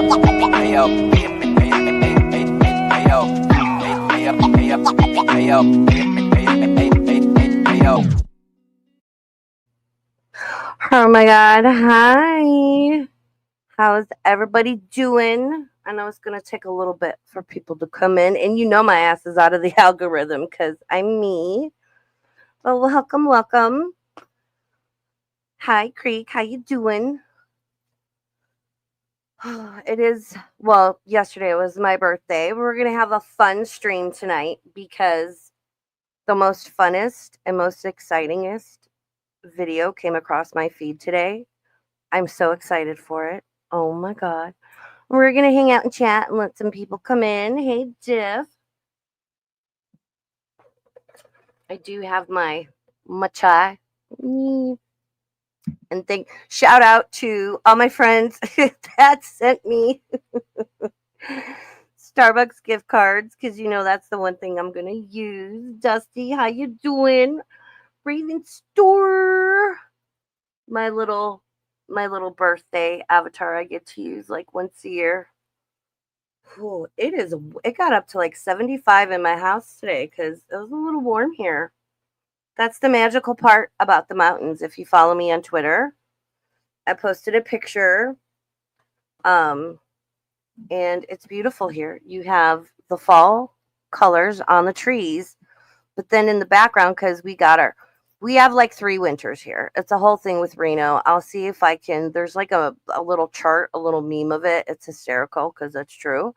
Oh my god, hi. How's everybody doing? I know it's gonna take a little bit for people to come in, and you know my ass is out of the algorithm because I'm me. Well, welcome. Hi, Creek, how you doing? It is, well, yesterday was my birthday. We're gonna have a fun stream tonight because the most funnest and most excitingest video came across my feed today. I'm so excited for it. Oh my god. We're gonna hang out and chat and let some people come in. Hey, Diff. I do have my matcha. And shout out to all my friends that sent me Starbucks gift cards because you know that's the one thing I'm gonna use. Dusty, how you doing? Breathing store. My little birthday avatar I get to use like once a year. Ooh, it got up to like 75 in my house today because it was a little warm here. That's the magical part about the mountains. If you follow me on Twitter, I posted a picture. Um, and it's beautiful here. You have the fall colors on the trees, but then in the background, because we have like 3 winters here. It's a whole thing with Reno. I'll see if I can. There's like a little chart, a little meme of it. It's hysterical because that's true.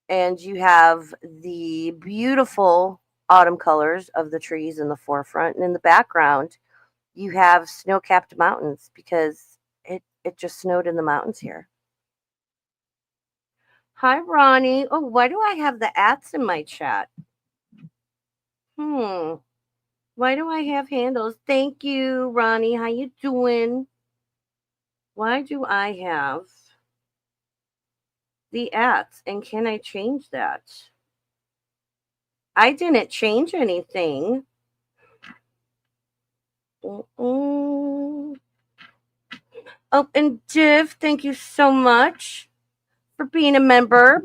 And you have the beautiful autumn colors of the trees in the forefront, and in the background you have snow-capped mountains because it just snowed in the mountains here. Hi, Ronnie. Oh, why do I have the ats in my chat? Why do I have handles? Thank you, Ronnie. How you doing? Why do I have the ats, and can I change that? I didn't change anything. Oh, and Div, thank you so much for being a member.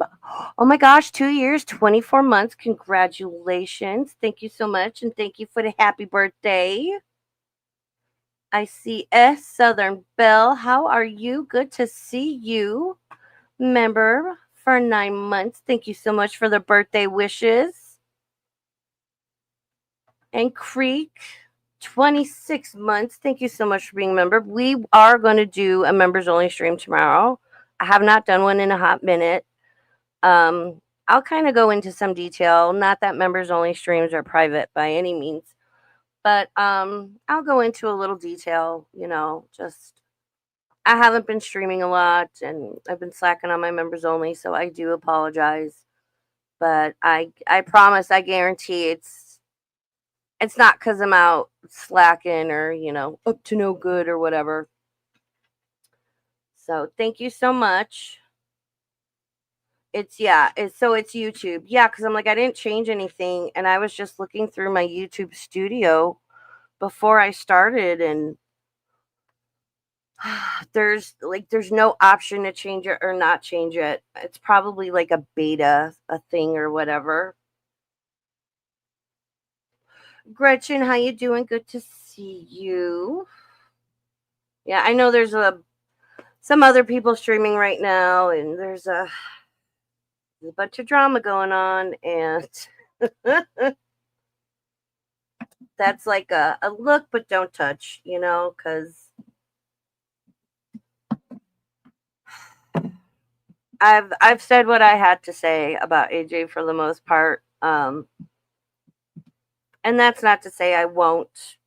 Oh my gosh, 2 years, 24 months. Congratulations. Thank you so much. And thank you for the happy birthday. I see S. Southern Belle. How are you? Good to see you. Member for 9 months. Thank you so much for the birthday wishes. And Creek, 26 months. Thank you so much for being a member. We are going to do a members only stream tomorrow. I have not done one in a hot minute. I'll kind of go into some detail. Not that members only streams are private by any means, but I'll go into a little detail. Just I haven't been streaming a lot, and I've been slacking on my members only, so I do apologize. But I promise, I guarantee it's not because I'm out slacking or up to no good or whatever. So thank you so much. It's YouTube. Yeah, because I'm like, I didn't change anything, and I was just looking through my YouTube studio before I started, and there's no option to change it or not change it. It's probably like a beta, a thing or whatever. Gretchen, how you doing? Good to see you. Yeah, I know there's some other people streaming right now, and there's a bunch of drama going on, and that's like a look but don't touch, because I've said what I had to say about AJ for the most part. And that's not to say I won't,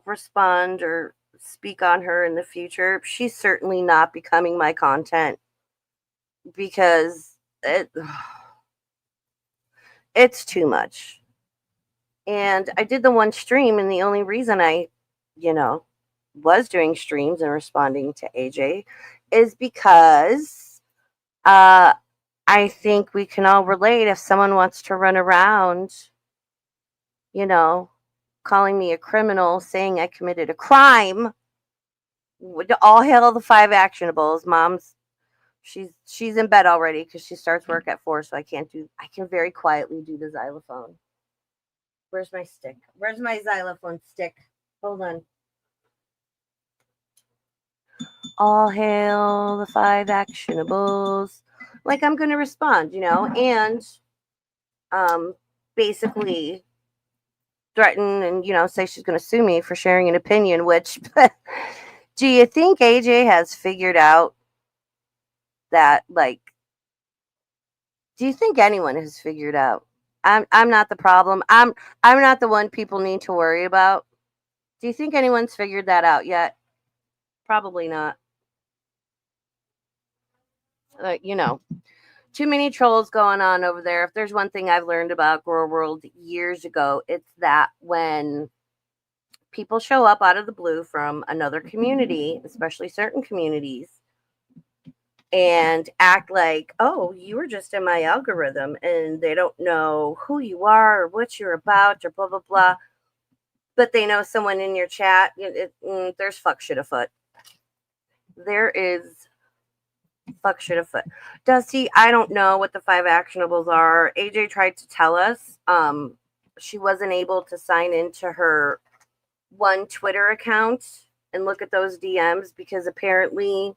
respond or speak on her in the future. She's certainly not becoming my content because it's too much. And I did the one stream, and the only reason I, was doing streams and responding to AJ is because I think we can all relate if someone wants to run around, calling me a criminal, saying I committed a crime. All hail the 5 actionables. Mom's She's in bed already because she starts work at 4, so I can very quietly do the xylophone. Where's my stick? Where's my xylophone stick? Hold on. All hail the 5 actionables. Like I'm gonna respond, and um basically threaten and say she's gonna sue me for sharing an opinion, which do you think AJ has figured out that, like, do you think anyone has figured out I'm not the problem? I'm not the one people need to worry about. Do you think anyone's figured that out yet? Probably not. You know, too many trolls going on over there. If there's one thing I've learned about Girl World years ago, it's that when people show up out of the blue from another community, especially certain communities, and act like, oh, you were just in my algorithm, and they don't know who you are or what you're about or blah, blah, blah. But they know someone in your chat. There's fuck shit afoot. There is fuck shit afoot. Dusty, I don't know what the 5 actionables are. AJ tried to tell us. She wasn't able to sign into her one Twitter account and look at those DMs because apparently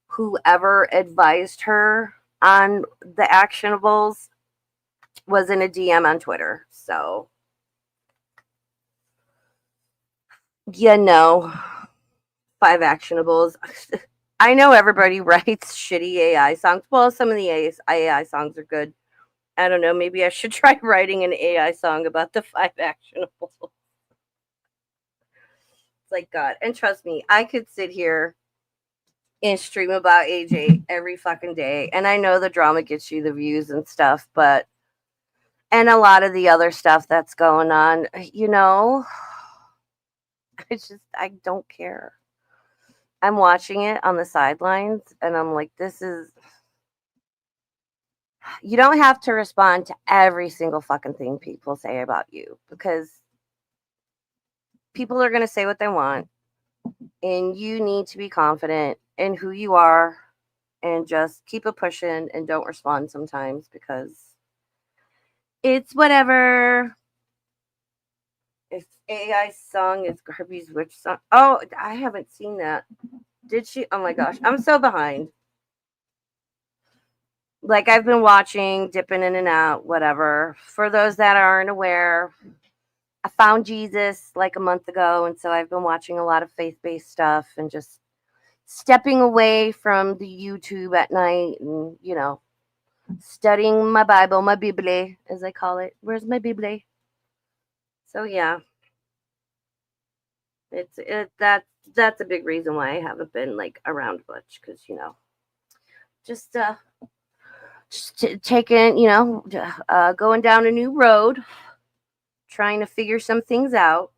whoever advised her on the actionables was in a DM on Twitter. So, 5 actionables. I know everybody writes shitty AI songs. Well, some of the AI songs are good. I don't know. Maybe I should try writing an AI song about the 5 actionables. It's like, God. And trust me, I could sit here and stream about AJ every fucking day. And I know the drama gets you the views and stuff, but, and a lot of the other stuff that's going on, I don't care. I'm watching it on the sidelines and I'm like, you don't have to respond to every single fucking thing people say about you because people are going to say what they want and you need to be confident in who you are and just keep it pushing and don't respond sometimes because it's whatever. If AI song is Herbie's Witch song. Oh, I haven't seen that. Did she? Oh my gosh, I'm so behind. Like I've been watching, dipping in and out, whatever. For those that aren't aware, I found Jesus like a month ago, and so I've been watching a lot of faith-based stuff and just stepping away from the YouTube at night and, studying my Bible, my Bible, as I call it. Where's my Bible? So yeah, that's a big reason why I haven't been like around much because just taking going down a new road, trying to figure some things out.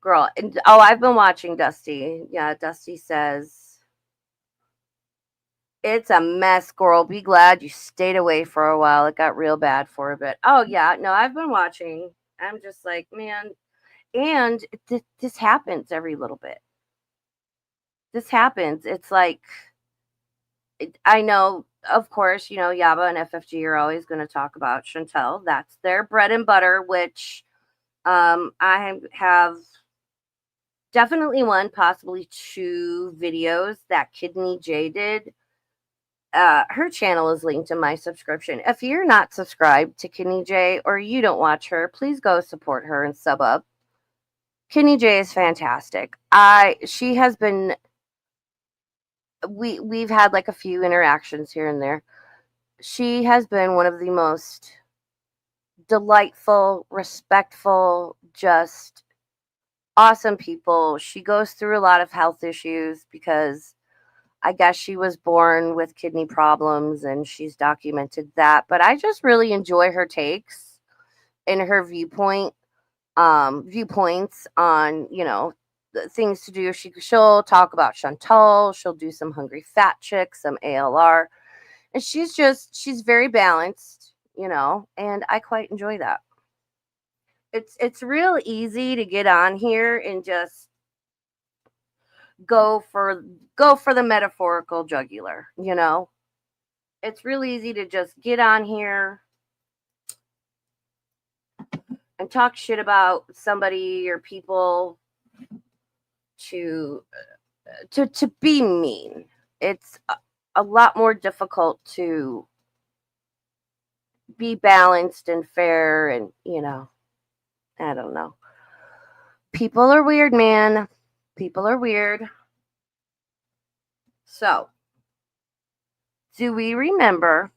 Girl, and oh, I've been watching Dusty. Yeah, Dusty says it's a mess, girl. Be glad you stayed away for a while. It got real bad for a bit. Oh yeah, no, I've been watching. I'm just like, man, and this happens every little bit. This happens. It's like I know, of course, Yaba and FFG are always going to talk about Chantal. That's their bread and butter, which I have definitely one, possibly 2 videos that Kidney J did. Her channel is linked in my subscription. If you're not subscribed to Kidney J or you don't watch her, please go support her and sub up. Kidney J is fantastic. She has been we've had like a few interactions here and there. She has been one of the most delightful, respectful, just awesome people. She goes through a lot of health issues because I guess she was born with kidney problems and she's documented that. But I just really enjoy her takes and her viewpoints on, the things to do. She'll talk about Chantal, she'll do some hungry fat chicks, some ALR. And she's very balanced, and I quite enjoy that. It's real easy to get on here and just go for go for the metaphorical jugular, you know? It's really easy to just get on here and talk shit about somebody or people to to be mean. It's a lot more difficult to be balanced and fair and, I don't know. People are weird, man. People are weird. So, do we remember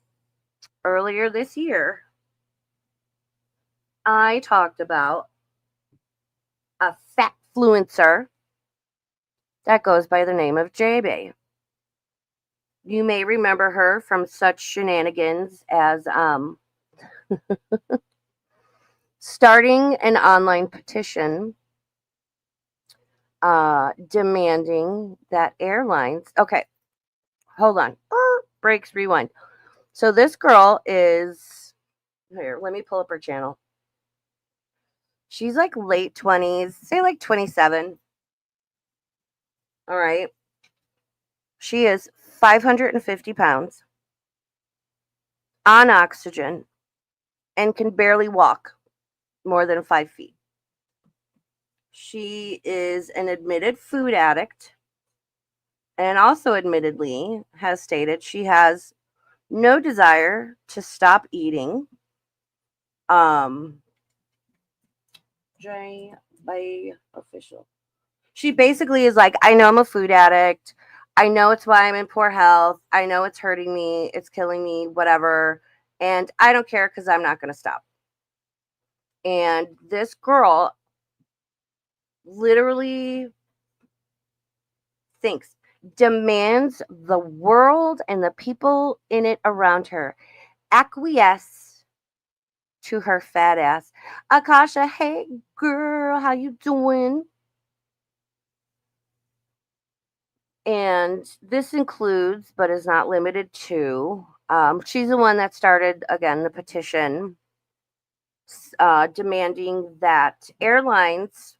earlier this year I talked about a fat influencer that goes by the name of JB? You may remember her from such shenanigans as starting an online petition demanding that airlines. Okay, hold on. Breaks, rewind. So this girl is here. Let me pull up her channel. She's like late 20s, say like 27. All right. She is 550 pounds on oxygen and can barely walk more than 5 feet. She is an admitted food addict and also admittedly has stated she has no desire to stop eating. J by official. She basically is like, I know I'm a food addict. I know it's why I'm in poor health. I know it's hurting me. It's killing me, whatever. And I don't care because I'm not going to stop. And this girl literally thinks, demands the world and the people in it around her acquiesce to her fat ass. Akasha, hey girl, how you doing? And this includes, but is not limited to, she's the one that started, again, the petition demanding that airlines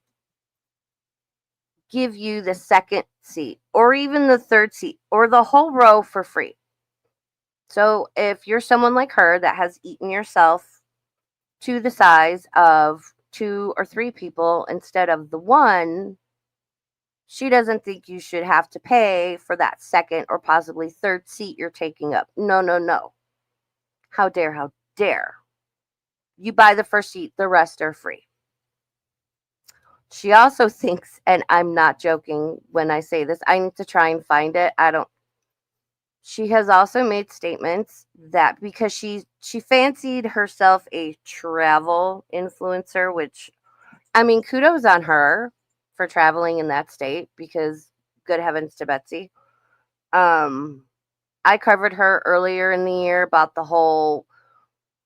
give you the second seat or even the third seat or the whole row for free. So if you're someone like her that has eaten yourself to the size of 2 or 3 people instead of the one, she doesn't think you should have to pay for that second or possibly third seat you're taking up. No, no, no. How dare, how dare. You buy the first seat, the rest are free. She also thinks, and I'm not joking when I say this, I need to try and find it. She has also made statements that because she fancied herself a travel influencer, which, I mean, kudos on her for traveling in that state because good heavens to Betsy. I covered her earlier in the year about the whole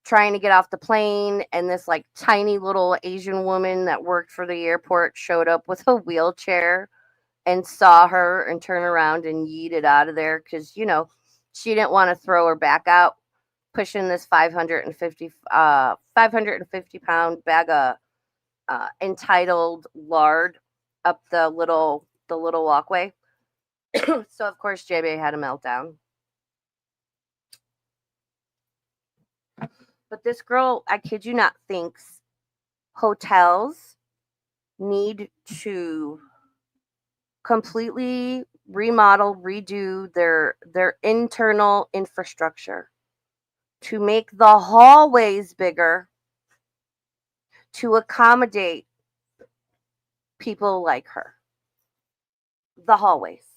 trying to get off the plane, and this like tiny little Asian woman that worked for the airport showed up with a wheelchair and saw her and turn around and yeeted out of there because she didn't want to throw her back out pushing this 550 pound bag of entitled lard up the little walkway. So of course JB had a meltdown. But this girl, I kid you not, thinks hotels need to completely remodel, redo their internal infrastructure to make the hallways bigger to accommodate people like her. The hallways.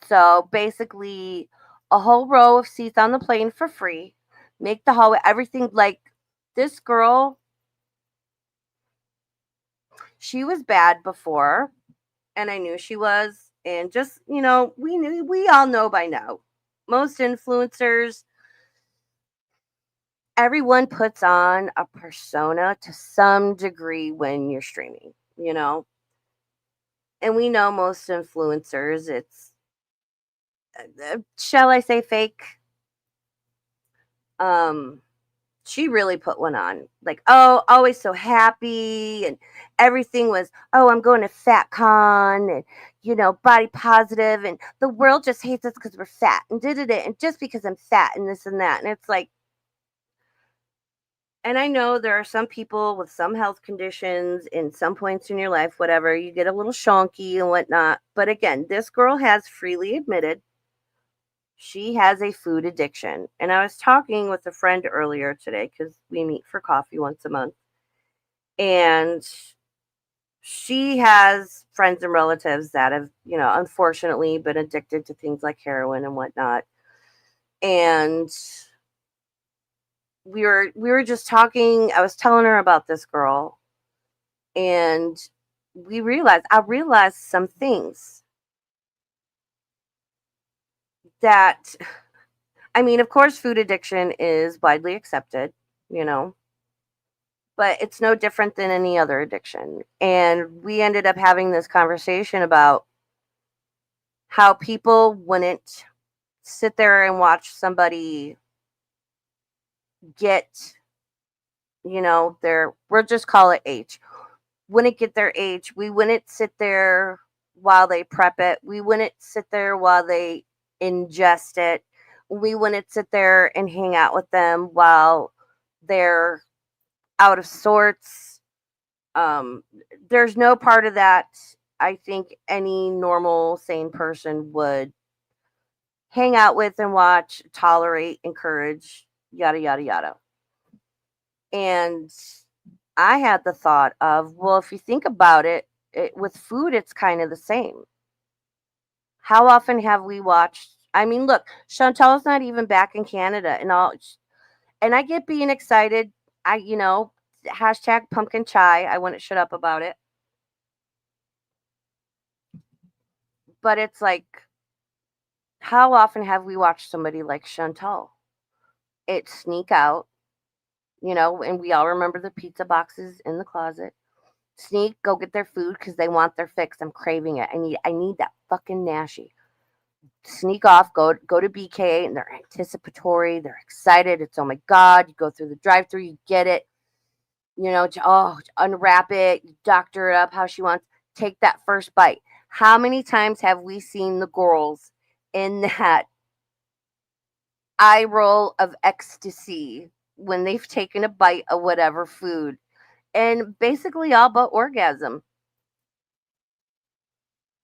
So basically, a whole row of seats on the plane for free. Make the hallway everything like this girl. She was bad before, and I knew she was. And just we all know by now. Most influencers, everyone puts on a persona to some degree when you're streaming. And we know most influencers, it's shall I say fake? Um, She really put one on. Like, oh, always so happy, and everything was, oh, I'm going to fat con, and body positive, and the world just hates us because we're fat, and did it, and just because I'm fat, and this and that. And it's like, and I know there are some people with some health conditions in some points in your life, whatever, you get a little shonky and whatnot. But again, this girl has freely admitted she has a food addiction. And I was talking with a friend earlier today because we meet for coffee once a month. And she has friends and relatives that have, unfortunately been addicted to things like heroin and whatnot. And we were just talking. I was telling her about this girl, and I realized some things that, I mean, of course, food addiction is widely accepted, you know, but it's no different than any other addiction. And we ended up having this conversation about how people wouldn't sit there and watch somebody get, we'll just call it H, wouldn't get their H. We wouldn't sit there while they prep it. We wouldn't sit there while they ingest it. We wouldn't sit there and hang out with them while they're out of sorts. Um, there's no part of that I think any normal, sane person would hang out with and watch, tolerate, encourage, yada, yada, yada. And I had the thought of, well, if you think about it with food, it's kind of the same. How often have we watched? I mean, look, Chantal's not even back in Canada, and I get being excited. Hashtag pumpkin chai. I wouldn't shut up about it. But it's like, how often have we watched somebody like Chantal? It sneak out, and we all remember the pizza boxes in the closet. Sneak, go get their food because they want their fix. I'm craving it. I need that fucking Nashi. Sneak off, go to BK, and they're anticipatory. They're excited. It's, oh my god. You go through the drive-through, you get it. Unwrap it, doctor it up how she wants. Take that first bite. How many times have we seen the girls in that eye roll of ecstasy when they've taken a bite of whatever food, and basically all but orgasm,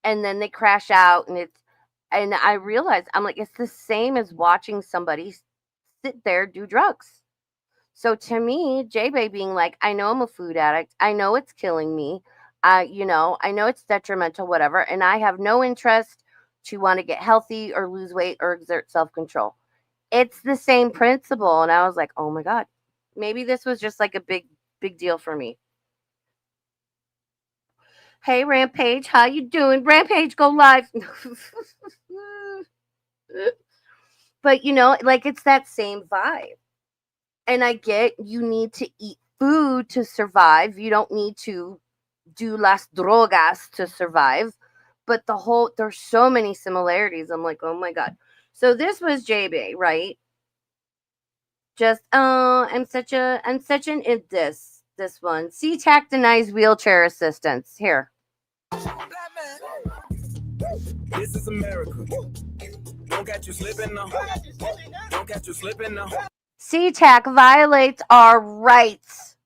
and then they crash out, and I realize, I'm like, it's the same as watching somebody sit there do drugs. So to me, J-Bay being like, I know I'm a food addict, I know it's killing me, I know it's detrimental, whatever, and I have no interest to want to get healthy or lose weight or exert self-control. It's the same principle. And I was like, oh my God, maybe this was just like a big deal for me. Hey, Rampage, how you doing? Rampage, go live. But like, it's that same vibe. And I get you need to eat food to survive. You don't need to do las drogas to survive. But there's so many similarities. I'm like, oh my God. So this was JB, right? Just, oh, I'm such an this one. SeaTac denies wheelchair assistance. Here. This is America. Don't catch you slipping now. Don't catch you slipping now. SeaTac violates our rights.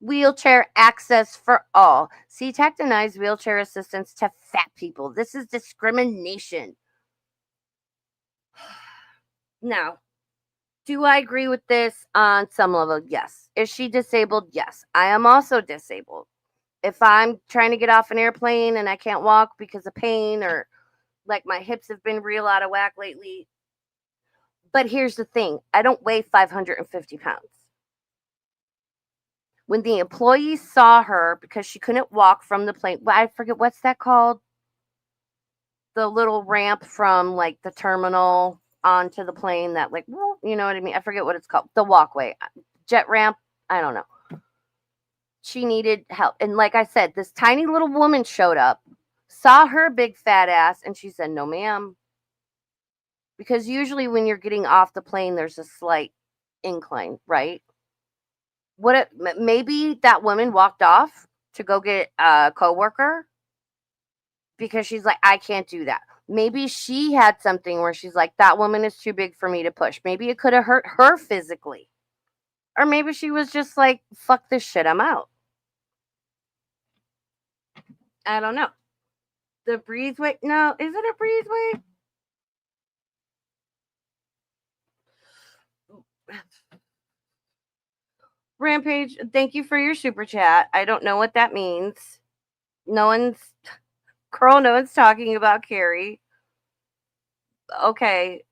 Wheelchair access for all. SeaTac denies wheelchair assistance to fat people. This is discrimination. Now, do I agree with this on some level? Yes. Is she disabled? Yes. I am also disabled. If I'm trying to get off an airplane and I can't walk because of pain, or like my hips have been real out of whack lately. But here's the thing, I don't weigh 550 pounds. When the employees saw her because she couldn't walk from the plane, I forget what's that called? The little ramp from like the terminal onto the plane that, like, you know what I mean? I forget what it's called. The walkway, jet ramp. I don't know. She needed help. And like I said, this tiny little woman showed up, saw her big fat ass, and she said, no, ma'am. Because usually when you're getting off the plane, there's a slight incline, right? maybe that woman walked off to go get a coworker because she's like, I can't do that. Maybe she had something where she's like, that woman is too big for me to push. Maybe it could have hurt her physically. Or maybe she was just like, fuck this shit, I'm out. I don't know. The breezeway? No, is it a breezeway? Rampage, thank you for your super chat. I don't know what that means. No one's no one's talking about Carrie. Okay,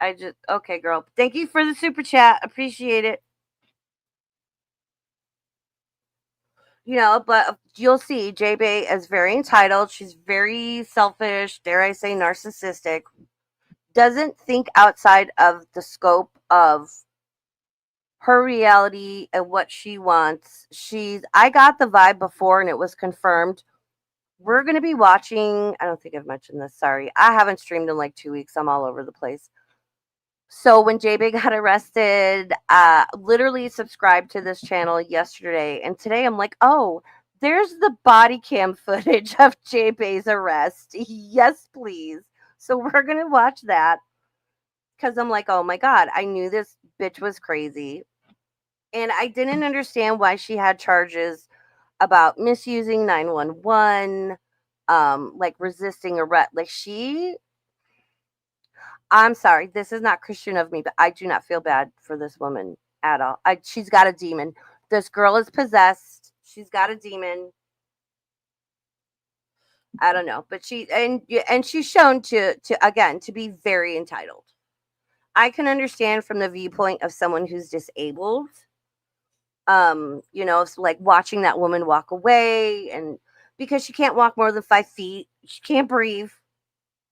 okay, girl. Thank you for the super chat. Appreciate it. But you'll see J Bay is very entitled. She's very selfish, dare I say narcissistic. Doesn't think outside of the scope of her reality and what she wants. I got the vibe before and it was confirmed. We're going to be watching, I don't think I've mentioned this, sorry. I haven't streamed in like 2 weeks. I'm all over the place. So when JB got arrested, literally subscribed to this channel yesterday. And today I'm like, oh, there's the body cam footage of JB's arrest. Yes, please. So we're going to watch that because I'm like, oh my God, I knew this bitch was crazy. And I didn't understand why she had charges about misusing 911, like resisting arrest. Like I'm sorry, this is not Christian of me, but I do not feel bad for this woman at all. She's got a demon. This girl is possessed. She's got a demon. I don't know, but she's shown to again to be very entitled. I can understand from the viewpoint of someone who's disabled. So like watching that woman walk away, and because she can't walk more than 5 feet, she can't breathe.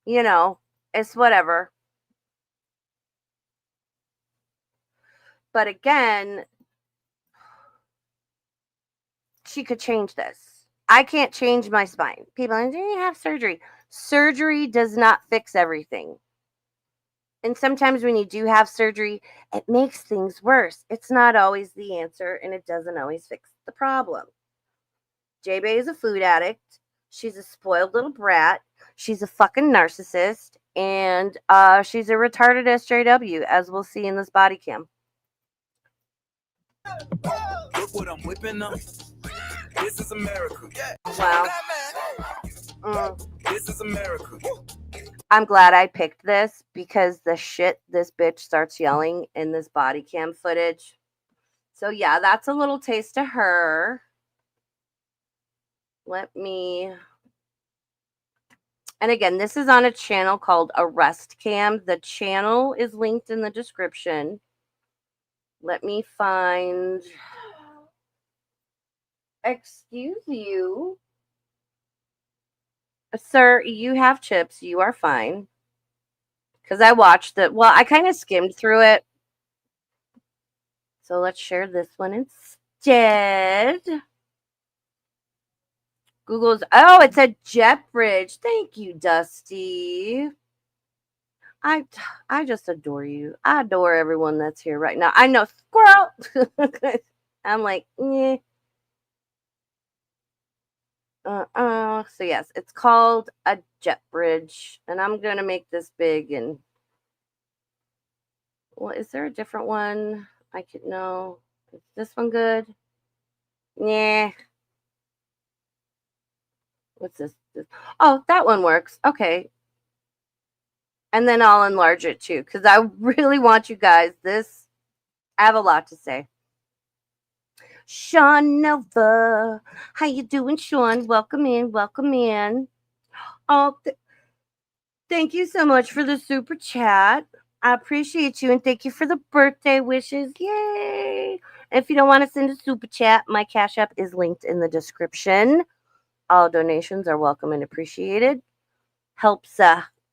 It's whatever. But again, she could change this. I can't change my spine. People are like, you have surgery. Surgery does not fix everything. And sometimes when you do have surgery, it makes things worse. It's not always the answer, and it doesn't always fix the problem. J-Bay is a food addict. She's a spoiled little brat. She's a fucking narcissist. And she's a retarded SJW, as we'll see in this body cam. Look what I'm whipping up. This is America. Wow. This is America. I'm glad I picked this because the shit this bitch starts yelling in this body cam footage. So yeah, that's a little taste of her. And again, this is on a channel called Arrest Cam. The channel is linked in the description. Let me find. Excuse you. Sir, you have chips. You are fine. Because I watched it. Well, I kind of skimmed through it. So let's share this one instead. It's a jet bridge. Thank you, Dusty. I just adore you. I adore everyone that's here right now. I know, squirrel. I'm like, eh. So yes, it's called a jet bridge, and I'm gonna make this big. And well, is there a different one? No. Is this one good? Yeah. What's this? Oh, that one works. Okay. And then I'll enlarge it too, because I really want you guys. I have a lot to say. Sean Nova. How you doing, Sean? Welcome in. Welcome in. Oh, thank you so much for the super chat. I appreciate you, and thank you for the birthday wishes. Yay! And if you don't want to send a super chat, my Cash App is linked in the description. All donations are welcome and appreciated. Helps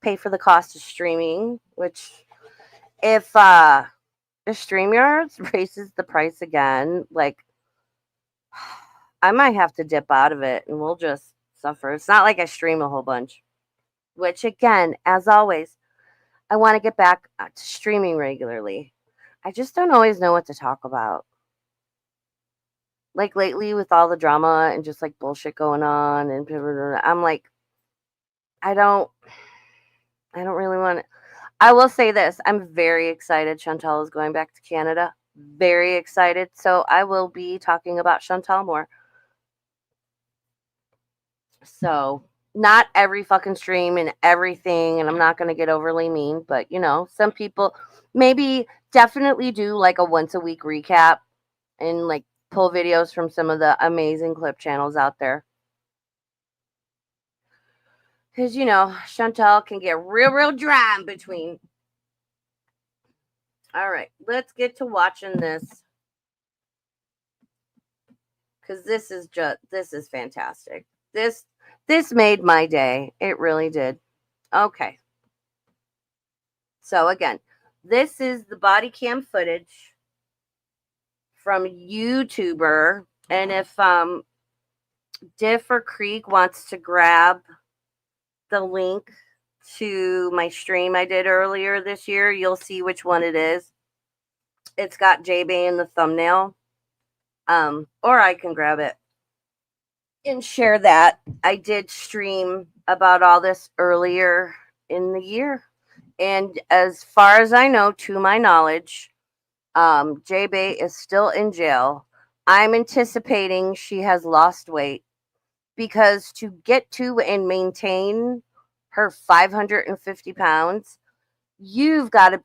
pay for the cost of streaming, which if StreamYards raises the price again, like I might have to dip out of it and we'll just suffer. It's not like I stream a whole bunch. Which again, as always, I want to get back to streaming regularly. I just don't always know what to talk about. Like lately with all the drama and just like bullshit going on and I'm like, I don't I don't really want it. I will say this. I'm very excited Chantal is going back to Canada. Very excited. So I will be talking about Chantal more. So not every fucking stream and everything, and I'm not going to get overly mean, but some people maybe definitely do like a once a week recap and like pull videos from some of the amazing clip channels out there. Because, Chantal can get real dry in between. All right, let's get to watching this. Because this is fantastic. This made my day. It really did. Okay. So again, this is the body cam footage from YouTuber. And if Diff or Creek wants to grab the link to my stream I did earlier this year, you'll see which one it is. It's got J-Bay in the thumbnail. Or I can grab it and share that. I did stream about all this earlier in the year. And as far as I know, to my knowledge, J-Bay is still in jail. I'm anticipating she has lost weight because to get to and maintain her 550 pounds, you've got to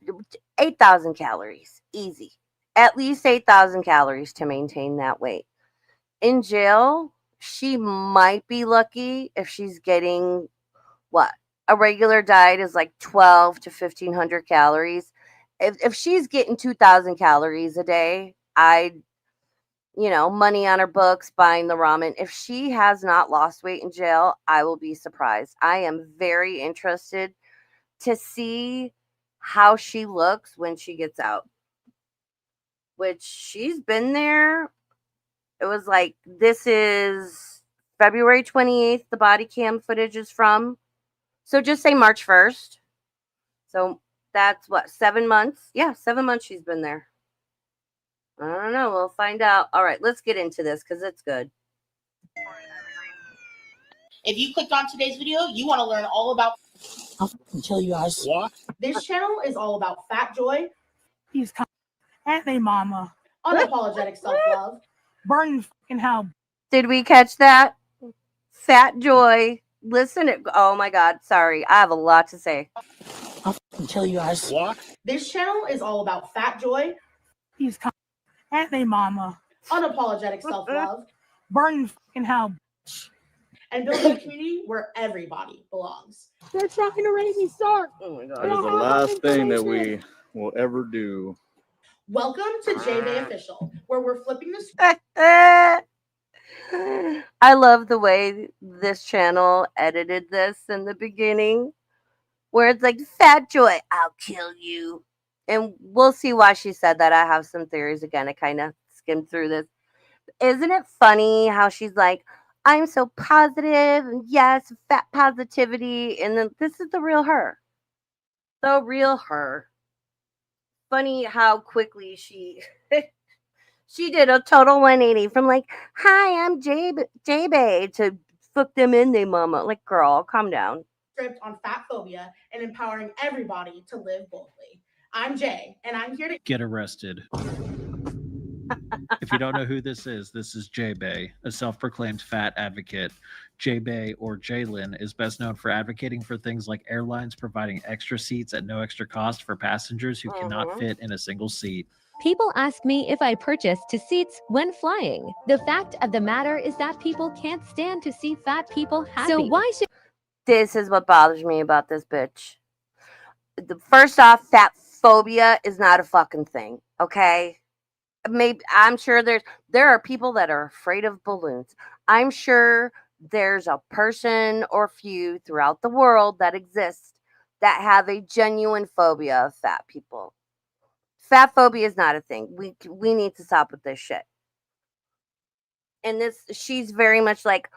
8,000 calories, easy. At least 8,000 calories to maintain that weight. In jail, she might be lucky if she's getting what? A regular diet is like 12 to 1,500 calories. If she's getting 2,000 calories a day, money on her books, buying the ramen. If she has not lost weight in jail, I will be surprised. I am very interested to see how she looks when she gets out. Which she's been there. It was like, this is February 28th, the body cam footage is from. So just say March 1st. So that's what, 7 months? Yeah, 7 months she's been there. I don't know. We'll find out. All right, let's get into this because it's good. If you clicked on today's video, you want to learn all about... I'll tell you guys. What? This channel is all about fat joy. He's and a mama. Unapologetic self-love. Burning fucking hell. Did we catch that? Fat joy. Listen, oh my God. Sorry. I have a lot to say. I'll tell you guys. What? This channel is all about fat joy. He's and a mama. Unapologetic self-love. Burning fucking hell. And building a community where everybody belongs. They're trying to raise me start. Oh my God. That is the last thing that we will ever do. Welcome to J-Bay Official, where we're flipping the script. I love the way this channel edited this in the beginning, where it's like, fat joy, I'll kill you. And we'll see why she said that. I have some theories. Again, I kind of skimmed through this. Isn't it funny how she's like, I'm so positive, and yes, fat positivity, and then this is the real her. The real her. Funny how quickly she did a total 180 from like, hi, I'm J-Bay to fuck them in they mama. Like, girl, calm down. Script on fat phobia and empowering everybody to live boldly. I'm Jay, and I'm here to get arrested. If you don't know who this is J-Bay, a self-proclaimed fat advocate. J-Bay, or Jalen, is best known for advocating for things like airlines providing extra seats at no extra cost for passengers who cannot fit in a single seat. People ask me if I purchase to seats when flying. The fact of the matter is that people can't stand to see fat people happy. So why should... This is what bothers me about this bitch. First off, fat phobia is not a fucking thing, okay? Maybe I'm sure there are people that are afraid of balloons. I'm sure there's a person or few throughout the world that exist that have a genuine phobia of fat people. Fat phobia is not a thing. We need to stop with this shit. And she's very much like,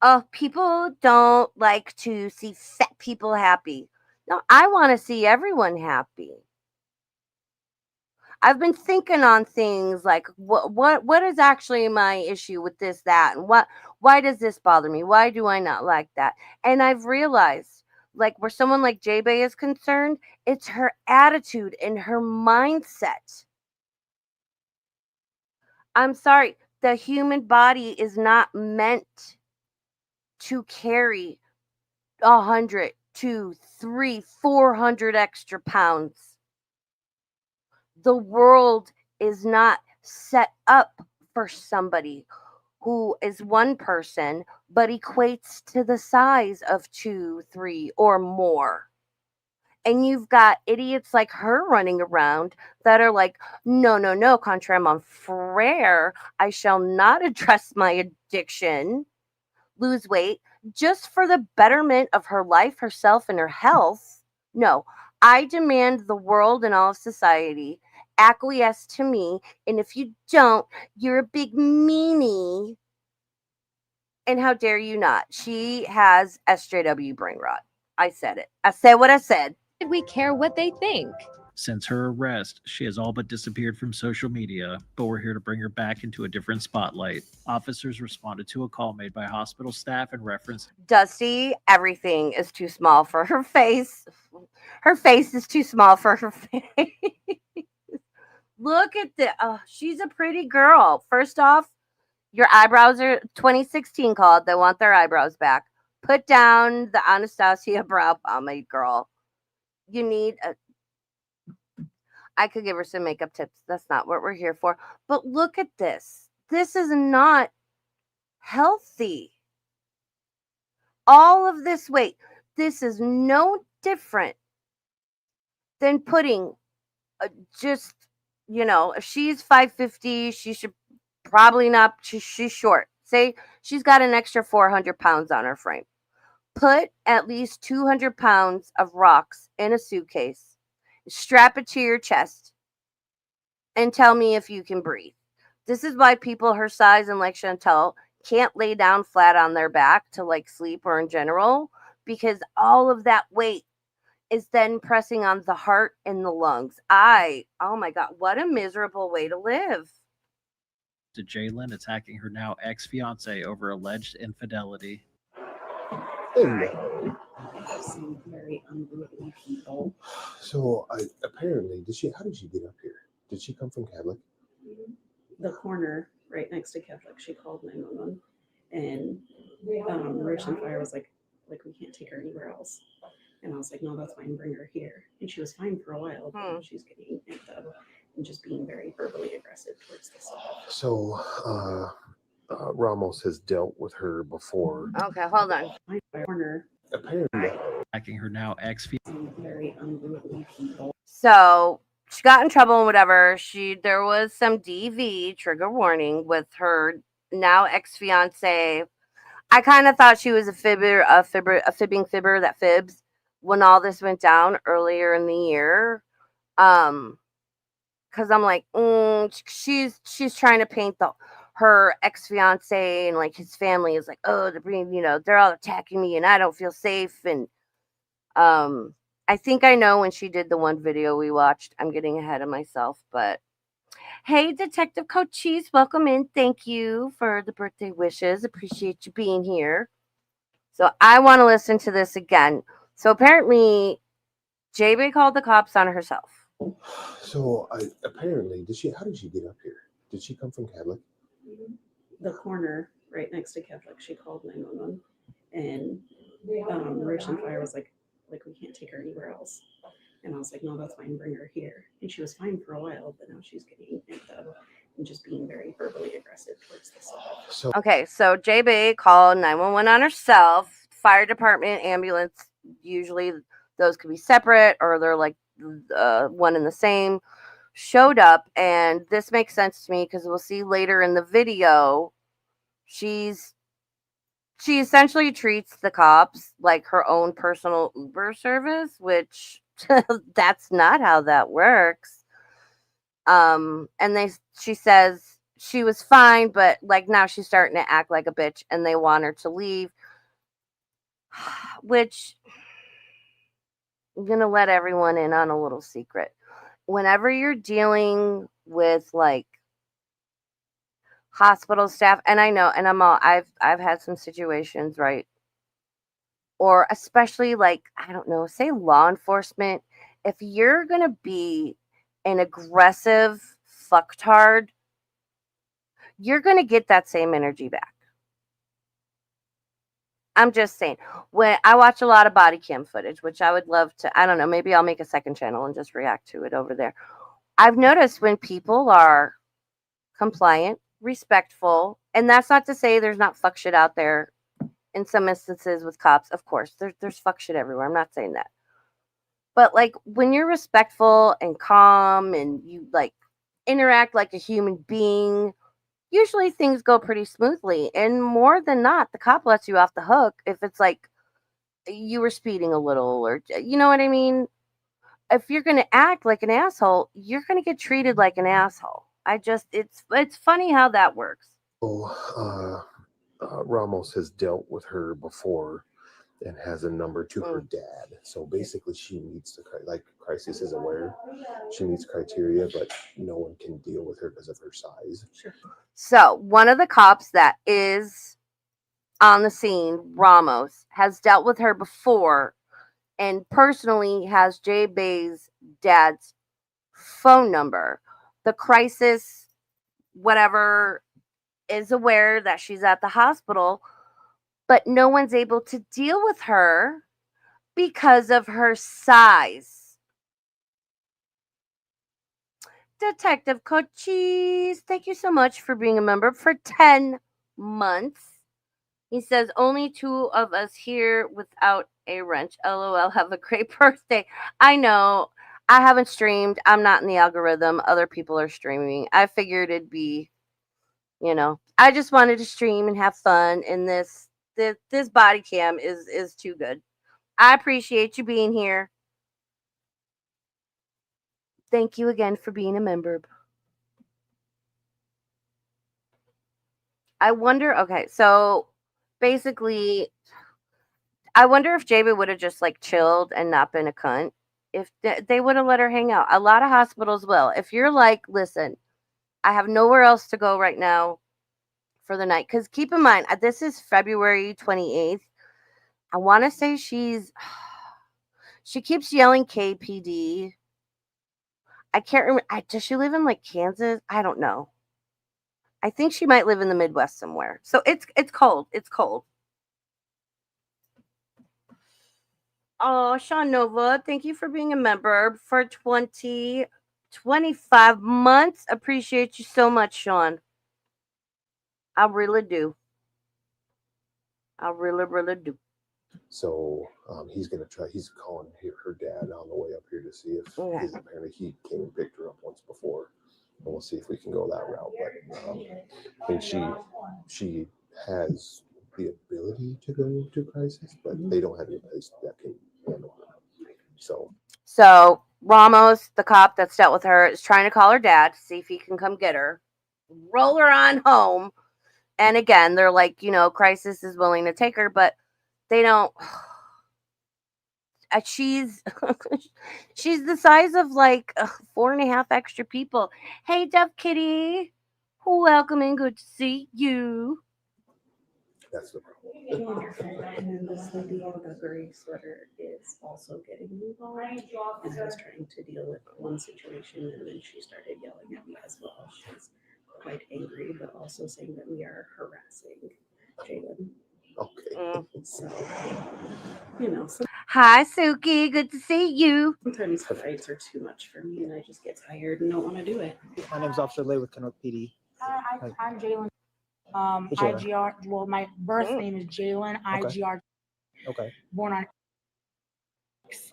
oh, people don't like to see fat people happy. No, I want to see everyone happy. I've been thinking on things like what is actually my issue with this, that, and why does this bother me? Why do I not like that? And I've realized, like, where someone like J Bay is concerned, it's her attitude and her mindset. I'm sorry, the human body is not meant to carry 100, 2, 3, 400 extra pounds. The world is not set up for somebody who is one person but equates to the size of 2, 3, or more. And you've got idiots like her running around that are like, no, no, no, contre mon frere, I shall not address my addiction, lose weight, just for the betterment of her life, herself, and her health. No, I demand the world and all of society acquiesce to me. And if you don't, you're a big meanie. And how dare you not? She has SJW brain rot. I said it. I said what I said. Did we care what they think? Since her arrest, she has all but disappeared from social media, but we're here to bring her back into a different spotlight. Officers responded to a call made by hospital staff in reference. Dusty, everything is too small for her face. Her face is too small for her face. Look at this. Oh, she's a pretty girl. First off, your eyebrows are 2016 called. They want their eyebrows back. Put down the Anastasia brow pomade, girl. You need a. I could give her some makeup tips. That's not what we're here for. But look at this. This is not healthy. All of this weight. This is no different than putting just, if she's 550, she should probably not, she's short. Say she's got an extra 400 pounds on her frame. Put at least 200 pounds of rocks in a suitcase, strap it to your chest, and tell me if you can breathe. This is why people her size and like Chantal can't lay down flat on their back to like sleep or in general, because all of that weight is then pressing on the heart and the lungs. Oh my God, what a miserable way to live. To Jalen attacking her now ex-fiance over alleged infidelity. Hello. Some very unruly people. So apparently, how did she get up here? Did she come from Catholic? The corner right next to Catholic, she called 911, and Rich and Fire was like, we can't take her anywhere else. And I was like, no, that's fine, bring her here. And she was fine for a while, but now she's getting amped up and just being very verbally aggressive towards the staff. So Ramos has dealt with her before. Okay, hold on. Corner. Apparently, Attacking her now ex-fiance. Some very unruly people. So she got in trouble and whatever. There was some DV, trigger warning, with her now ex-fiance. I kind of thought she was a fibbing fibber that fibs when all this went down earlier in the year. Because I'm like, she's trying to paint her ex-fiance and like his family is like, oh, they're all attacking me and I don't feel safe. And I think I know when she did the one video we watched. I'm getting ahead of myself, but hey, Detective Cochise, welcome in. Thank you for the birthday wishes. Appreciate you being here. So I want to listen to this again. So apparently, JB called the cops on herself. So apparently, how did she get up here? Did she come from Catholic? The corner right next to Catholic, she called 911, and Rich and Fire was like, we can't take her anywhere else. And I was like, no, that's fine, bring her here. And she was fine for a while, but now she's getting amped up and just being very verbally aggressive towards the staff. Okay, so JB called 911 on herself. Fire department, ambulance, usually those could be separate or they're like one and the same, showed up. And this makes sense to me because we'll see later in the video, she essentially treats the cops like her own personal Uber service, which that's not how that works. And she says she was fine, but like now she's starting to act like a bitch and they want her to leave, which I'm going to let everyone in on a little secret. whenever you're dealing with like hospital staff, and I know, and I've had some situations, right? Or especially like, I don't know, say law enforcement, if you're gonna be an aggressive fucktard, you're gonna get that same energy back. I'm just saying. When I watch a lot of body cam footage, which I would love to, I don't know, maybe I'll make a second channel and just react to it over there. I've noticed when people are compliant, respectful, and that's not to say there's not fuck shit out there in some instances with cops. Of course, there's fuck shit everywhere. I'm not saying that. But like when you're respectful and calm and you like interact like a human being, usually things go pretty smoothly. And more than not, the cop lets you off the hook if it's like you were speeding a little, or you know what I mean? If you're going to act like an asshole, you're going to get treated like an asshole. It's funny how that works. So, Ramos has dealt with her before and has a number to her dad. So basically, she meets the like Crisis is aware she meets criteria, but no one can deal with her because of her size. Sure. So one of the cops that is on the scene, Ramos, has dealt with her before and personally has Jay Bae'S dad's phone number. The Crisis, whatever, is aware that she's at the hospital, but no one's able to deal with her because of her size. Detective Cochise, thank you so much for being a member for 10 months. He says, only 2 of us here without a wrench. LOL, have a great birthday. I know. I haven't streamed. I'm not in the algorithm. Other people are streaming. I figured it'd be, I just wanted to stream and have fun. And this body cam is too good. I appreciate you being here. Thank you again for being a member. I wonder, okay, so basically, I wonder if Jabe would have just like chilled and not been a cunt. If they would have let her hang out. A lot of hospitals will. If you're like, listen, I have nowhere else to go right now for the night. Because keep in mind, this is February 28th. I want to say she keeps yelling KPD. I can't remember. Does she live in like Kansas? I don't know. I think she might live in the Midwest somewhere. So it's cold. It's cold. Oh, Sean Nova, thank you for being a member for 25 months. Appreciate you so much, Sean. I really do. I really, really do. So he's gonna try. He's calling her dad on the way up here to see if because apparently he came and picked her up once before, and we'll see if we can go that route. But I mean, she has the ability to go to Crisis, but they don't have any place that can handle her. So Ramos, the cop that's dealt with her, is trying to call her dad to see if he can come get her, roll her on home. And again, they're like, Crisis is willing to take her, but they don't. She's the size of like 4.5 extra people. Hey, Deaf Kitty, welcome and good to see you. That's the problem. And this lady in the gray sweater is also getting involved, and I was trying to deal with one situation, and then she started yelling at me as well. She's quite angry, but also saying that we are harassing Jalen. Okay. So, hi, Suki. Good to see you. Sometimes fights are too much for me, and I just get tired and don't want to do it. My name's Officer Lay with Kennewick PD. I'm Jalen. IGR. Well, my birth name is Jalen. IGR. Okay. Born on.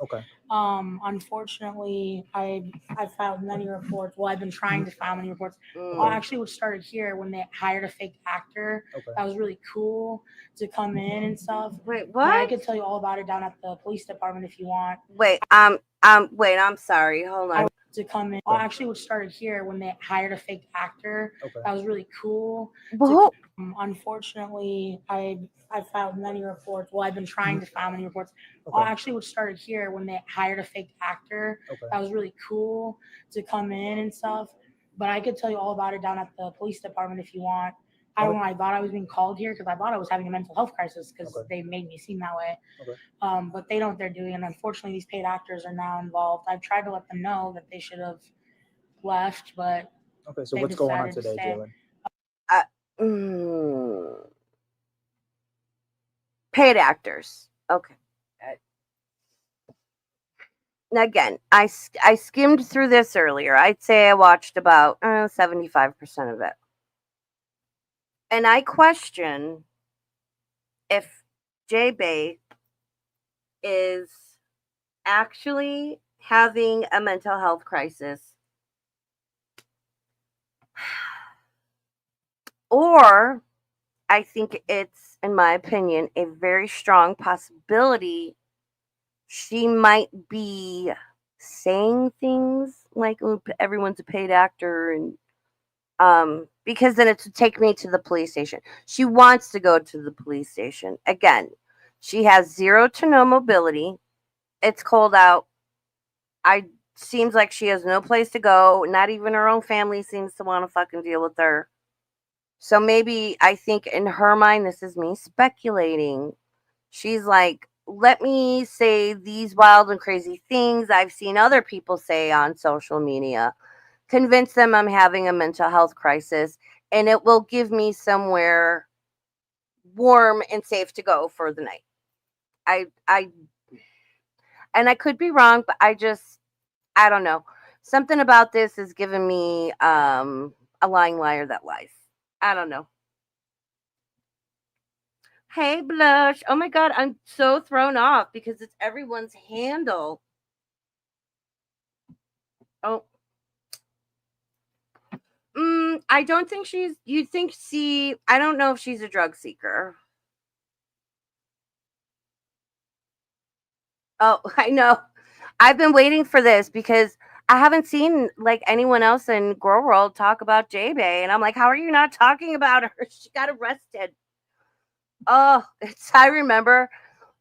Okay. Unfortunately, I filed many reports. Well, I've been trying to file many reports. Actually, what started here when they hired a fake actor. Okay. That was really cool to come in and stuff. Wait, But what? I could tell you all about it down at the police department if you want. Wait, I'm sorry. Hold on. to come in. Actually, what started here when they hired a fake actor. Okay. That was really cool. Whoa. Unfortunately, I filed many reports. Well, I've been trying to file many reports. Okay. Actually, what started here when they hired a fake actor. Okay. That was really cool to come in and stuff. But I could tell you all about it down at the police department if you want. I don't know. I thought I was being called here because I thought I was having a mental health crisis because they made me seem that way. Okay. But they know what they're doing, and unfortunately, these paid actors are now involved. I've tried to let them know that they should have left, but okay. So what's going on today, Jalen? Paid actors. Okay. Again, I skimmed through this earlier. I'd say I watched about 75% of it. And I question if Bae is actually having a mental health crisis, or I think it's, in my opinion, a very strong possibility she might be saying things like everyone's a paid actor, and because then it would take me to the police station. She wants to go to the police station. Again, she has 0 to no mobility. It's cold out. Seems like she has no place to go. Not even her own family seems to want to fucking deal with her. So maybe, I think in her mind, this is me speculating. She's like, let me say these wild and crazy things I've seen other people say on social media. Convince them I'm having a mental health crisis, and it will give me somewhere warm and safe to go for the night. And I could be wrong, but I don't know. Something about this is giving me a lying liar that lies. I don't know. Hey, Blush. Oh my God, I'm so thrown off because it's everyone's handle. Oh. I don't think I don't know if she's a drug seeker. Oh, I know. I've been waiting for this because I haven't seen like anyone else in Girl World talk about Bae, and I'm like, how are you not talking about her? She got arrested. Oh, I remember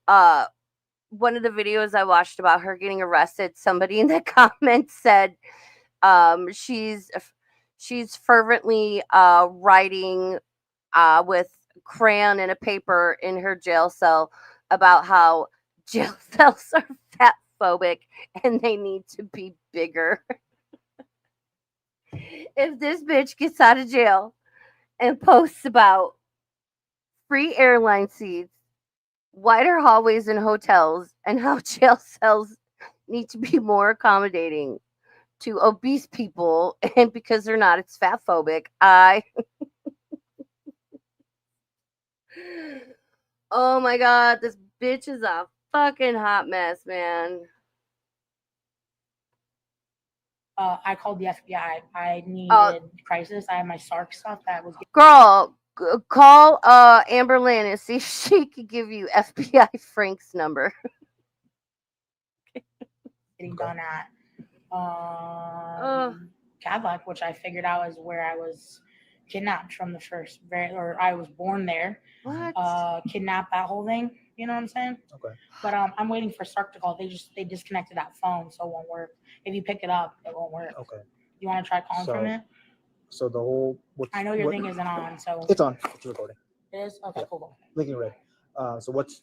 one of the videos I watched about her getting arrested. Somebody in the comments said she's fervently writing with crayon and a paper in her jail cell about how jail cells are fat phobic and they need to be bigger. If this bitch gets out of jail and posts about free airline seats, wider hallways in hotels, and how jail cells need to be more accommodating to obese people, and because they're not, it's fat phobic. Oh my God, this bitch is a fucking hot mess, man. I called the FBI. I needed crisis. I had my SARC stuff that was. Girl, call Amber Lynn and see if she could give you FBI Frank's number. Getting done at Cadillac, which I figured out is where I was kidnapped from the first, or I was born there. What? Kidnapped, that whole thing. You know what I'm saying? Okay. But I'm waiting for Sark to call. They disconnected that phone, so it won't work. If you pick it up, it won't work. Okay. You want to try calling from it? So the whole. I know your thing isn't on, so it's on. It's recording. It is? Okay, cool. Blinking red. So what's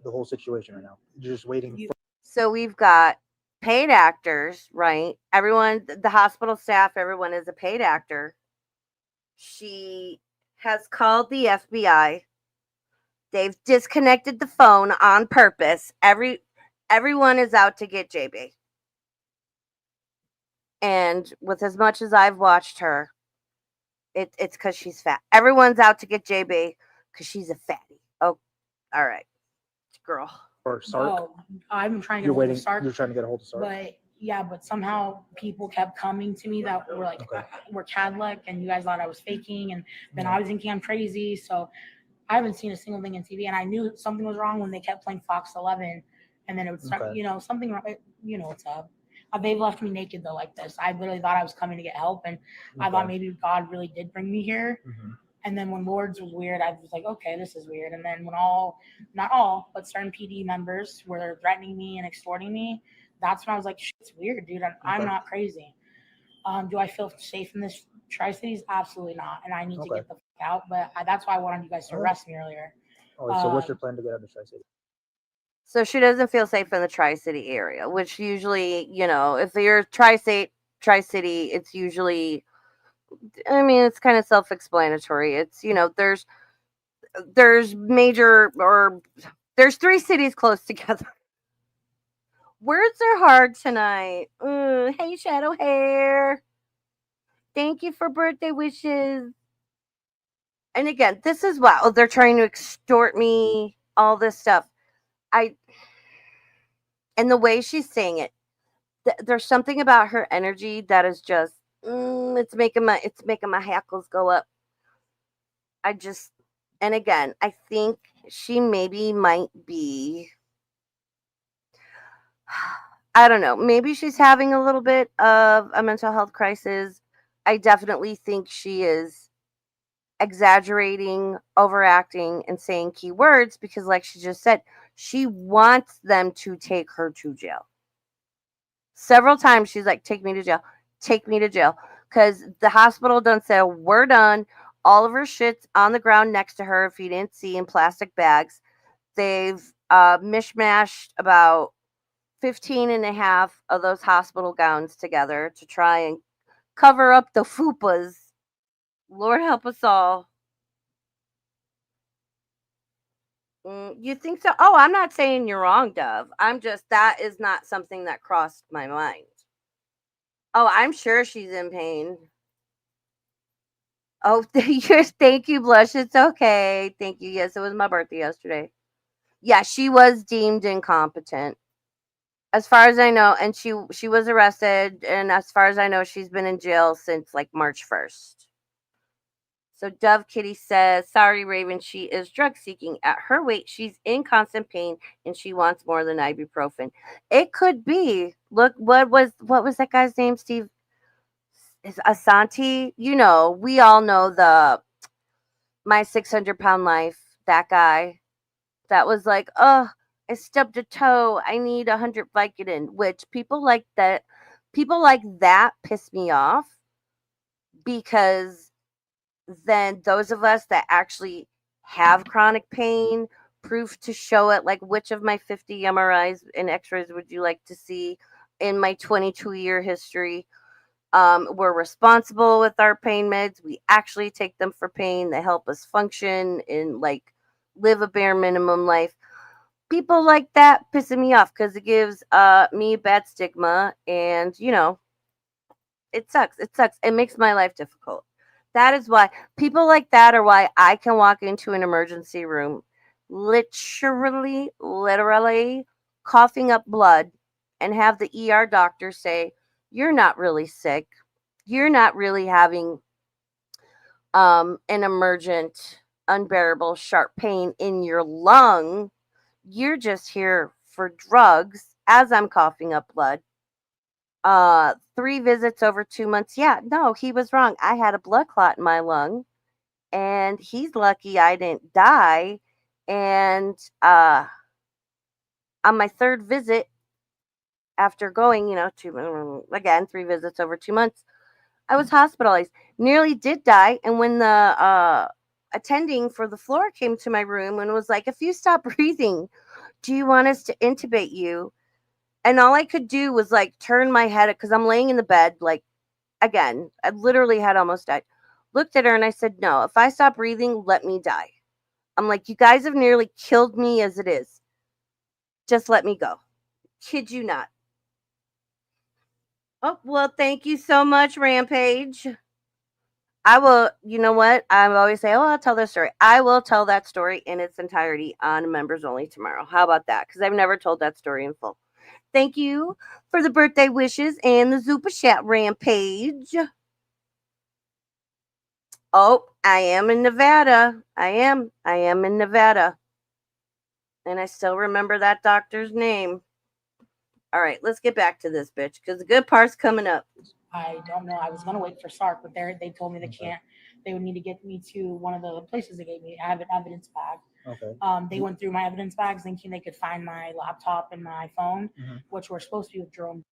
the whole situation right now? You're just waiting. So we've got paid actors, right? Everyone, the hospital staff, everyone is a paid actor. She has called the FBI. They've disconnected the phone on purpose. Everyone is out to get Bae. And with as much as I've watched her, it's because she's fat. Everyone's out to get Bae because she's a fatty. Oh, all right, girl. Or Sark? Oh, I've been trying to get a hold of Sark. You're trying to get a hold of Sark? But somehow people kept coming to me that were like, we're Cadillac, and you guys thought I was faking, and then I was thinking I'm crazy. So I haven't seen a single thing in TV, and I knew something was wrong when they kept playing Fox 11, and then it would start, something wrong. What's up? They've left me naked though, like this. I literally thought I was coming to get help, and I thought maybe God really did bring me here. Mhm. And then when Lords was weird, I was like, okay, this is weird. And then when not all, but certain PD members were threatening me and extorting me, that's when I was like, shit's weird, dude. I'm Okay. not crazy. Do I feel safe in this Tri-Cities? Absolutely not. And I need to Okay. get the fuck out. But that's why I wanted you guys to arrest me earlier. All right. So what's your plan to get out of the Tri-City? So she doesn't feel safe in the Tri-City area, which usually, if you're Tri-City, it's usually, I mean, it's kind of self-explanatory. It's, there's major, or there's 3 cities close together. Words are hard tonight. Hey, Shadow Hair. Thank you for birthday wishes. And again, this is wow. They're trying to extort me, all this stuff. And the way she's saying it, there's something about her energy that is just, it's making my hackles go up. And again, I think she maybe might be, I don't know, maybe she's having a little bit of a mental health crisis. I definitely think she is exaggerating, overacting, and saying key words because, like she just said, she wants them to take her to jail. Several times she's like, take me to jail, take me to jail. Because the hospital done said, we're done. All of her shit's on the ground next to her, if you didn't see, in plastic bags. They've mishmashed about 15 and a half of those hospital gowns together to try and cover up the fupas. Lord help us all. You think so? Oh, I'm not saying you're wrong, Dove. That is not something that crossed my mind. Oh, I'm sure she's in pain. Oh, thank you, Blush. It's okay. Thank you. Yes, it was my birthday yesterday. Yeah, she was deemed incompetent. As far as I know, and she was arrested, and as far as I know, she's been in jail since like March 1st. So Dove Kitty says, sorry, Raven, she is drug seeking. At her weight, she's in constant pain and she wants more than ibuprofen. It could be. Look, what was that guy's name, Steve? Is Asante? We all know the My 600-Pound Life, that guy. That was like, oh, I stubbed a toe. I need 100 Vicodin, which people like that piss me off because then those of us that actually have chronic pain, proof to show it, like which of my 50 MRIs and x-rays would you like to see in my 22-year history? We're responsible with our pain meds. We actually take them for pain. They help us function and like live a bare minimum life. People like that pissing me off because it gives me a bad stigma, and it sucks. It sucks. It makes my life difficult. That is why people like that are why I can walk into an emergency room, literally coughing up blood, and have the ER doctor say, "You're not really sick. You're not really having an emergent, unbearable, sharp pain in your lung. You're just here for drugs." As I'm coughing up blood. 3 visits over 2 months. Yeah, no, he was wrong. I had a blood clot in my lung, and he's lucky I didn't die. And on my 3rd visit, after going, to again 3 visits over 2 months, I was hospitalized. Nearly did die. And when the attending for the floor came to my room and was like, "If you stop breathing, do you want us to intubate you?" And all I could do was like turn my head because I'm laying in the bed, like, again, I literally had almost died. Looked at her and I said, "No, if I stop breathing, let me die." I'm like, "You guys have nearly killed me as it is. Just let me go." Kid you not. Oh, well, thank you so much, Rampage. I will, you know what? I always say, "Oh, I'll tell this story." I will tell that story in its entirety on Members Only tomorrow. How about that? Because I've never told that story in full. Thank you for the birthday wishes and the Zupa Chat, Rampage. Oh, I am in Nevada. I am in Nevada. And I still remember that doctor's name. All right, let's get back to this bitch because the good part's coming up. I don't know. I was gonna wait for Sark, but they told me they can't. They would need to get me to one of the places they gave me. I have an evidence bag. Okay. They went through my evidence bags thinking they could find my laptop and my phone, Mhm. which were supposed to be with Jerome.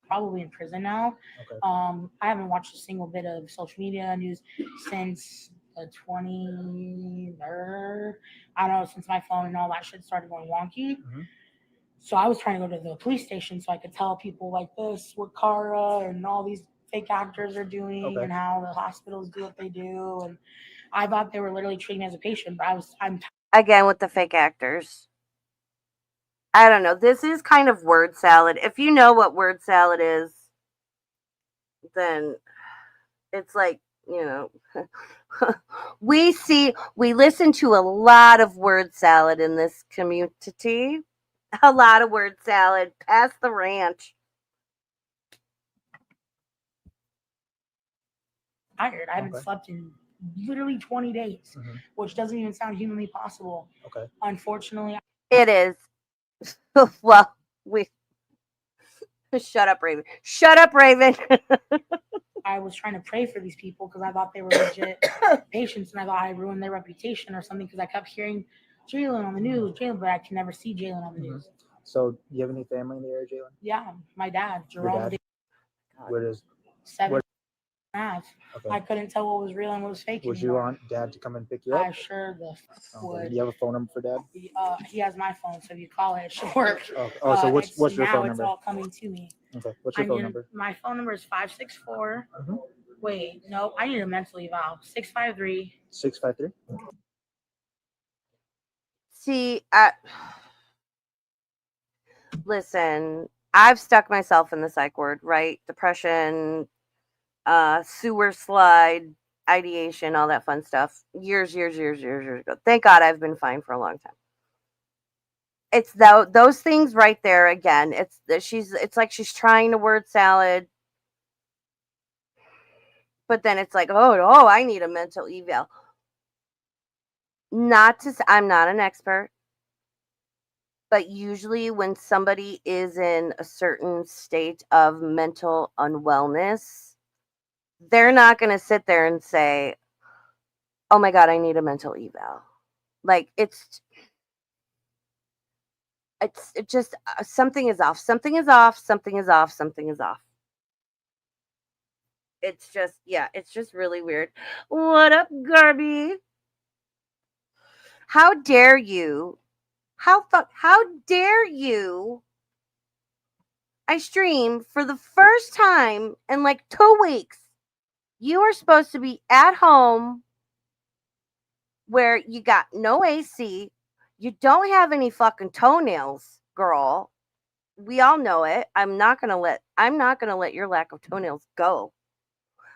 Probably in prison now. Okay. I haven't watched a single bit of social media news since the 23rd. I don't know, since my phone and all that shit started going wonky. Mhm. So I was trying to go to the police station so I could tell people like this what Kara and all these fake actors are doing Okay. and how the hospitals do what they do. And I thought they were literally treating me as a patient, but I'm Again with the fake actors. I don't know. This is kind of word salad. If you know what word salad is, then it's like, you know, we listen to a lot of word salad in this community. A lot of word salad. Pass the ranch. tired. I haven't Okay. slept in literally 20 days, Mhm. which doesn't even sound humanly possible. Okay. Unfortunately, It is. Well, we shut up, Raven. Shut up, Raven. I was trying to pray for these people because I thought they were legit patients, and I thought I ruined their reputation or something because I kept hearing Jalen on the news, Jalen, but I can never see Jalen on the news. So, do you have any family in the area, Jalen? Yeah, my dad, Your Jerome, dad? Where does? 7 Where- and a half. Okay. I couldn't tell what was real and what was fake Would you anymore. want Dad to come and pick you I up? sure the Okay. would. Do you have a phone number for Dad? He has my phone, so if you call it, it should work. Oh, so what's your now phone it's number? all coming to me. Okay. What's your phone number? My phone number is 564. Mhm. Wait, no, I need a mental eval. 653. 653. See, listen, I've stuck myself in the psych ward, right? Depression, sewer slide, ideation, all that fun stuff. Years ago. Thank God I've been fine for a long time. It's those things right there again. It's like she's trying to word salad, but then it's like, oh, I need a mental eval. I'm not an expert, but usually when somebody is in a certain state of mental unwellness, they're not going to sit there and say, oh my God, I need a mental eval. Like it's just something is off. Something is off. Something is off. Something is off. It's just really weird. What up, Garby? How dare you? How dare you? I stream for the first time in like 2 weeks. You are supposed to be at home where you got no AC. You don't have any fucking toenails, girl. We all know it. I'm not gonna let your lack of toenails go.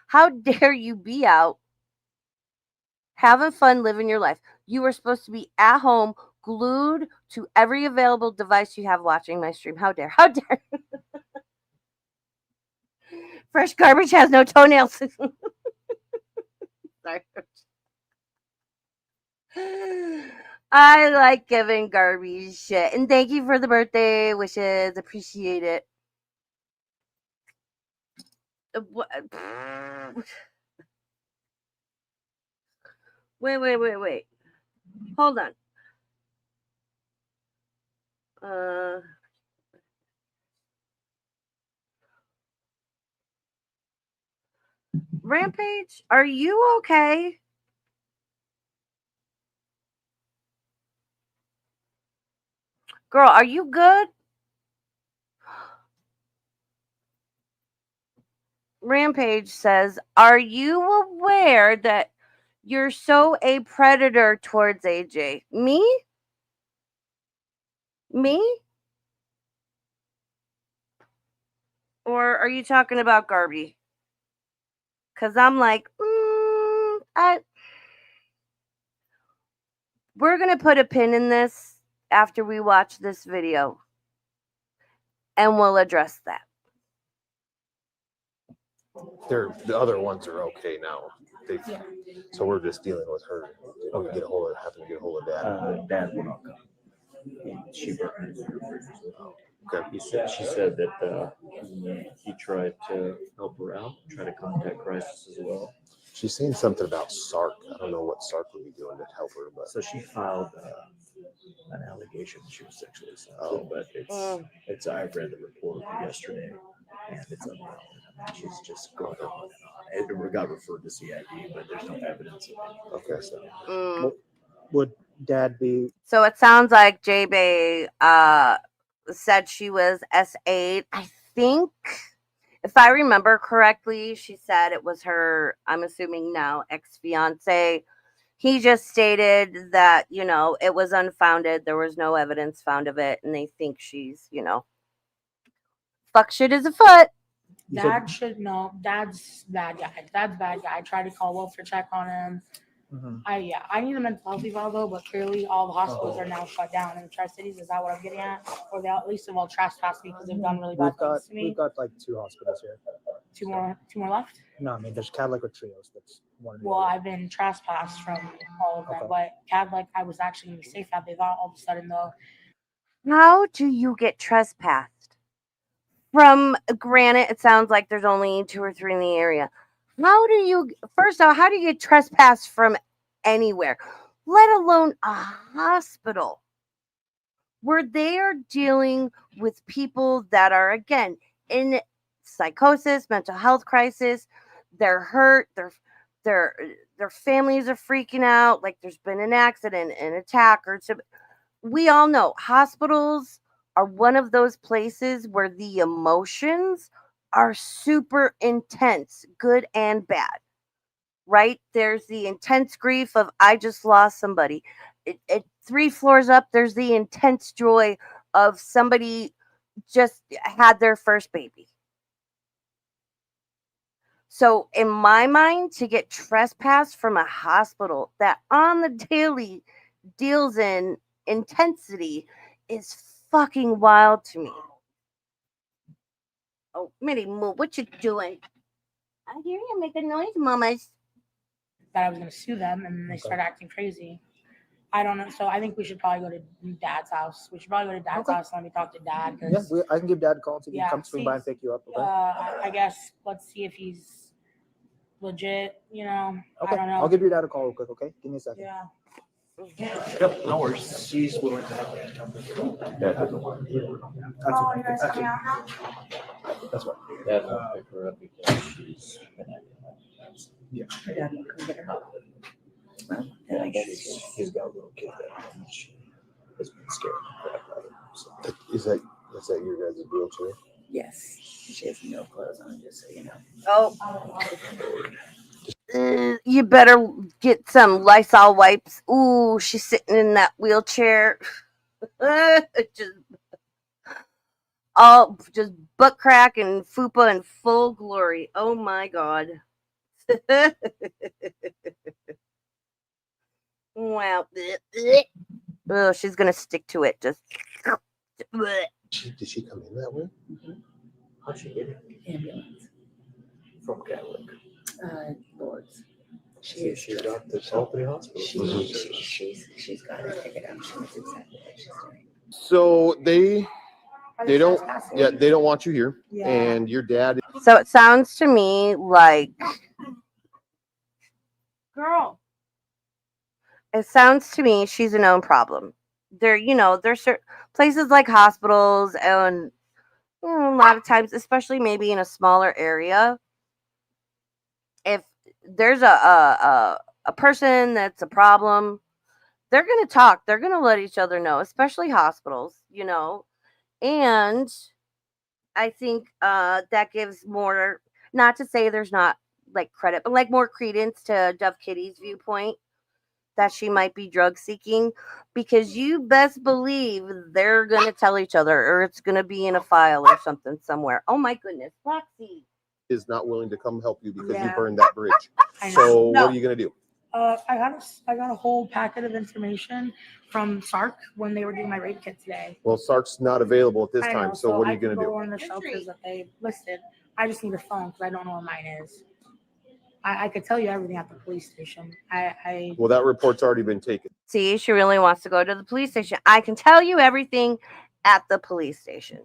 How dare you be out having fun, living your life? You were supposed to be at home, glued to every available device you have watching my stream. How dare? How dare? Fresh garbage has no toenails. Sorry. I like giving garbage shit. And thank you for the birthday wishes. Appreciate it. Wait. Hold on. Rampage, are you okay? Girl, are you good? Rampage says, are you aware that you're so a predator towards AJ? Me? Or are you talking about Garby? Because I'm like, we're going to put a pin in this after we watch this video. And we'll address that. The other ones are okay now. So we're just dealing with her. Having to get a hold of Dad. Dad will not come. She burned. Okay. She said that he tried to help her out, try to contact crisis as well. She's saying something about Sark. I don't know what Sark would be doing to help her, but So she filed an allegation that she was sexually assaulted, but it's I've read the report yesterday, and it's unfounded. I mean, she's just going on and on. It got referred to CID, but there's no evidence of it. okay. So Would Dad be? So it sounds like J-Bay said she was S8. I think, if I remember correctly, she said it was her, I'm assuming now, ex-fiance. He just stated that, it was unfounded. There was no evidence found of it. And they think she's, fuck shit is afoot. Dad should know. Dad's bad guy. Dad's bad guy. I tried to call welfare check on him. I need a mental health eval though, but clearly all the hospitals are now shut down in the Tri-Cities. Is that what I'm getting at? Or they at least have all trespassed me because they've done really bad things to me. We've got like 2 hospitals here. Two more left? No, I mean there's Cadillac or Trios. That's one. Well, I've been trespassed from all of them, but Cadillac, I was actually gonna be safe at. They thought all of a sudden though. How do you get trespassed? From granted, it sounds like there's only 2 or 3 in the area. First off, how do you get trespassed from anywhere, let alone a hospital where they are dealing with people that are, again, in psychosis, mental health crisis? They're hurt. Their families are freaking out. Like there's been an accident, an attack, we all know hospitals are one of those places where the emotions are super intense, good and bad. Right? There's the intense grief of I just lost somebody. 3 floors up, there's the intense joy of somebody just had their first baby. So in my mind, to get trespassed from a hospital that on the daily deals in intensity is fucking wild to me. Oh, Minnie, what you doing? I hear you make a noise, mamas. That I was going to sue them, and then they start acting crazy. I don't know. So I think we should probably go to Dad's house. We should probably go to Dad's house and let me talk to Dad. Yeah, I can give Dad a call so he can come swing by and pick you up. Okay. I guess let's see if he's legit. Okay. I don't know. I'll give your dad a call real quick. Okay, give me a second. Yeah. Yep, no worries. She's willing to have that. Dad doesn't want to. You guys coming out now? That's why. Dad won't pick her up because she's been acting like that. Yeah. Her dad won't come get her. And I guess he's got a little kid that she has been scared of crap out of him. So. is that your guys' wheelchair? Yes. She has no clothes on, just so you know. Oh. You better get some Lysol wipes. Ooh, she's sitting in that wheelchair. just butt crack and fupa in full glory. Oh my God. Wow. Oh, she's gonna stick to it. Just. Did she come in that way? How'd she get it? Ambulance. From Cadillac. Lords. She got the Albany Hospital. She's got it figured out. She knows exactly what she's doing. So they don't want you here, and your dad. So it sounds to me like, girl. It sounds to me she's a known problem. There's certain places like hospitals, and a lot of times, especially maybe in a smaller area, if there's a person that's a problem, they're gonna talk. They're gonna let each other know, especially hospitals, And I think that gives more. Not to say there's not like credit, but like more credence to Dove Kitty's viewpoint that she might be drug seeking, because you best believe they're going to tell each other, or it's going to be in a file or something somewhere. Oh my goodness, Roxy is not willing to come help you because you burned that bridge. So what are you going to do? I got a whole packet of information from Sark when they were doing my rape kit today. Well, Sark's not available at this time. So what are you going to do? I can go on the shelters that they listed. I just need a phone because I don't know where mine is. I could tell you everything at the police station. Well, that report's already been taken. See, she really wants to go to the police station. I can tell you everything at the police station.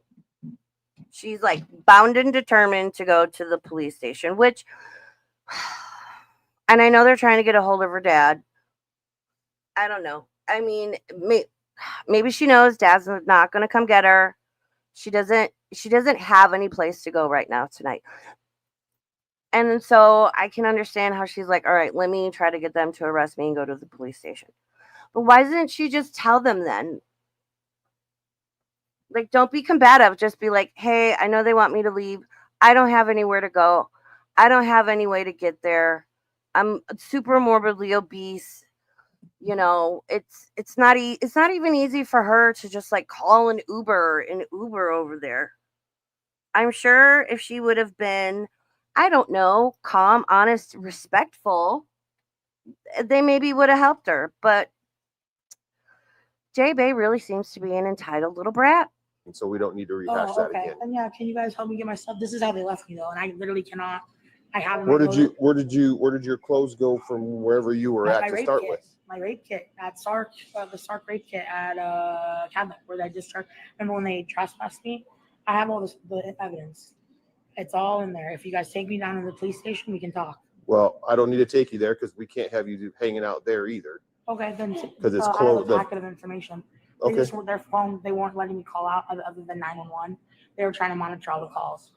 she's like bound and determined to go to the police station, which, and I know they're trying to get a hold of her dad. I don't know. I mean, maybe she knows dad's not going to come get her. She doesn't have any place to go right now tonight. And so I can understand how she's like, all right, let me try to get them to arrest me and go to the police station. But why doesn't she just tell them then? Like, don't be combative. Just be like, hey, I know they want me to leave. I don't have anywhere to go. I don't have any way to get there. I'm super morbidly obese. You know, it's not even easy for her to just like call an Uber over there. I'm sure if she would have been, I don't know, calm, honest, respectful, they maybe would have helped her. But J Bay really seems to be an entitled little brat. And so we don't need to rehash that again. And yeah, can you guys help me get my stuff? This is how they left me though, and I literally cannot. I have. Where did your clothes go from wherever you were at to start with? My rape kit at Sark, the Sark rape kit at Catholic, where they discharged. Remember when they trespassed me? I have all the evidence. It's all in there. If you guys take me down to the police station, we can talk. Well, I don't need to take you there because we can't have you hanging out there either. Okay, then because it's closed. I have a packet of information. They just their phone. They weren't letting me call out other than 911. They were trying to monitor all the calls.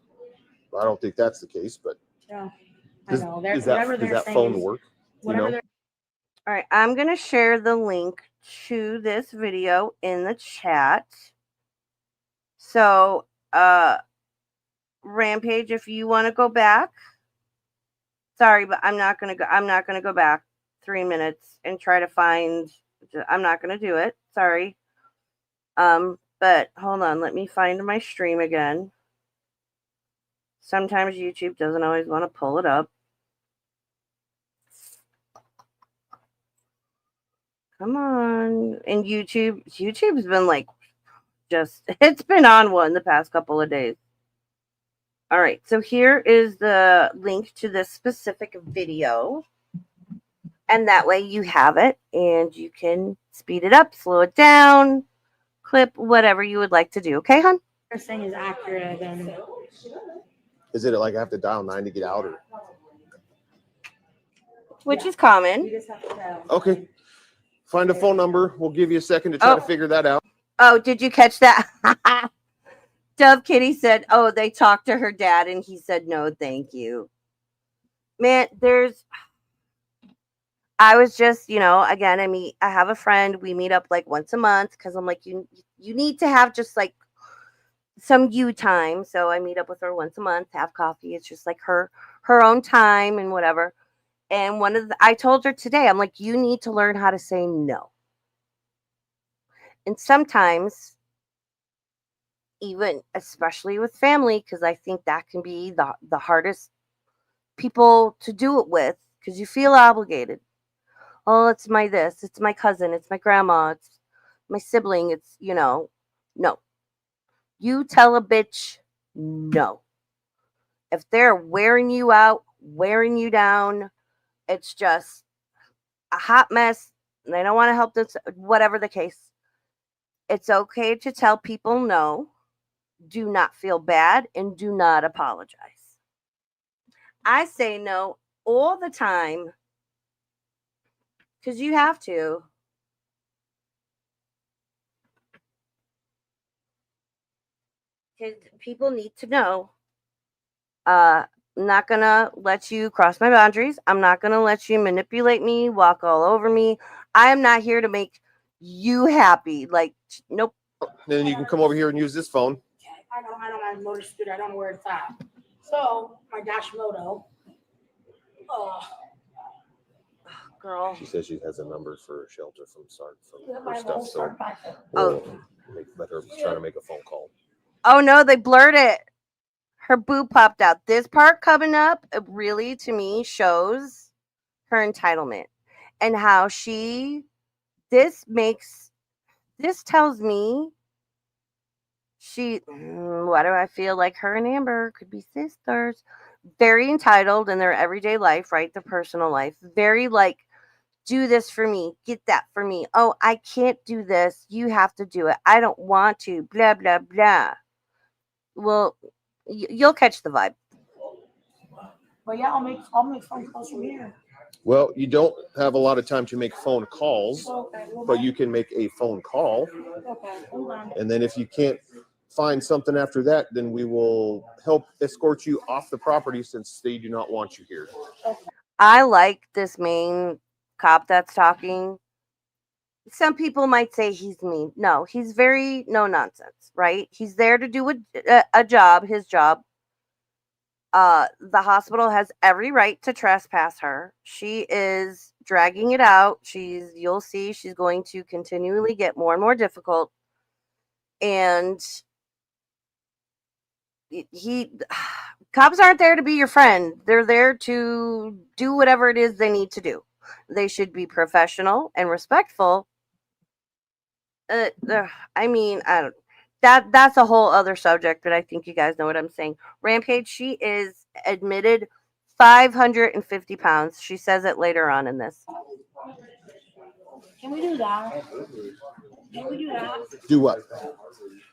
I don't think that's the case, but yeah, I know. Does that phone work? Whatever. All right, I'm going to share the link to this video in the chat. So, Rampage, if you want to go back, sorry, but I'm not going to go back 3 minutes and try to find, I'm not going to do it. Sorry. But hold on, let me find my stream again. Sometimes YouTube doesn't always want to pull it up. Come on. And YouTube's been like, it's been on one the past couple of days. All right, so here is the link to this specific video. And that way you have it and you can speed it up, slow it down, clip, whatever you would like to do. Okay, hon? This thing is accurate. And is it like I have to dial 9 to get out? Or? Which is common. Okay. Find a phone number. We'll give you a second to try to figure that out. Oh, did you catch that? Dove Kitty said, oh, they talked to her dad and he said, no, thank you. Man, I was just, again, I have a friend. We meet up like once a month because I'm like, you need to have just like some you time. So I meet up with her once a month, have coffee. It's just like her own time and whatever. And I told her today, I'm like, you need to learn how to say no. And sometimes, even especially with family, because I think that can be the hardest people to do it with, because you feel obligated. Oh, it's my this, it's my cousin, it's my grandma, it's my sibling, it's, no. You tell a bitch no. If they're wearing you out, wearing you down, it's just a hot mess, and they don't want to help this, whatever the case. It's okay to tell people no. Do not feel bad and do not apologize. I say no all the time because you have to. Because people need to know. I'm not going to let you cross my boundaries. I'm not going to let you manipulate me, walk all over me. I am not here to make you happy. Like, nope. Then you can come over here and use this phone. I don't have a motor scooter. I don't know where it's at. So, my Dash Moto. Girl. She says she has a number for a shelter from Sark from her stuff. So let her try to make a phone call. Oh no, they blurred it. Her boob popped out. This part coming up, it really, to me, shows her entitlement and how this tells me why do I feel like her and Amber could be sisters? Very entitled in their everyday life, right? Their personal life. Very like, do this for me, get that for me. Oh, I can't do this. You have to do it. I don't want to, blah, blah, blah. well, you'll catch the vibe. But yeah, I'll make phone calls from here. Well, you don't have a lot of time to make phone calls, Okay, hold but on. you can make a phone call. Okay, hold on. And then if you can't find something after that, then we will help escort you off the property since they do not want you here. I like this main cop that's talking. Some people might say he's mean. No, he's very no nonsense, right? He's there to do a job, his job. The hospital has every right to trespass her. She is dragging it out. You'll see, she's going to continually get more and more difficult. And cops aren't there to be your friend. They're there to do whatever it is they need to do. They should be professional and respectful. I mean, I don't. That's a whole other subject, but I think you guys know what I'm saying. Rampage, she is admitted 550 pounds. She says it later on in this. Can we do that? Can we do that? Do what?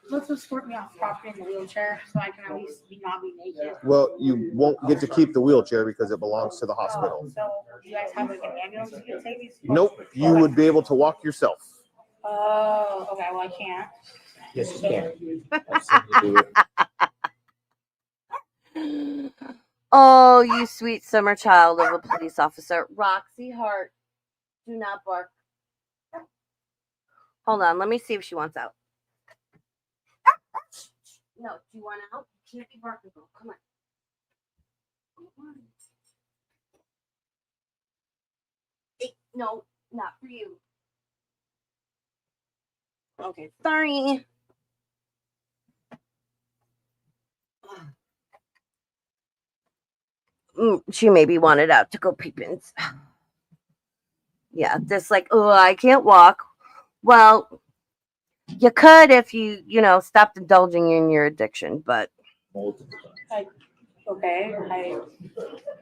Let's escort me off property in the wheelchair so I can at least not be naked. Well, you won't get to keep the wheelchair because it belongs to the hospital. So do you guys have like an ambulance you can take me? Nope, you would be able to walk yourself. Oh, okay. Well, I can't. Yes, you can. I've seen you do it. Oh, you sweet summer child of a police officer. Roxy Hart, do not bark. Hold on, let me see if she wants out. No, do you want out? You can't be barking, girl. Come on. No, not for you. Okay, sorry. She maybe wanted out to go peepins. Yeah, just like, oh, I can't walk. Well, you could if you stopped indulging in your addiction, but Okay,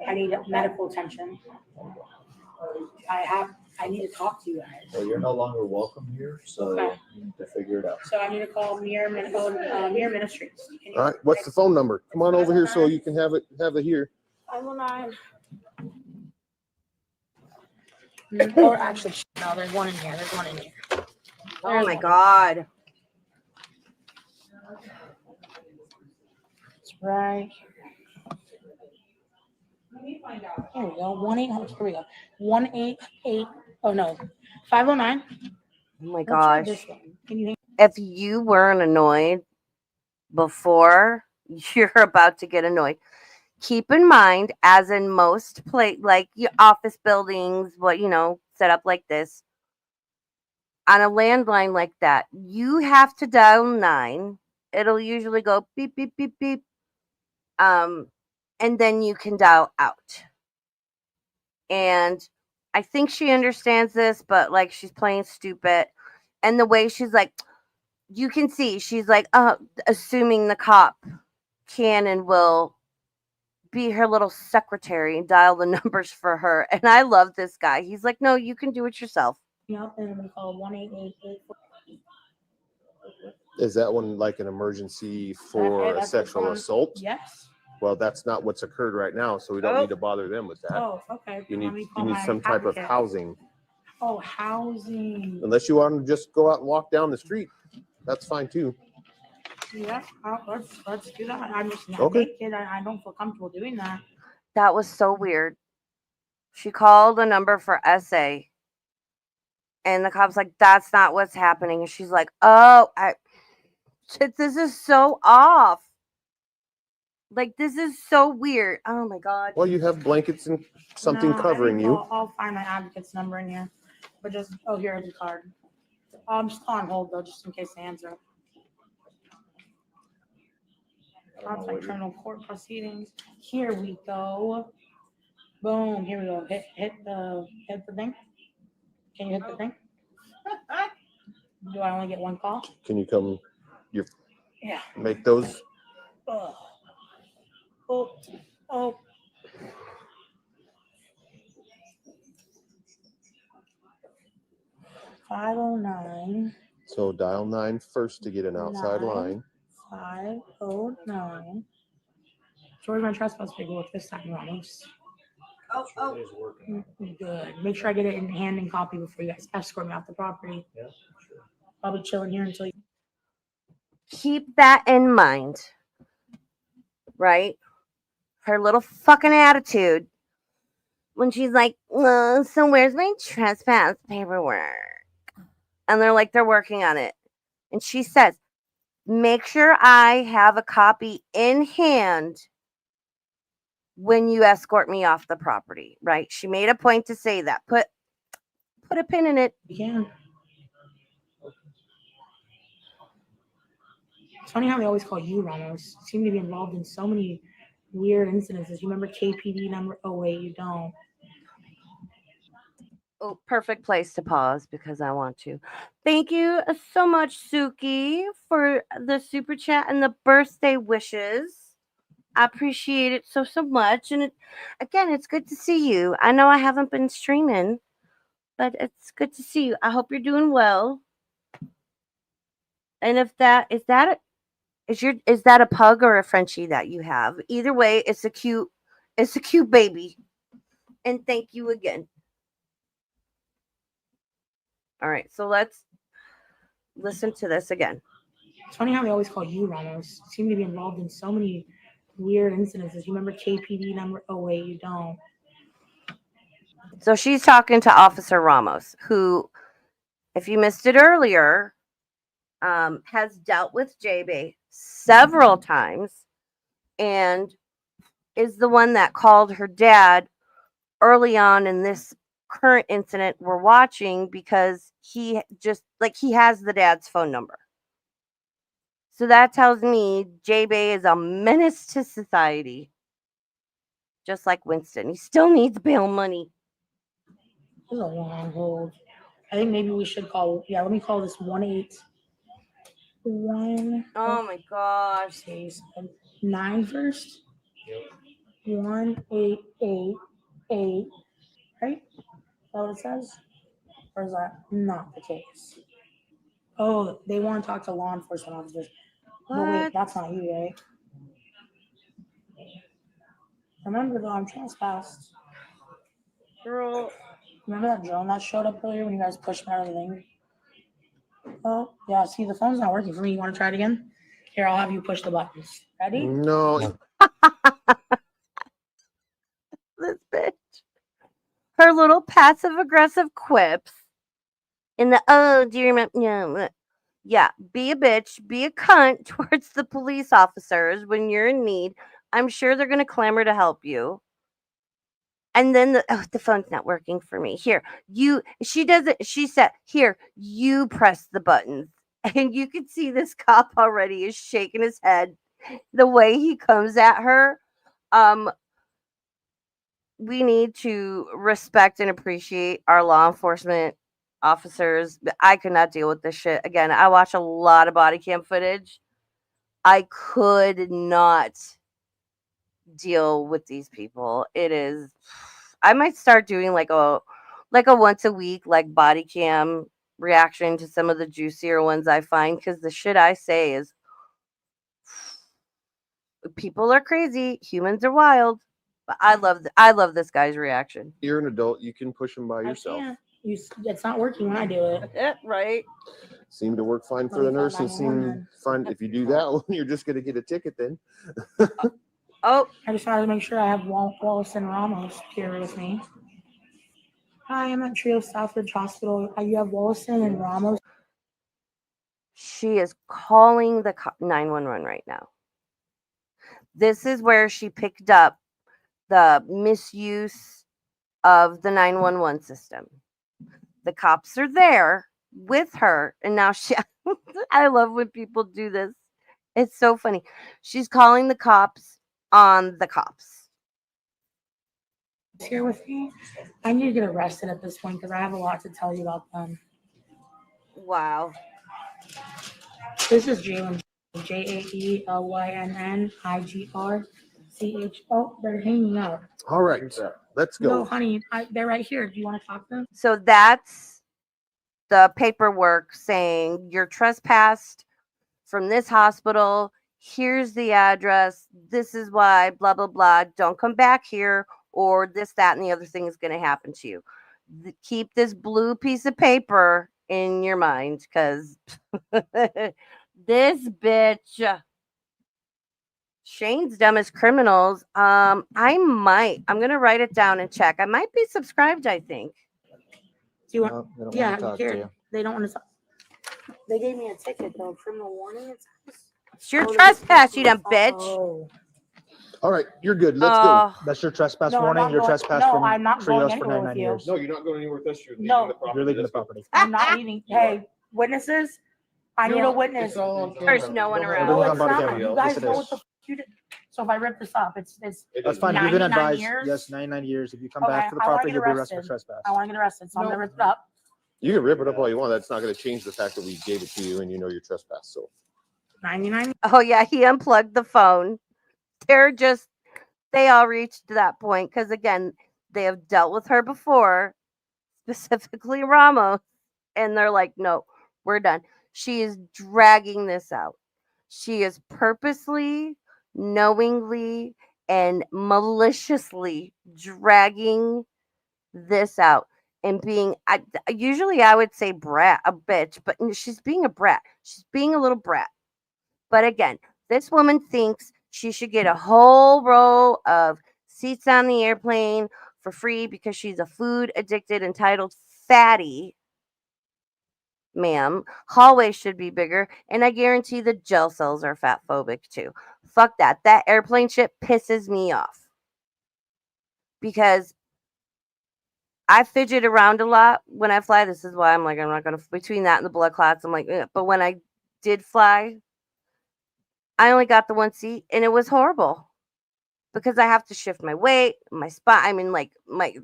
I need medical attention. I need to talk to you guys. Well, you're no longer welcome here, so Okay. you need to figure it out. So I need to call Mirror Ministries. Can you- All right, what's the phone number? Come on over here so you can have it here. 509. Or actually, no, there's one in here. There's one in here. oh my God. It's right here. Here we go. 1-800. Here we go. 188. Oh no. 509. Oh my Let's try gosh. this one. Can you? If you weren't annoyed before, you're about to get annoyed. Keep in mind, as in most like your office buildings, set up like this, on a landline like that, you have to dial 9. It'll usually go beep beep beep beep. And then you can dial out. And I think she understands this, but like she's playing stupid. And the way she's like, you can see she's like, assuming the cop can and will be her little secretary and dial the numbers for her. And I love this guy. He's like, no, you can do it yourself. Yep, and I'm gonna call 1-888. Is that one like an emergency for a That's sexual what's on- assault? Yes. Well, that's not what's occurred right now, so we don't need to bother them with that. Oh, okay. You Let need me call my some type of advocate. housing. Oh, housing. Unless you want to just go out and walk down the street, that's fine too. Yeah, let's do that. I'm just not Okay. naked. I don't feel comfortable doing that. That was so weird. She called a number for SA. And the cop's like, that's not what's happening. And she's like, oh, this is so off. Like, this is so weird. Oh my God. Well, you have blankets and something No, covering you. I'll find my advocate's number in here. But just, here's the card. I'm just on hold though, just in case they answer. That's like criminal court proceedings. Here we go. Boom. Here we go. Hit the thing. Can you hit the thing? Do I only get one call? Can you come? Yeah. Make those. Oh. 509. So dial 9 first to get an outside 9. line. 509. So where's my trespass paperwork this time, Ramos? Oh. Jay's working. Good. Make sure I get it in hand and copy before you guys escort me off the property. Yeah, sure. I'll be chilling here until you. Keep that in mind, right? Her little fucking attitude when she's like, so where's my trespass paperwork? And they're like, they're working on it. And she says, make sure I have a copy in hand when you escort me off the property, right? She made a point to say that. Put a pin in it. You can. It's funny how they always call you Ramos. You seem to be involved in so many weird incidences. You remember KPD number? Oh wait, you don't. Oh, perfect place to pause because I want to. Thank you so much, Suki, for the super chat and the birthday wishes. I appreciate it so much. And again, it's good to see you. I know I haven't been streaming, but it's good to see you. I hope you're doing well. And if that is that a pug or a Frenchie that you have? Either way, it's a cute baby. And thank you again. All right, so let's listen to this again. It's funny how they always call you Ramos. You seem to be involved in so many weird incidences. You remember KPD number? Oh wait, you don't. So she's talking to Officer Ramos, who, if you missed it earlier, has dealt with JB several times and is the one that called her dad early on in this current incident we're watching because he has the dad's phone number. So that tells me JB is a menace to society. Just like Winston. He still needs bail money. This is a long hold. I think maybe we should call. Yeah, let me call this 181. Oh my gosh. 9 first. 1888. Right? Is that what it says? Or is that not the case? Oh, they want to talk to law enforcement officers. But wait, that's not you, right? Remember though, I'm trespassed. Girl. Remember that drone that showed up earlier when you guys pushed me out of the thing? Oh, yeah, see, the phone's not working for me. You want to try it again? Here, I'll have you push the buttons. Ready? No. This bitch. Her little passive aggressive quips in the do you remember? Yeah, be a bitch, be a cunt towards the police officers when you're in need. I'm sure they're gonna clamor to help you. And then the phone's not working for me. Here, she does it. She said, here, you press the buttons. And you can see this cop already is shaking his head the way he comes at her. We need to respect and appreciate our law enforcement officers. I could not deal with this shit. Again, I watch a lot of body cam footage. I could not deal with these people. It is, I might start doing like a once a week like body cam reaction to some of the juicier ones I find, because the shit I say is people are crazy, humans are wild. But I love this guy's reaction. You're an adult. You can push them by yourself. It's not working when I do it. Right. Seemed to work fine for the nurse and seemed fine. If you do that one, you're just going to get a ticket then. Oh, I just wanted to make sure I have Wallace and Ramos here with me. Hi, I'm at Trio Southridge Hospital. You have Wallison and Ramos. She is calling the 911 right now. This is where she picked up the misuse of the 911 system. The cops are there with her, and now I love when people do this. It's so funny. She's calling the cops on the cops. Here with me. I need to get arrested at this point because I have a lot to tell you about them. Wow. This is Jalen. JAELYNNIGRCH. Oh, they're hanging out. All right, let's go. No, honey, they're right here. Do you want to talk to them? So that's the paperwork saying you're trespassed from this hospital. Here's the address. This is why, blah, blah, blah. Don't come back here, or this, that, and the other thing is going to happen to you. Keep this blue piece of paper in your mind, because this bitch, Shane's dumb as criminals. I'm going to write it down and check. I might be subscribed, I think. Do you want? No, they don't Yeah, want to talk to here. you. They don't want to talk. They gave me a ticket though, criminal warning. It says. It's your Oh, trespass, you dumb bitch. Oh. All right, you're good. Let's go. Oh, That's your trespass No, I'm warning. not Your going- trespass no, from I'm not going Trios for anywhere with 99 you. years. No, you're not going anywhere with us. You're leaving No. the property. You're leaving the Let's go. property. I'm not leaving. Hey, witnesses. I need a witness. It's all on There's camera. no one You don't around. have No, Everything's it's on body not. camera. You guys Yes, it know is. what the f- you did. So if I rip this up, it's That's fine. You've been 99 advised. years? Yes, 99 years. If you come Okay, back to the I wanna property, get you'll be arrested for arrested. trespass. I want to get arrested, so I'm No. gonna rip it up. You can rip it up all you want. That's not going to change the fact that we gave it to you and you know your trespass. So 99. oh yeah, he unplugged the phone. They all reached that point because, again, they have dealt with her before, specifically Ramos, and they're like, no, we're done. She is dragging this out. She is purposely, knowingly, and maliciously dragging this out and being, usually I would say a bitch, but she's being a brat. She's being a little brat. But again, this woman thinks she should get a whole row of seats on the airplane for free because she's a food addicted, entitled fatty. Ma'am, hallways should be bigger, and I guarantee the jail cells are fat phobic too. Fuck that. That airplane shit pisses me off because I fidget around a lot when I fly. This is why I'm like, I'm not gonna, between that and the blood clots, I'm like, ugh. But when I did fly, I only got the one seat, and it was horrible because I have to shift my weight, my spine. I mean, like, my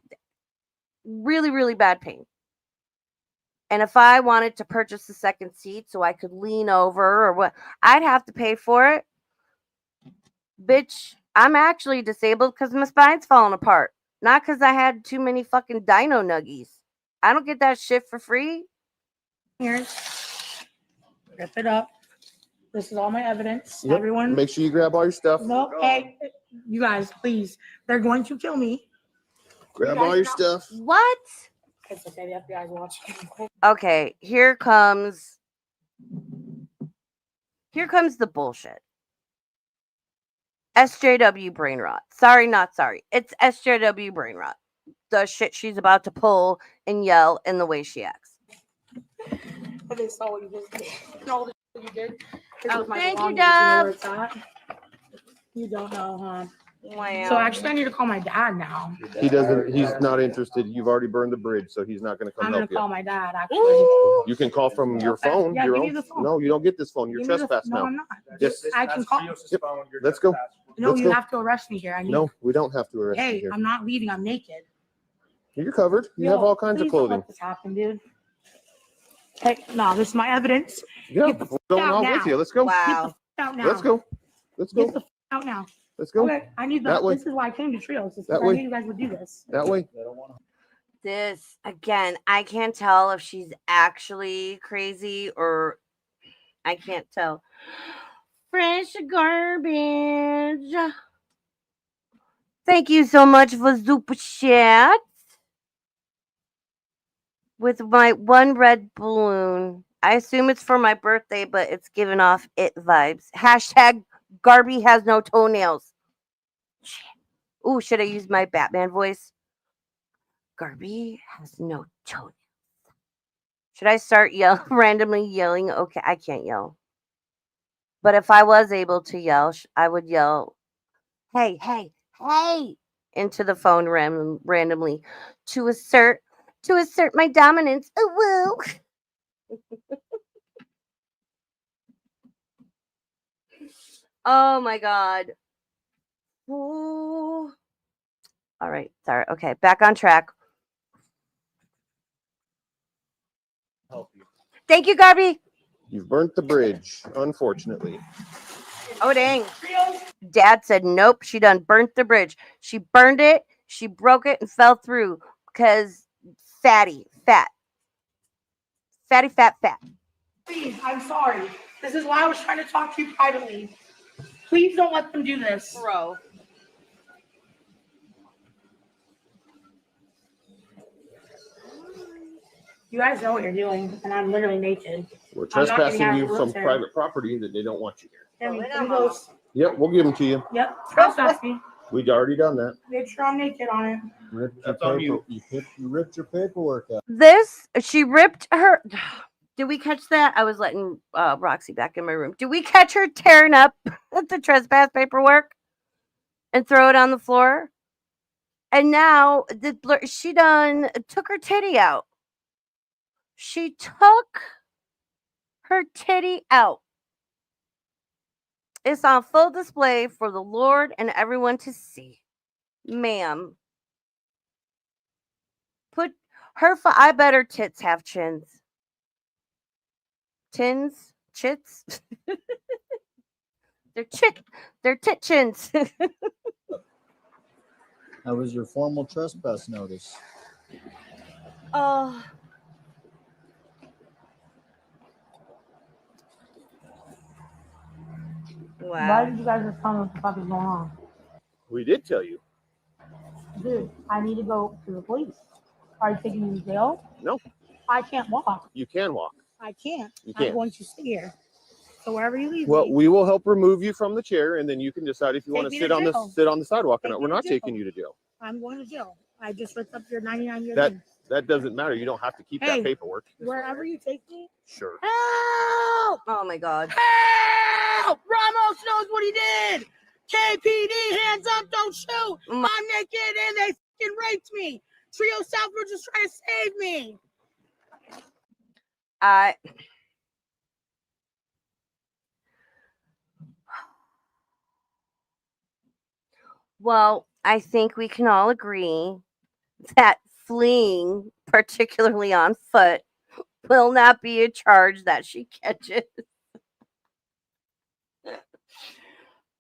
really, really bad pain. And if I wanted to purchase the second seat so I could lean over or what, I'd have to pay for it. Bitch, I'm actually disabled because my spine's falling apart, not because I had too many fucking dino nuggies. I don't get that shit for free. Here's rip it up. This is all my evidence. Yep. Everyone. Make sure you grab all your stuff. No, hey, you guys, please. They're going to kill me. Grab all your stuff. What? It's okay. The FBI's watching. Okay, here comes the bullshit. SJW brain rot. Sorry, not sorry. It's SJW brain rot. The shit she's about to pull and yell and the way she acts. But they saw what you just did. And all the shit you did. This Oh, was my thank you, belongings. You know Dub. where it's at? You don't know, huh? Wow. So actually, I need to call my dad now. He doesn't. He's not interested. You've already burned the bridge, so he's not going to come I'm gonna help you. call my dad. Actually, You can call from your Okay. phone. Yeah, your give me own. the phone. No, you don't get this phone. You're Give me the- trespassed No, now. I'm not. Yes. I can call. Yep. Let's go. No, Let's you go. have to arrest me here. I need. No, we don't have to arrest you Hey, here. I'm not leaving. I'm naked. You're covered. You have Yo, all kinds of please don't clothing. let this happen, dude. Hey, no, this is my evidence. Yeah, Get the we're going out all now. with you. Let's go. Get the Wow. f- out now. Let's go. Let's Get go. the f- out now. Let's go. Okay, I need the. That way. This is why I came to Trios. This is That I way. knew you guys would do this. That way. This, again, I can't tell if she's actually crazy or I can't tell. Fresh garbage. Thank you so much for super chat. With my one red balloon. I assume it's for my birthday, but it's giving off it vibes. Hashtag Garby has no toenails. Ooh, should I use my Batman voice? Garby has no toenails. Should I start randomly yelling? Okay, I can't yell. But if I was able to yell, I would yell, hey, hey, hey, into the phone randomly to assert my dominance. Ooh, woo. Oh my God. Ooh. All right. Sorry. Okay. Back on track. Help you. Thank you, Garby. You've burnt the bridge, unfortunately. Oh, dang. Dad said, nope, she done burnt the bridge. She burned it, she broke it, and fell through because fat. Fatty, fat. Please, I'm sorry. This is why I was trying to talk to you privately. Please don't let them do this. Bro. You guys know what you're doing, and I'm literally naked. We're I'm not getting trespassing out of you the from wheelchair. private property that they don't want you here. Give me Well, give me those. Yep, we'll give them to you. Yep, trespass me. We'd already done that. Make sure I'm naked on it. That's on you. You ripped your paperwork out. She ripped her. Did we catch that? I was letting Roxy back in my room. Did we catch her tearing up the trespass paperwork and throw it on the floor? And now she done took her titty out. She took her titty out. It's on full display for the Lord and everyone to see. Ma'am. Put her, I bet her tits have chins. Tins? Chits? They're tit chins. That was your formal trespass notice. Oh. Why Wow. did you guys just tell me what the fuck is going on? We did tell you. Dude, I need to go to the police. Are you taking me to jail? No. I can't walk. You can walk. I can't. You can't. I'm going to sit here. So wherever you leave Well, me. we will help remove you from the chair, and then you can decide if you want to me sit to on jail. sit on the sidewalk. Take And me we're to not jail. taking you to jail. I'm going to jail. I just ripped up your 99-year That thing. that doesn't matter. You don't have to keep Hey. that paperwork. Wherever you take me. Sure. Help! Oh my God. Help! Ramos knows what he did. KPD, hands up, don't shoot. I'm naked and they fucking raped me. Trio South were just trying to save me. Well, I think we can all agree that fleeing, particularly on foot, will not be a charge that she catches.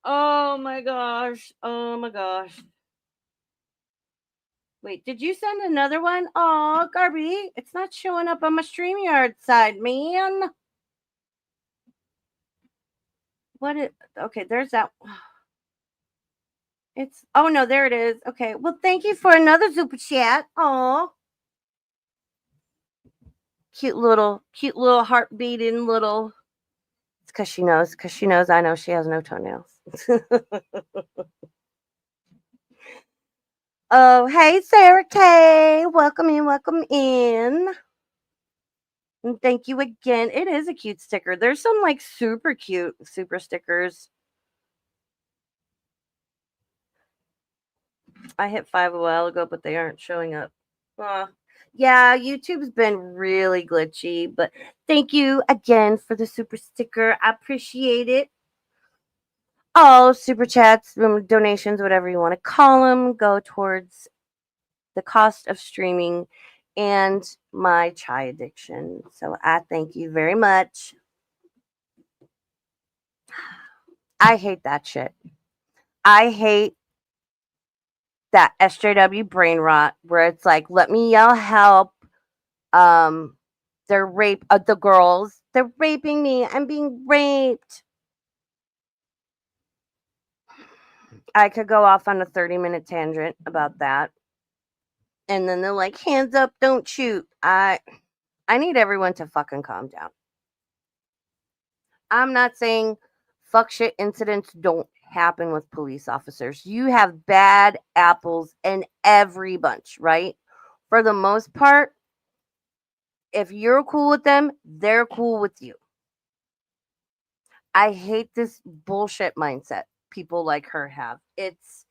Oh my gosh. Oh my gosh. Wait, did you send another one? Oh, Garby, it's not showing up on my StreamYard side, man. Okay, there's that. Oh no, there it is. Okay, well, thank you for another super chat. Oh, cute little heart beating little. It's because she knows. I know she has no toenails. Oh, hey, Sarah K. Welcome in. And thank you again. It is a cute sticker. There's some like super cute super stickers. I hit 5 a while ago, but they aren't showing up. Yeah, YouTube's been really glitchy, but thank you again for the super sticker. I appreciate it. All super chats, donations, whatever you want to call them, go towards the cost of streaming and my chai addiction. So I thank you very much. I hate that shit. I hate that SJW brain rot where it's like, let me yell help. They're the girls. They're raping me. I'm being raped. I could go off on a 30-minute tangent about that. And then they're like, hands up, don't shoot. I need everyone to fucking calm down. I'm not saying fuck shit incidents don't happen with police officers. You have bad apples in every bunch, right? For the most part, if you're cool with them, they're cool with you. I hate this bullshit mindset people like her have. It's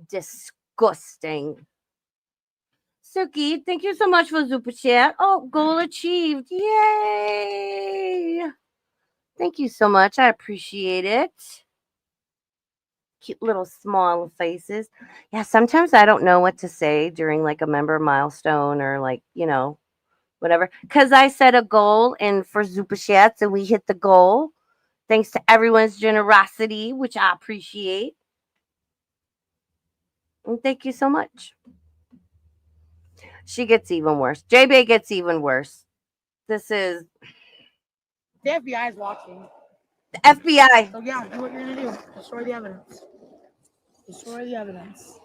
disgusting. Suki, thank you so much for Super Chat. Oh, goal achieved. Yay! Thank you so much. I appreciate it. Cute little small faces. Yeah, sometimes I don't know what to say during like a member milestone or like, whatever. Because I set a goal and for Super Chats and we hit the goal. Thanks to everyone's generosity, which I appreciate. And thank you so much. She gets even worse. JB gets even worse. This is. The FBI is watching. FBI. So yeah, do what you're gonna do. Destroy the evidence. Destroy the evidence.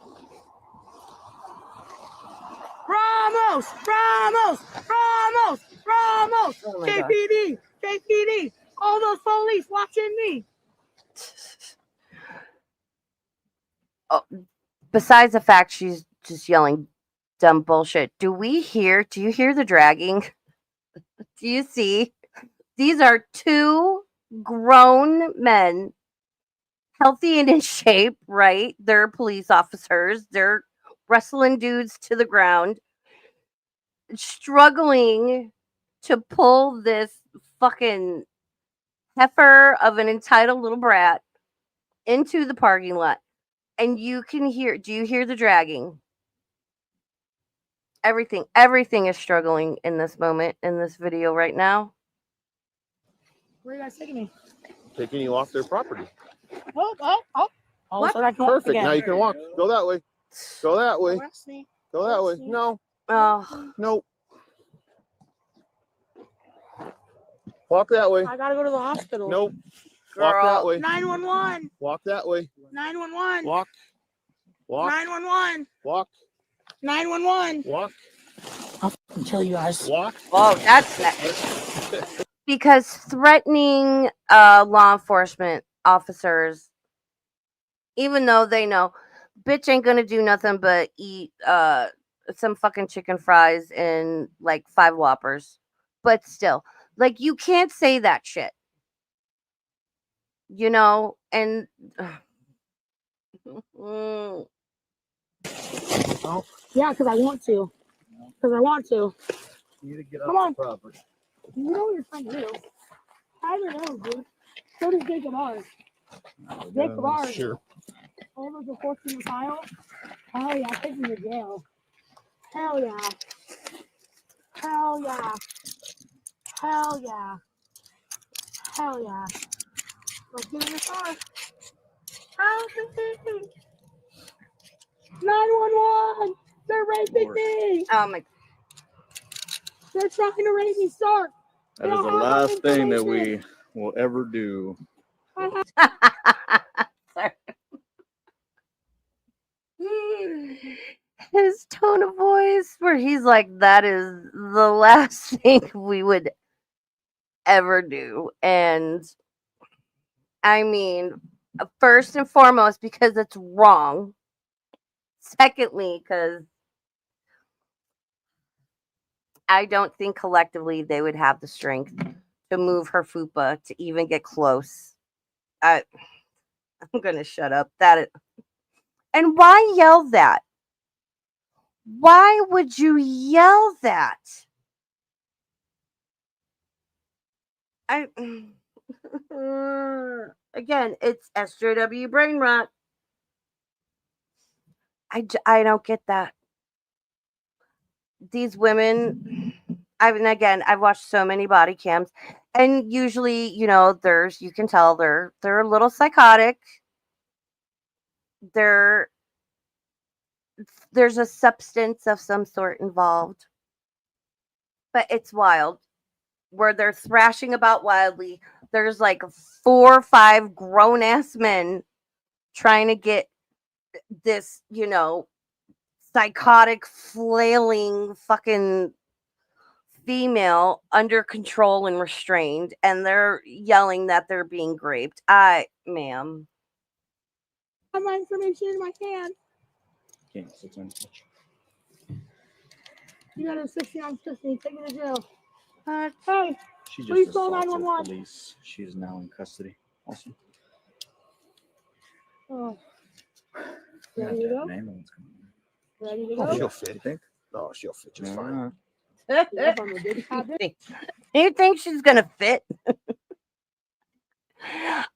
Ramos! Ramos! Ramos! Ramos! Oh my God. KPD! KPD! All those police watching me. Oh, besides the fact she's just yelling dumb bullshit, do you hear the dragging? Do you see? These are two grown men, healthy and in shape, right? They're police officers. They're wrestling dudes to the ground, struggling to pull this fucking heifer of an entitled little brat into the parking lot. And you can hear, do you hear the dragging? Everything is struggling in this moment, in this video right now. Where are you guys taking me? Taking you off their property. Oh. What? So I can walk Perfect. again. Now you can walk. Go that way. Go that way. Arrest me. Go that way. No. Oh, Nope. Walk that way. I gotta go to the hospital. Nope. Walk that girl. way. 911. Walk that way. 911. Walk. Walk. 911. Walk. 911. Walk. I'll kill you guys. Walk. Oh, that's because threatening law enforcement officers, even though they know bitch ain't gonna do nothing but eat some fucking chicken fries and like 5 Whoppers, but still, like, you can't say that shit, you know. And Yeah, because I want to. Because I want to. You need to get Come off on. the property. You know what you're trying to do. I don't know, dude. So does Jacob ours. Jacob ours. Sure. All those reports in the file. Hell yeah, take me to jail. Hell yeah. Hell yeah. Hell yeah. Hell yeah. Let's get in the car. Help me. 911. They're raping me. oh my They're trying to rape me, sir. That is the last thing that we will ever do. Sorry. His tone of voice, where he's like, that is the last thing we would ever do. And I mean, first and foremost, because it's wrong. Secondly, because I don't think collectively they would have the strength to move her fupa to even get close. I'm gonna shut up. And why yell that? Why would you yell that? Again, it's SJW brain rot. I don't get that. These women, I've watched so many body cams, and usually, you know, you can tell they're a little psychotic. There's a substance of some sort involved, but it's wild. Where they're thrashing about wildly. There's like 4 or 5 grown ass men trying to get this, you know, psychotic, flailing fucking female under control and restrained, and they're yelling that they're being raped. Ma'am. I have my information in my hand. Can't sit on. You got a 60-ounce pussy. Take me to jail. Hey, She please just call assaulted 911. police. She is now in custody. Awesome. Oh. Yeah, Ready to go? an ambulance coming. Ready to Oh, go? she'll fit. Oh, she'll fit just fine. Yes, I'm a big cat. You think she's gonna fit?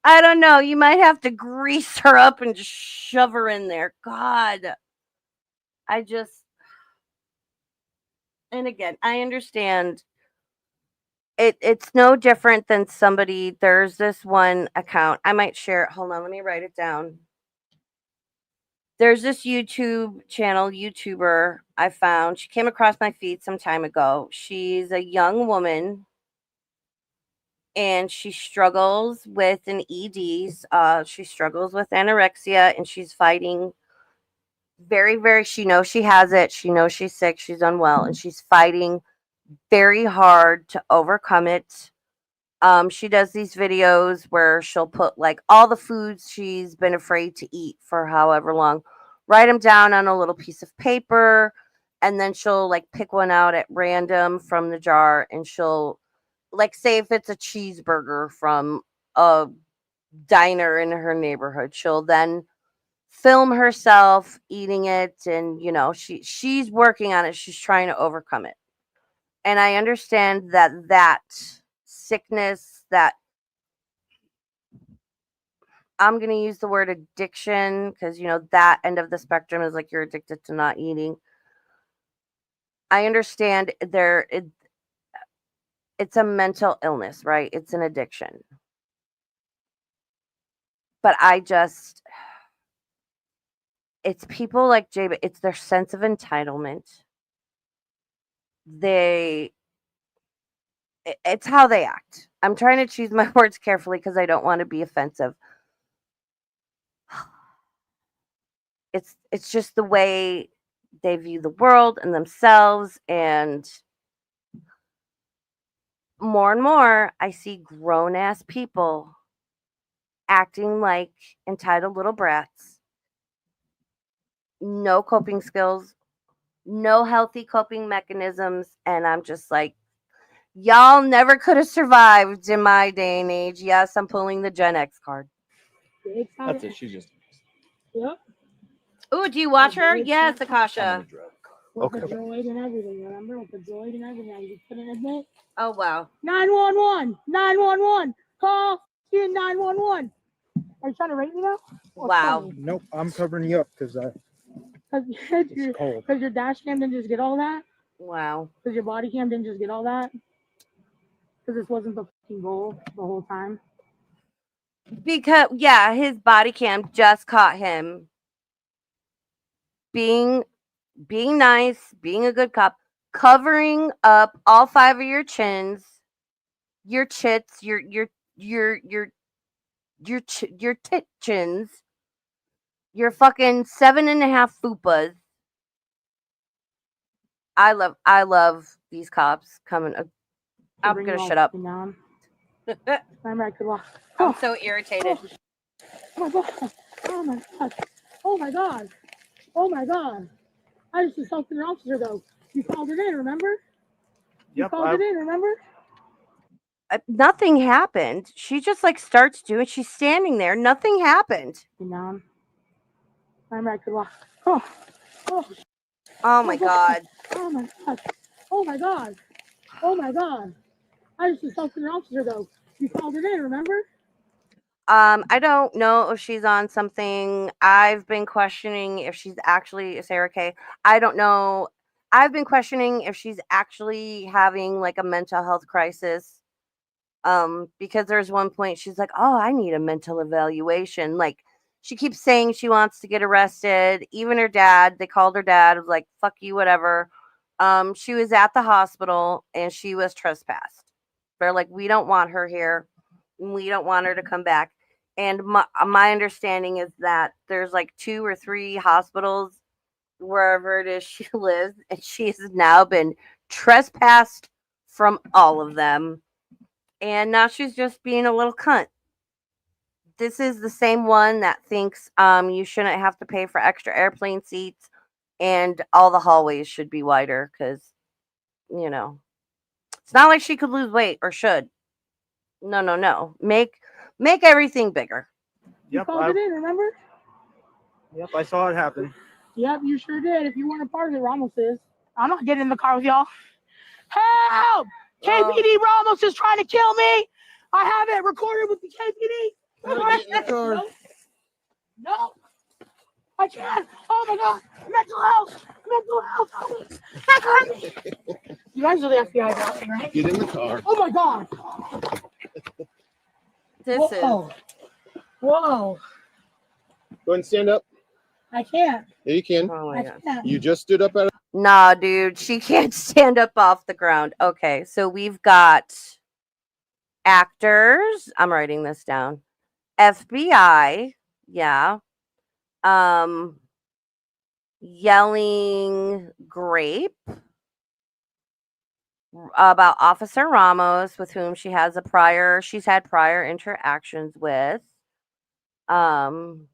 I don't know. You might have to grease her up and just shove her in there. God. And again, I understand it's no different than somebody. There's this one account. I might share it. Hold on, let me write it down. There's this YouTuber I found. She came across my feed some time ago. She's a young woman. and she struggles with an ED. She struggles with anorexia, and she's fighting very, very. She knows she has it. She knows she's sick. She's unwell, and she's fighting very hard to overcome it. She does these videos where she'll put like all the foods she's been afraid to eat for however long, write them down on a little piece of paper, and then she'll like pick one out at random from the jar, and she'll like say if it's a cheeseburger from a diner in her neighborhood, she'll then film herself eating it, and she's working on it. She's trying to overcome it. And I understand that sickness, that I'm going to use the word addiction because, that end of the spectrum is like you're addicted to not eating. I understand it's a mental illness, right? It's an addiction. But it's people like Jay, but it's their sense of entitlement. It's how they act. I'm trying to choose my words carefully because I don't want to be offensive. It's just the way they view the world and themselves, and more I see grown ass people acting like entitled little brats. No coping skills, no healthy coping mechanisms, and I'm just like, y'all never could have survived in my day and age. Yes, I'm pulling the Gen X card. That's it. She's just. Yep. Oh, do you watch her? Yes, Akasha. With the droid and everything, remember? With the droid and everything. I just couldn't admit. Oh, wow. 911! 911! Call 911! Are you trying to rate me now? Wow. Nope, I'm covering you up because it's cold. Because your dash cam didn't just get all that? Wow. Because your body cam didn't just get all that? Because this wasn't the fucking goal the whole time? Because, yeah, his body cam just caught him being nice, being a good cop, covering up all 5 of your chins, your chits, your tit chins, your fucking 7.5 fupas. I love these cops coming. I'm gonna shut up. Remember, I could walk. I'm so irritated. Oh my god! Oh my god! Oh my god! Oh my god! I just assaulted an officer though. You called it in, remember? You called it in, remember? Nothing happened. She just like starts doing. She's standing there. Nothing happened. Remember, I could walk. Oh my god. Oh my god! Oh my god! Oh my god! I just assaulted an officer though. You called it in, remember? I don't know if she's on something. I've been questioning if she's actually Sarah K. I don't know. I've been questioning if she's actually having like a mental health crisis. Because there's one point she's like, "Oh, I need a mental evaluation." Like she keeps saying she wants to get arrested. Even her dad, they called her dad, was like, "Fuck you, whatever." She was at the hospital and she was trespassed. They're like, "We don't want her here. We don't want her to come back." And my understanding is that there's like 2 or 3 hospitals wherever it is she lives, and she has now been trespassed from all of them. And now she's just being a little cunt. This is the same one that thinks you shouldn't have to pay for extra airplane seats and all the hallways should be wider because, it's not like she could lose weight or should. No. Make everything bigger. You called it in, remember? Yep, I saw it happen. Yep, you sure did. If you weren't a part of it, Ramos is. I'm not getting in the car with y'all. Help! KPD Ramos is trying to kill me. I have it recorded with the KPD. Get in the car. No. I can't. Oh my god. Mental health. Help me. You guys are the FBI guys, right? Get in the car. Oh my god. Whoa. Go ahead and stand up. I can't. Yeah, you can. Oh my god. You just stood up at it. Nah, dude, she can't stand up off the ground. Okay, so we've got actors. I'm writing this down. FBI. Yeah. Um, yelling grape about Officer Ramos, with whom she's had prior interactions with. Um,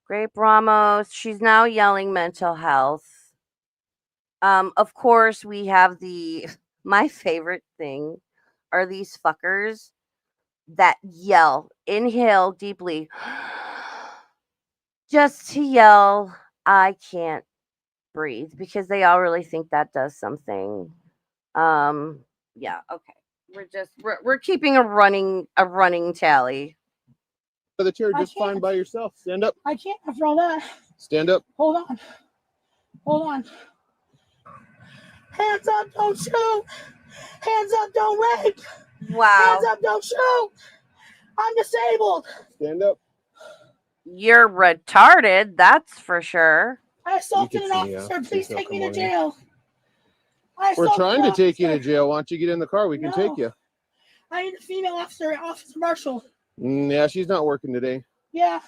Grape Ramos, she's now yelling mental health. Of course, we have my favorite thing are these fuckers that inhale deeply, just to yell, I can't breathe, because they all really think that does something. Yeah, okay. We're keeping a running tally. The chair I just fine can't. by yourself. Stand up. I can't after all that. Stand up. Hold on. Hold on. Hands up, don't shoot. Hands up, don't rape. Wow. Hands up, don't shoot. I'm disabled. Stand up. You're retarded, that's for sure. I assaulted an officer. Please take me to jail. We're trying to take you to jail. Why don't you get in the car? We can take you. I need a female officer, Officer Marshall. Yeah, she's not working today. Yeah.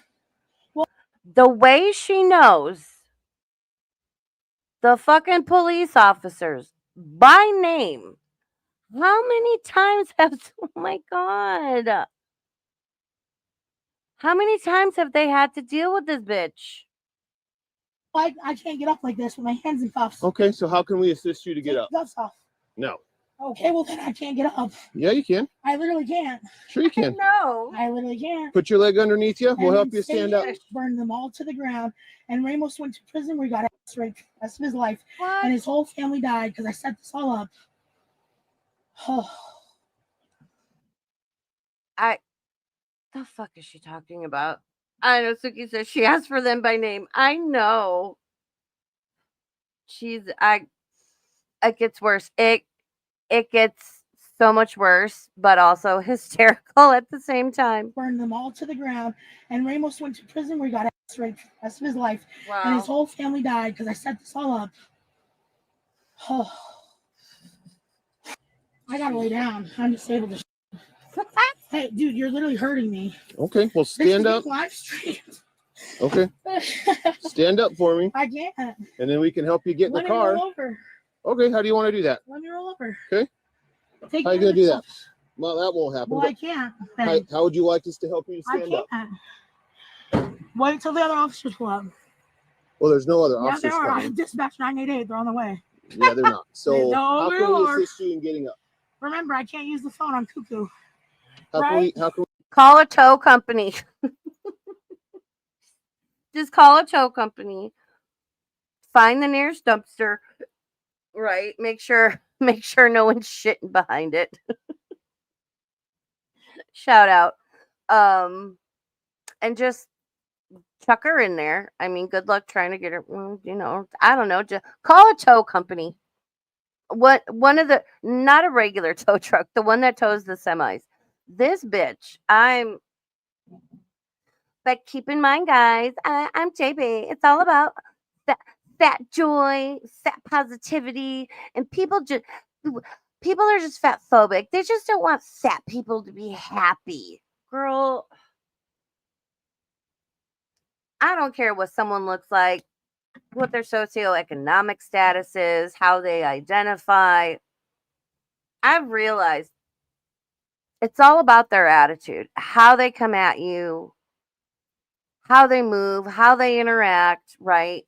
The way she knows the fucking police officers by name. How many times oh my God. How many times have they had to deal with this bitch? I can't get up like this with my hands in cuffs. Okay, so how can we assist you to get up? Cuffs off. No. Okay, well then I can't get up. Yeah, you can. I literally can't. Sure you can. No. I literally can't. Put your leg underneath you. We'll help you stand up. Burned them all to the ground. And Ramos went to prison where he got raped the rest of his life. What? And his whole family died because I set this all up. Oh. The fuck is she talking about? I know Suki says she asked for them by name. I know. It gets worse. It gets so much worse, but also hysterical at the same time. Burned them all to the ground. And Ramos went to prison where he got raped the rest of his life. Wow. And his whole family died because I set this all up. Oh. I gotta lay down. I'm disabled as Hey, dude, you're literally hurting me. Okay, well, stand up. Live stream. Okay. Stand up for me. I can't. And then we can help you get in the car. Let me roll over. Okay, how do you want to do that? Let me roll over. Okay. How are you going to do that? Well, that won't happen. Well, I can't. How would you like us to help you stand up? Wait till the other officers pull up. Well, there's no other Yeah, officers there are. I coming. dispatched 988. They're on the way. Yeah, they're not. So No, how they can we are. assist you in getting up? Remember, I can't use the phone. I'm cuckoo. How can we call a tow company? Just call a tow company. Find the nearest dumpster. Right. Make sure no one's shitting behind it. Shout out. And just chuck her in there. I mean, good luck trying to get her. I don't know. Just call a tow company. One of the, not a regular tow truck, the one that tows the semis. This bitch, but keep in mind, guys, I'm JB. It's all about fat joy, fat positivity, and people are just fat phobic. They just don't want fat people to be happy. Girl, I don't care what someone looks like, what their socioeconomic status is, how they identify. I've realized it's all about their attitude, how they come at you, how they move, how they interact, right?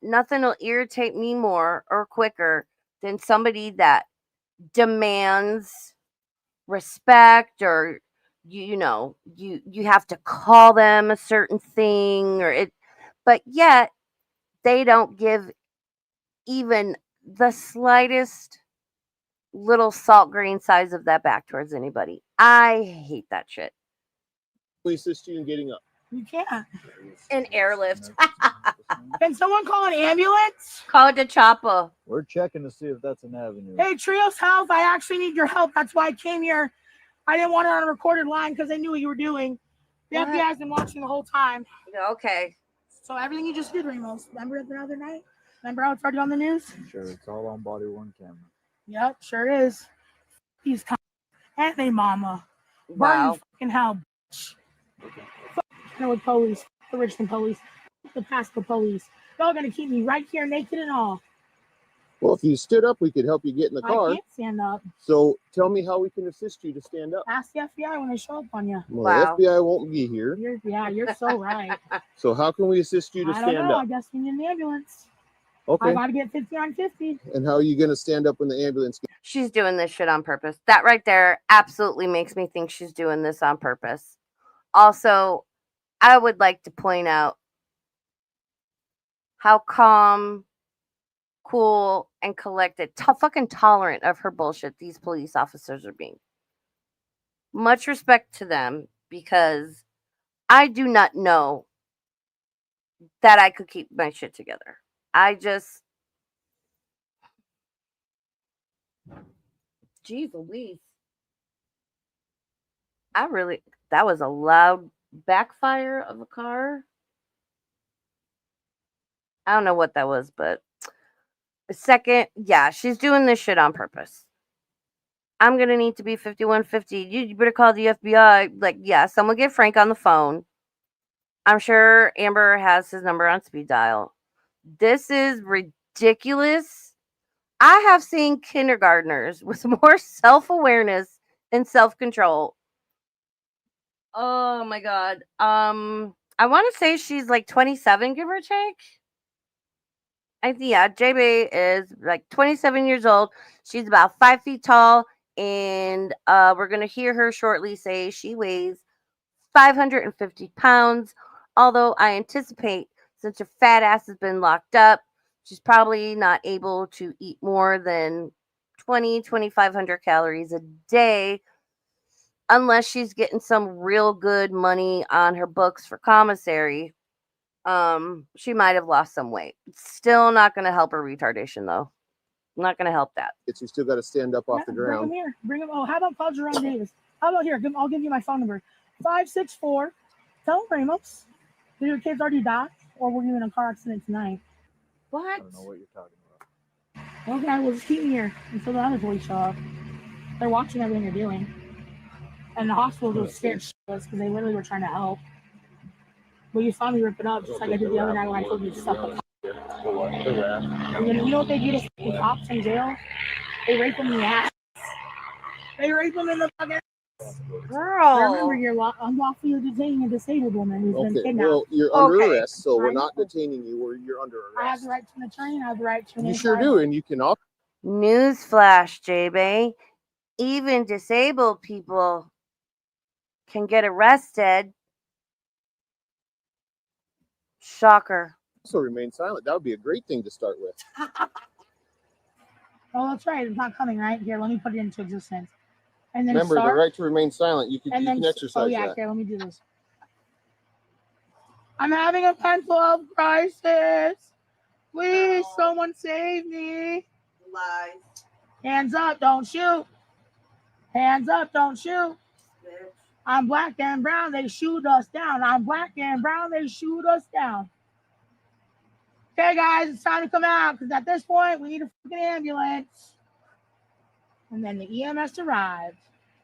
Nothing will irritate me more or quicker than somebody that demands respect, or you have to call them a certain thing, but yet they don't give even the slightest little salt grain size of that back towards anybody. I hate that shit. We assist you in getting up. You can't. An airlift. Can someone call an ambulance? Call it a chopper. We're checking to see if that's an avenue. Hey, Trios Health, I actually need your help. That's why I came here. I didn't want it on a recorded line because I knew what you were doing. The FBI's been watching the whole time. Okay. So everything you just did, Ramos. Remember the other night? Remember how it's already on the news? Sure, it's all on body worn camera. Yep, sure is. He's coming. Aunt May Mama. Burn Wow. in fucking hell. With police, the Richmond police, the Pasco police. Y'all gonna keep me right here naked and all. Well, if you stood up, we could help you get in the car. I can't stand up. So tell me how we can assist you to stand up. Ask the FBI when they show up on you. Well, Wow. the FBI won't be here. You're so right. So how can we assist you to I don't stand know. up? I guess we need an ambulance. Okay. I gotta get 50 on 50. And how are you going to stand up when the ambulance gets? She's doing this shit on purpose. That right there absolutely makes me think she's doing this on purpose. Also, I would like to point out how calm, cool, and collected, fucking tolerant of her bullshit these police officers are being. Much respect to them, because I do not know that I could keep my shit together. I just, geez Louise. That was a loud backfire of a car. I don't know what that was, but second, yeah, she's doing this shit on purpose. I'm going to need to be 5150. You better call the FBI. Like, yeah, someone get Frank on the phone. I'm sure Amber has his number on speed dial. This is ridiculous. I have seen kindergartners with more self-awareness and self-control. Oh my God. I want to say she's like 27, give or take. Yeah, JB is like 27 years old. She's about 5 feet tall, and we're gonna hear her shortly say she weighs 550 pounds. Although I anticipate, since her fat ass has been locked up, she's probably not able to eat more than 2,500 calories a day, unless she's getting some real good money on her books for commissary. She might have lost some weight. Still not going to help her retardation, though. Not going to help that. You still got to stand up off the ground. Bring him here. Bring him. Oh, how about call Jerome Davis? How about here? I'll give you my phone number. 564. Tell him Ramos. Did your kids already die, or were you in a car accident tonight? What? I don't know what you're talking about. Okay, well, just keep me here until the other police show up. They're watching everything you're doing. And the hospital was scared shitless because they literally were trying to help. But you saw me rip it up just like I did the other night when I told you to suck up. You know what they do to the cops in jail? They rape them in the ass. They rape them in the fucking ass. Girl. Remember, you're unlawfully detaining a disabled woman who's been kidnapped. Well, you're under arrest, so we're not detaining you, or you're under arrest. I have the right to an attorney, and I have the right to an You sure do, and you can all. Newsflash, JB. Even disabled people can get arrested. Shocker. Also remain silent. That would be a great thing to start with. Oh, that's right. It's not coming, right? Here, let me put it into existence. And then remember, start, the right to remain silent. You can exercise oh, yeah, that. here, let me do this. I'm having a mental health crisis. Please, someone save me. Lies. Hands up, don't shoot. Hands up, don't shoot. I'm black and brown, they shoot us down. I'm black and brown, they shoot us down. Okay, guys, it's time to come out, because at this point, we need a fucking ambulance. And then the EMS arrived,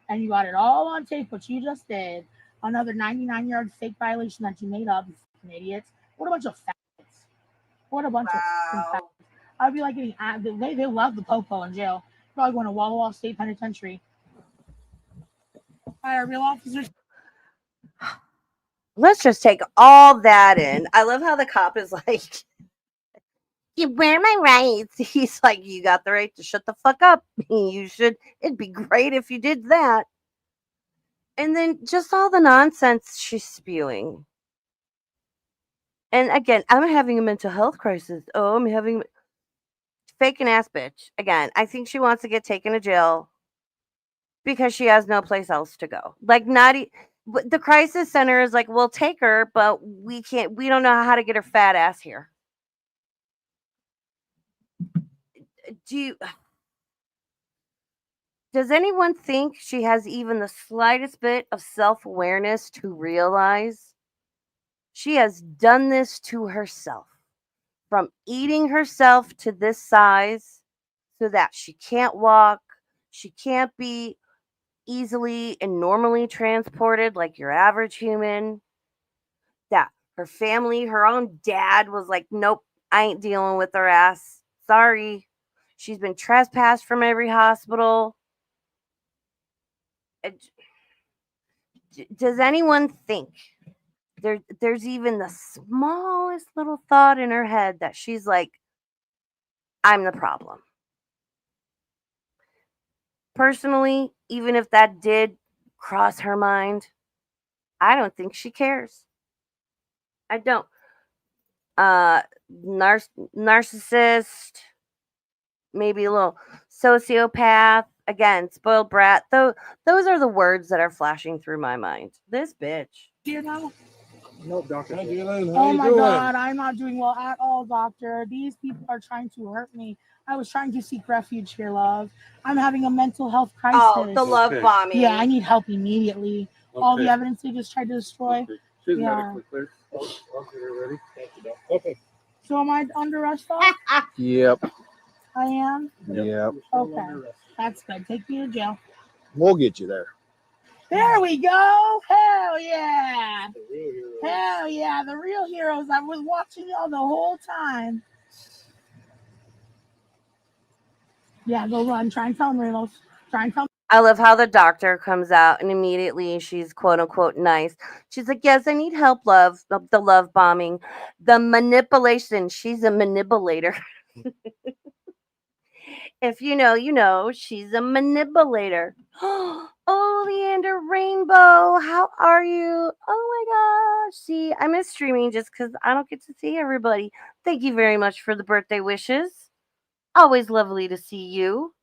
and you got it all on tape, what you just did. Another 99-yard fake violation that you made up, you fucking idiots. What a bunch of faggots. What a bunch of fucking faggots. I'd be like getting, they love the popo in jail. Probably going to Walla Walla State Penitentiary. All right, real officers. Let's just take all that in. I love how the cop is like, where are my rights? He's like, you got the right to shut the fuck up. You should. It'd be great if you did that. And then just all the nonsense she's spewing. And again, I'm having a mental health crisis. Oh, I'm having fake an ass bitch. Again, I think she wants to get taken to jail because she has no place else to go. Like, the crisis center is like, we'll take her, but we don't know how to get her fat ass here. Does anyone think she has even the slightest bit of self-awareness to realize she has done this to herself, from eating herself to this size so that she can't walk, she can't be easily and normally transported like your average human. That her family, her own dad was like, nope, I ain't dealing with her ass. Sorry. She's been trespassed from every hospital. Does anyone think there's even the smallest little thought in her head that she's like, I'm the problem? Personally, even if that did cross her mind, I don't think she cares. I don't. Uh, narcissist, maybe a little sociopath. Again, spoiled brat. Though those are the words that are flashing through my mind. This bitch. Here now. Nope, doctor. Oh my God, I'm not doing well at all, doctor. These people are trying to hurt me. I was trying to seek refuge here, love. I'm having a mental health crisis. Oh, the love bombing. Yeah, I need help immediately. All the evidence they just tried to destroy. She's Yeah. medically cleared. Okay, you're ready. Thank you, doc. Okay. So am I under arrest, doc? Yep. I am? Yep. Okay. That's good. Take me to jail. We'll get you there. There we go. Hell yeah. Hell yeah. The real heroes. I was watching y'all the whole time. Yeah, go run. Try and tell them, Ramos. Try and tell them. I love how the doctor comes out and immediately she's quote unquote nice. She's like, yes, I need help, love. The love bombing, the manipulation. She's a manipulator. If you know, you know, she's a manipulator. Oh, Leander Rainbow, how are you? Oh my gosh. See, I miss streaming just because I don't get to see everybody. Thank you very much for the birthday wishes. Always lovely to see you.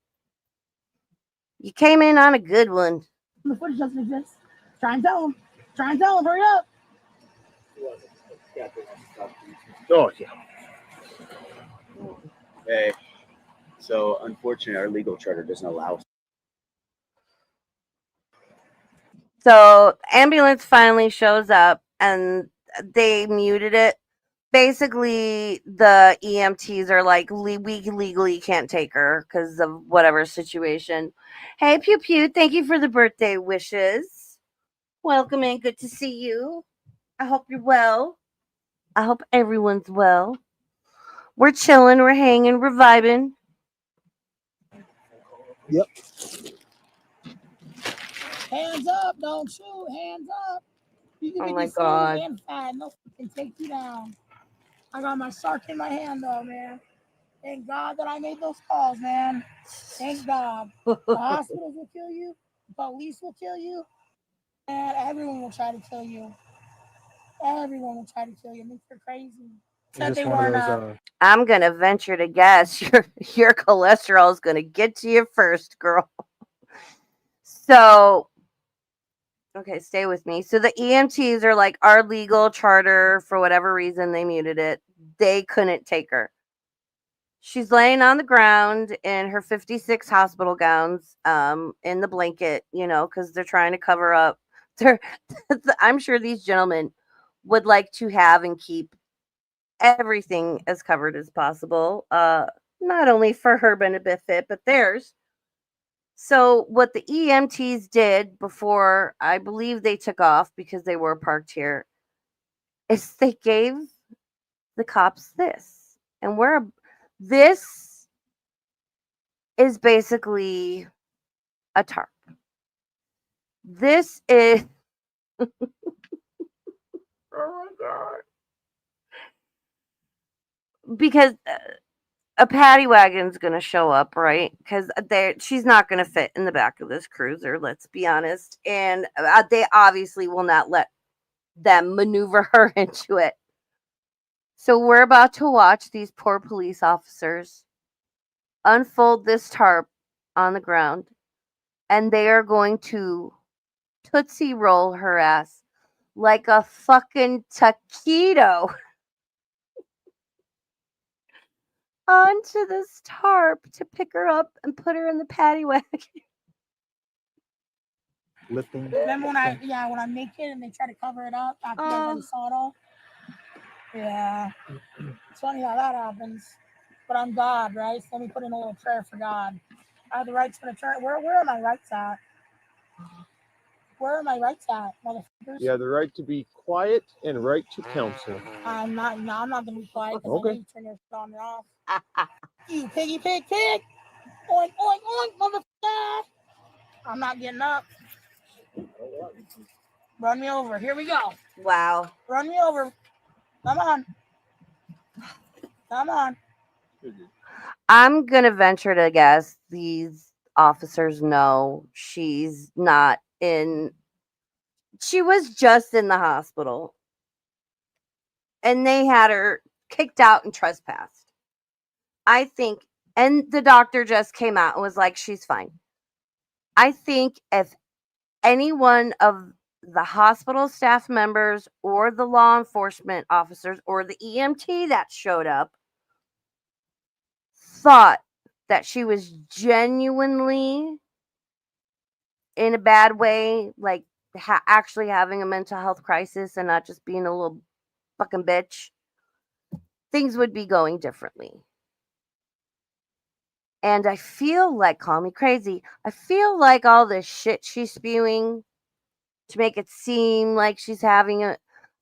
You came in on a good one. The footage doesn't exist. Try and tell them. Try and tell them. Hurry up. Oh, yeah. Hey, so unfortunately, our legal charter doesn't allow. So ambulance finally shows up and they muted it. Basically, the EMTs are like, we legally can't take her because of whatever situation. Hey, Pew Pew, thank you for the birthday wishes. Welcome in. Good to see you. I hope you're well. I hope everyone's well. We're chilling, we're hanging, we're vibing. Yep. Hands up, don't shoot. Hands up. You can Oh be my disabled God. and fat. No one can take you down. I got my Sark in my hand, though, man. Thank God that I made those calls, man. Thank God. The hospitals will kill you. The police will kill you. And everyone will try to kill you. Everyone will try to kill you. I think you're crazy. Said they weren't. I'm gonna venture to guess your cholesterol is gonna get to you first, girl. So, okay, stay with me. So the EMTs are like, our legal charter, for whatever reason, they muted it. They couldn't take her. She's laying on the ground in her 56 hospital gowns, in the blanket, you know, because they're trying to cover up. I'm sure these gentlemen would like to have and keep everything as covered as possible, not only for her benefit, but theirs. So, what the EMTs did before I believe they took off because they were parked here is they gave the cops this. And this is basically a tarp. This is oh my God. Because a paddy wagon's going to show up, right? Because she's not going to fit in the back of this cruiser, let's be honest. And they obviously will not let them maneuver her into it. So we're about to watch these poor police officers unfold this tarp on the ground, and they are going to tootsie roll her ass like a fucking taquito onto this tarp to pick her up and put her in the paddy wagon. Lifting. Then when I'm naked and they try to cover it up after everybody saw it all. Yeah. It's funny how that happens. But I'm God, right? So let me put in a little prayer for God. I have the rights for the church. Where are my rights at? Where are my rights at, motherfuckers? You have the right to be quiet and right to counsel. I'm not. No, I'm not gonna be quiet because I Okay. know you turn your shit on and off. You piggy pig pig. Oink oink oink, motherfucker. I'm not getting up. Run me over. Here we go. Wow. Run me over. Come on. Come on. I'm gonna venture to guess these officers know she's not in. She was just in the hospital, and they had her kicked out and trespassed. I think, and the doctor just came out and was like, "She's fine." I think if any one of the hospital staff members or the law enforcement officers or the EMT that showed up thought that she was genuinely in a bad way, like actually having a mental health crisis and not just being a little fucking bitch, things would be going differently. And I feel like, call me crazy, I feel like all this shit she's spewing to make it seem like she's having a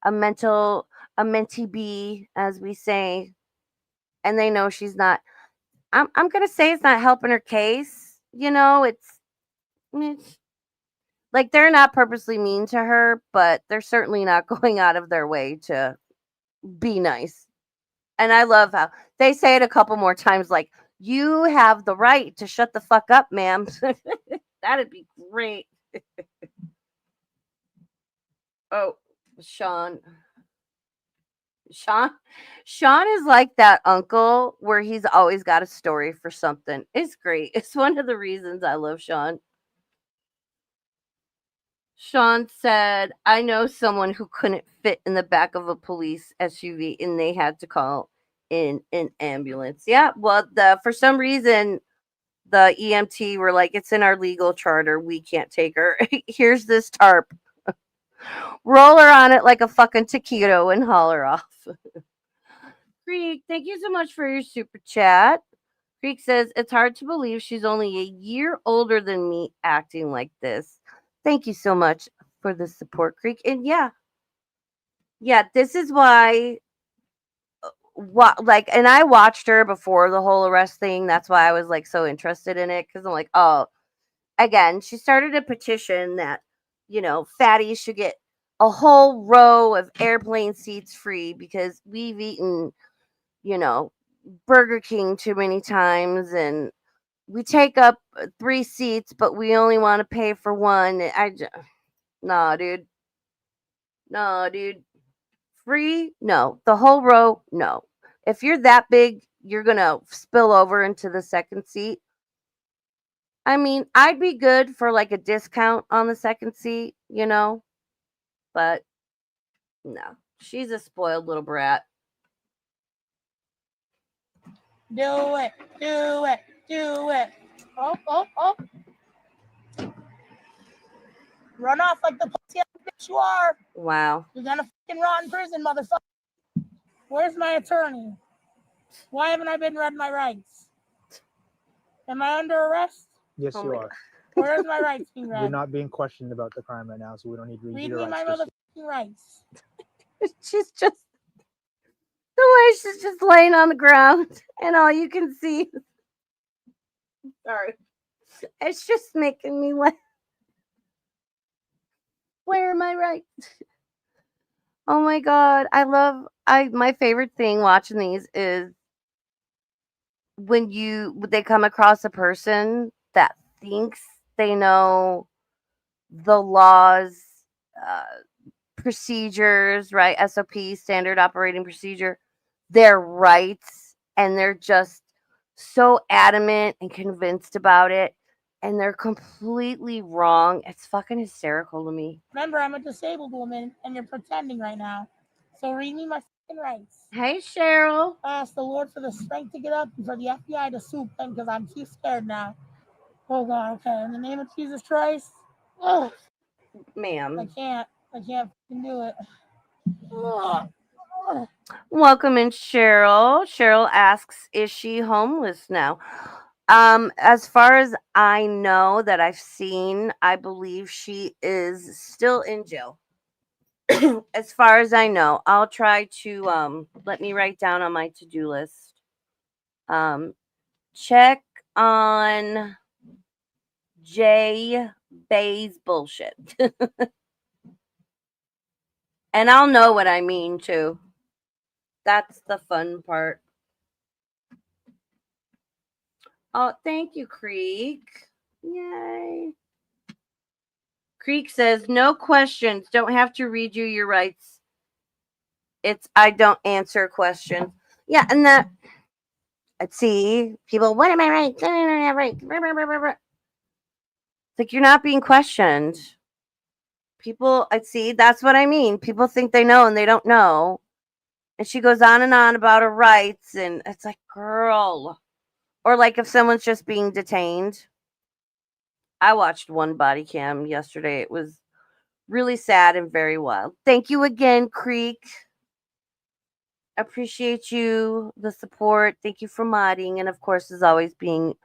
mentee B, as we say, and they know she's not. I'm gonna say it's not helping her case. It's like they're not purposely mean to her, but they're certainly not going out of their way to be nice. And I love how they say it a couple more times, like, "You have the right to shut the fuck up, ma'am." That'd be great. Oh, Sean. Sean Sean is like that uncle where he's always got a story for something. It's great. It's one of the reasons I love Sean. Sean said, "I know someone who couldn't fit in the back of a police SUV and they had to call in an ambulance." Yeah, well, the for some reason the EMT were like, "It's in our legal charter. We can't take her. Here's this tarp. Roll her on it like a fucking taquito and haul her off." Creek, thank you so much for your super chat. Creek says, "It's hard to believe she's only a year older than me acting like this." Thank you so much for the support, Creek. And yeah, this is why and I watched her before the whole arrest thing. That's why I was like so interested in it, because I'm like, oh, again, she started a petition that, fatties should get a whole row of airplane seats free because we've eaten, you know, Burger King too many times, and we take up 3 seats, but we only want to pay for one. Nah, dude. No, dude. Free? No. The whole row? No. If you're that big, you're going to spill over into the second seat. I mean, I'd be good for like a discount on the second seat, but no. She's a spoiled little brat. Do it. Do it. Do it. Oh, oh, oh. Run off like the pussy bitch you are. Wow. You're gonna fucking rot in prison, motherfucker. Where's my attorney? Why haven't I been read my rights? Am I under arrest? Yes, you are. Where's my rights being read? You're not being questioned about the crime right now, so we don't need to read your me my rights. motherfucking rights. She's just the way she's just laying on the ground, and all you can see. Sorry, it's just making me laugh. Where am I right? Oh my god, my favorite thing watching these is when they come across a person that thinks they know the laws, uh, procedures, right? SOP, standard operating procedure, their rights, and they're just so adamant and convinced about it, and they're completely wrong. It's fucking hysterical to me. Remember, I'm a disabled woman, and you're pretending right now. So read me my fucking rights. Hey, Cheryl. I ask the Lord for the strength to get up and for the FBI to swoop them because I'm too scared now. Oh God, okay. In the name of Jesus Christ. Ugh. Ma'am. I can't fucking do it. Ugh. Welcome in, Cheryl. Cheryl asks, "Is she homeless now?" As far as I know that I've seen, I believe she is still in jail. As far as I know, I'll try to let me write down on my to-do list. Check on Bae'S bullshit. And I'll know what I mean too. That's the fun part. Oh, thank you, Creek. Yay. Creek says, no questions. Don't have to read you your rights. It's I don't answer questions. Yeah, and that let's see. People, what am I right? Right. It's like you're not being questioned. People, I see, that's what I mean. People think they know and they don't know. And she goes on and on about her rights, and it's like, girl. Or like if someone's just being detained. I watched one body cam yesterday. It was really sad and very wild. Thank you again, Creek. Appreciate you, the support. Thank you for modding. And of course, as always, being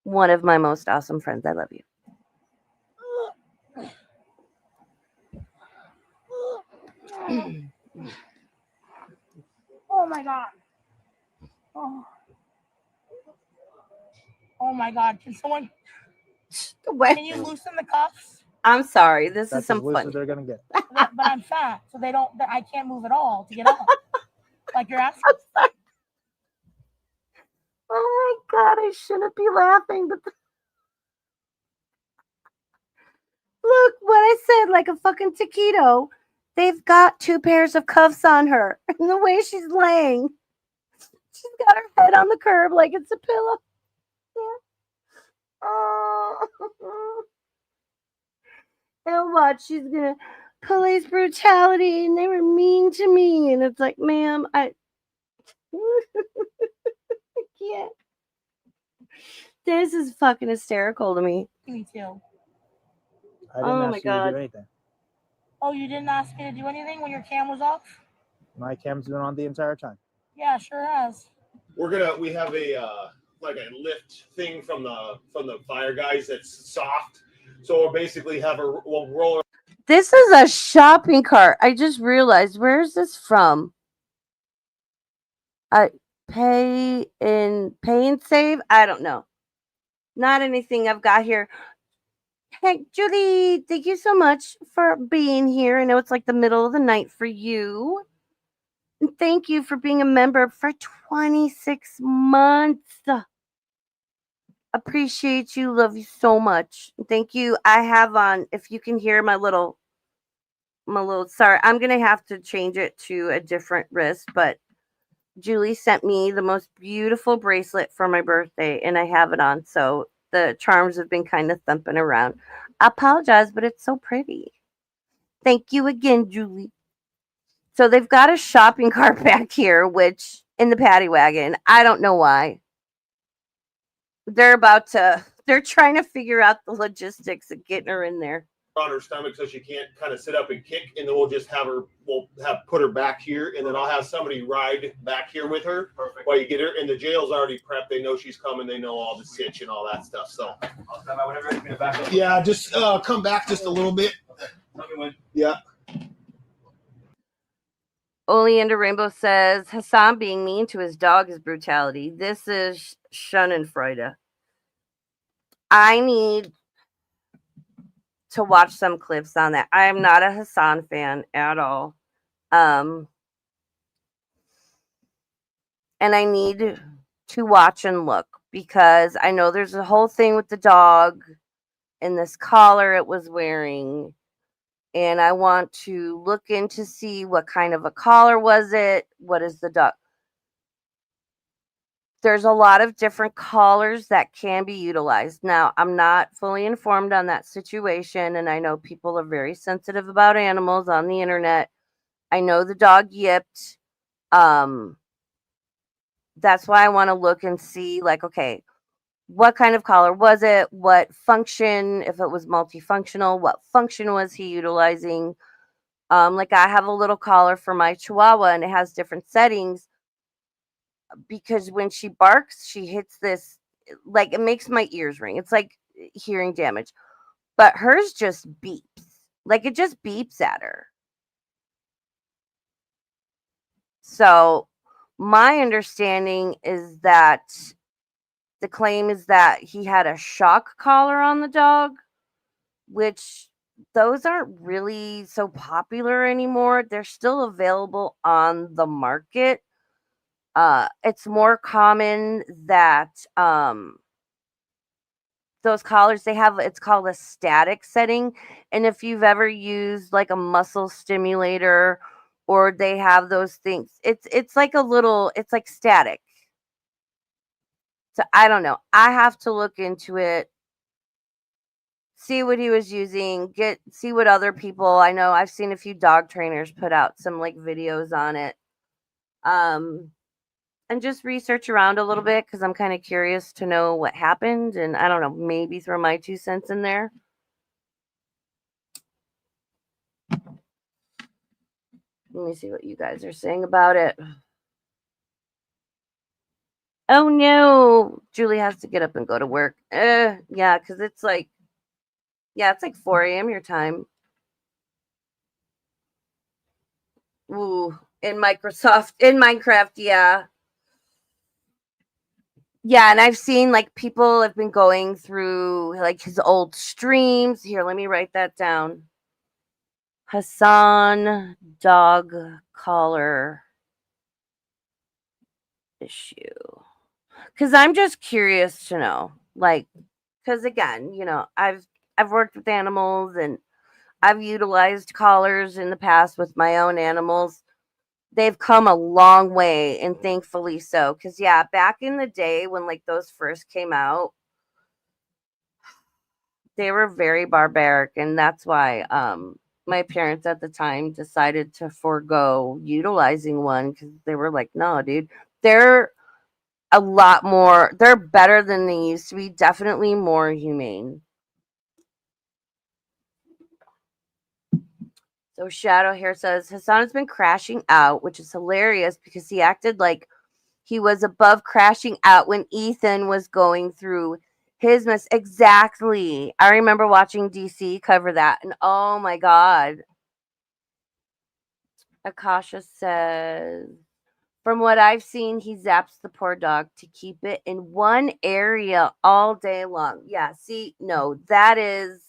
one of my most awesome friends. I love you. Oh my god. Oh my god. Can someone can you loosen the cuffs? I'm sorry. This That's is some as loose fun. as they're gonna get. But I'm fat, so they don't. I can't move at all to get up. Like you're asking. Oh my god, I shouldn't be laughing, but look what I said, like a fucking taquito. They've got 2 pairs of cuffs on her. And the way she's laying, she's got her head on the curb like it's a pillow. Yeah. Oh. And what? She's gonna police brutality, and they were mean to me. And it's like, ma'am, I can't. This is fucking hysterical to me. Me too. I didn't Oh ask my you to god. do anything. Oh, you didn't ask me to do anything when your cam was off? My cam's been on the entire time. Yeah, sure has. We have a like a lift thing from the fire guys that's soft. So we'll basically we'll roll. This is a shopping cart. I just realized. Where is this from? Pay and save? I don't know. Not anything I've got here. Hey, Judy, thank you so much for being here. I know it's like the middle of the night for you. And thank you for being a member for 26 months. Appreciate you. Love you so much. Thank you. I have on, if you can hear my little, sorry, I'm going to have to change it to a different wrist, but Julie sent me the most beautiful bracelet for my birthday, and I have it on. So the charms have been kind of thumping around. I apologize, but it's so pretty. Thank you again, Julie. So they've got a shopping cart back here, which in the paddy wagon. I don't know why. They're trying to figure out the logistics of getting her in there. On her stomach so she can't kind of sit up and kick, and then we'll put her back here, and then I'll have somebody ride back here with her. Perfect. While you get her, and the jail's already prepped. They know she's coming. They know all the stitch and all that stuff. So I'll stand by whenever you're gonna back up. Yeah, just come back just a little bit. Tell me when. Yeah. Oleander Rainbow says Hassan being mean to his dog is brutality. This is Schadenfreude. I need to watch some clips on that. I am not a Hassan fan at all. And I need to watch and look because I know there's a whole thing with the dog and this collar it was wearing. And I want to look in to see what kind of a collar was it. What is the dog? There's a lot of different collars that can be utilized. Now, I'm not fully informed on that situation, and I know people are very sensitive about animals on the internet. I know the dog yipped. That's why I want to look and see, like, okay, what kind of collar was it? What function, if it was multifunctional, what function was he utilizing? Like I have a little collar for my Chihuahua, and it has different settings because when she barks, she hits this like it makes my ears ring. It's like hearing damage. But hers just beeps. Like it just beeps at her. So my understanding is that the claim is that he had a shock collar on the dog, which those aren't really so popular anymore. They're still available on the market. It's more common that those collars they have, it's called a static setting, and if you've ever used like a muscle stimulator, or they have those things, it's like a little, it's like static. So I don't know, I have to look into it, see what he was using, see what other people, I know I've seen a few dog trainers put out some like videos on it, um and just research around a little bit because I'm kind of curious to know what happened, and I don't know, maybe throw my 2 cents in there. Let me see what you guys are saying about it. Oh no, Julie has to get up and go to work. Yeah, because it's like 4 a.m. your time. Ooh, in Minecraft, yeah. Yeah, and I've seen like people have been going through like his old streams. Here, let me write that down. Hassan dog collar issue. Because I'm just curious to know, like, because again, I've worked with animals and I've utilized collars in the past with my own animals. They've come a long way, and thankfully so. Because yeah, back in the day when like those first came out, they were very barbaric, and that's why my parents at the time decided to forego utilizing one because they were like, no, dude, they're a lot more, they're better than they used to be, definitely more humane. So Shadow here says Hassan has been crashing out, which is hilarious because he acted like he was above crashing out when Ethan was going through his mess. Exactly. I remember watching DC cover that, and oh my god. Akasha says, from what I've seen, he zaps the poor dog to keep it in one area all day long. Yeah, see, no, that is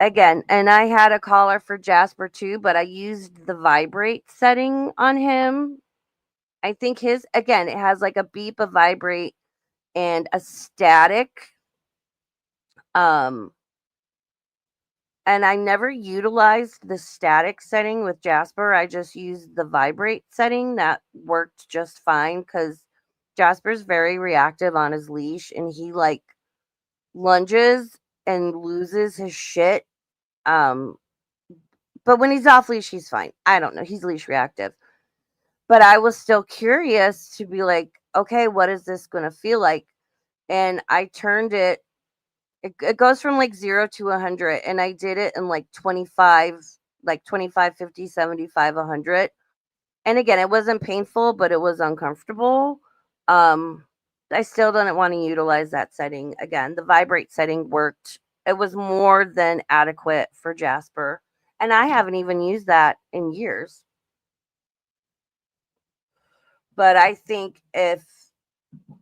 again, and I had a collar for Jasper too, but I used the vibrate setting on him. I think his, again, it has like a beep, a vibrate, and a static. Um, and I never utilized the static setting with Jasper. I just used the vibrate setting. That worked just fine because Jasper's very reactive on his leash, and he like lunges and loses his shit. Um, but when he's off leash, he's fine. I don't know. He's leash reactive. But I was still curious to be like, okay, what is this going to feel like? And I turned it, it goes from like 0 to 100. And I did it in like 25, like 25, 50, 75, 100. And again, it wasn't painful, but it was uncomfortable. Um, I still didn't want to utilize that setting. Again, the vibrate setting worked. It was more than adequate for Jasper. And I haven't even used that in years. But I think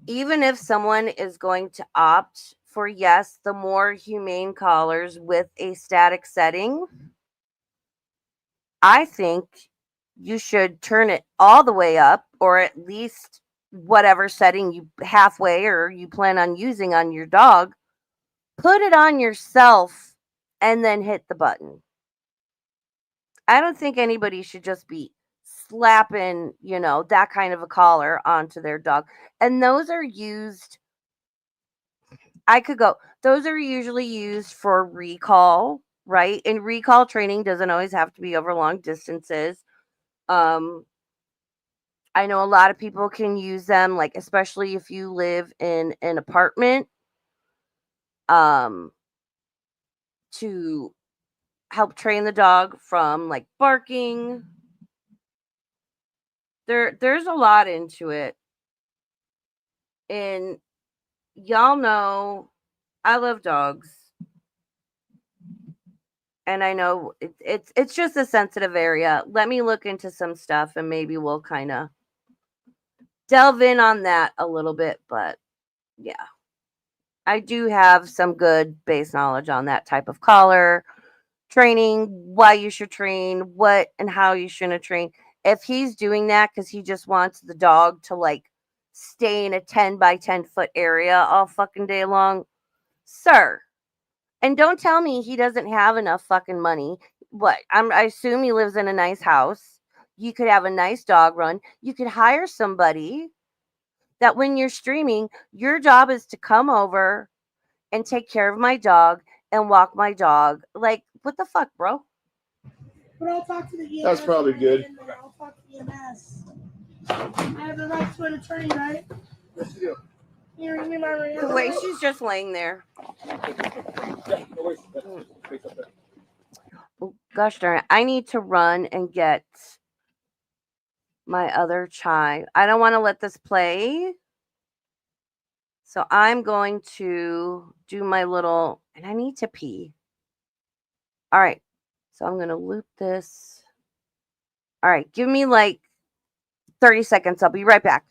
even if someone is going to opt for, yes, the more humane collars with a static setting, I think you should turn it all the way up, or at least whatever setting you halfway or you plan on using on your dog, put it on yourself and then hit the button. I don't think anybody should just be slapping, that kind of a collar onto their dog. And those are used, those are usually used for recall, right? And recall training doesn't always have to be over long distances. I know a lot of people can use them, like especially if you live in an apartment, um, to help train the dog from like barking, there's a lot into it. And y'all know I love dogs. And I know it's just a sensitive area. Let me look into some stuff and maybe we'll kind of delve in on that a little bit. But yeah, I do have some good base knowledge on that type of collar, training, why you should train, what and how you shouldn't train. If he's doing that because he just wants the dog to like stay in a 10 by 10 foot area all fucking day long, sir. And don't tell me he doesn't have enough fucking money. What? I assume he lives in a nice house. You could have a nice dog run. You could hire somebody that when you're streaming, your job is to come over and take care of my dog and walk my dog. Like, what the fuck, bro? But I'll talk to the EMS. That's probably good. I'll talk to the EMS. I have the right to an attorney, right? Yes, you do. You ring me my ring. The way she's just laying there. Oh, gosh darn it. I need to run and get my other chai. I don't want to let this play. So I'm going to do my little, and I need to pee. All right. So I'm going to loop this. All right. Give me like 30 seconds. I'll be right back.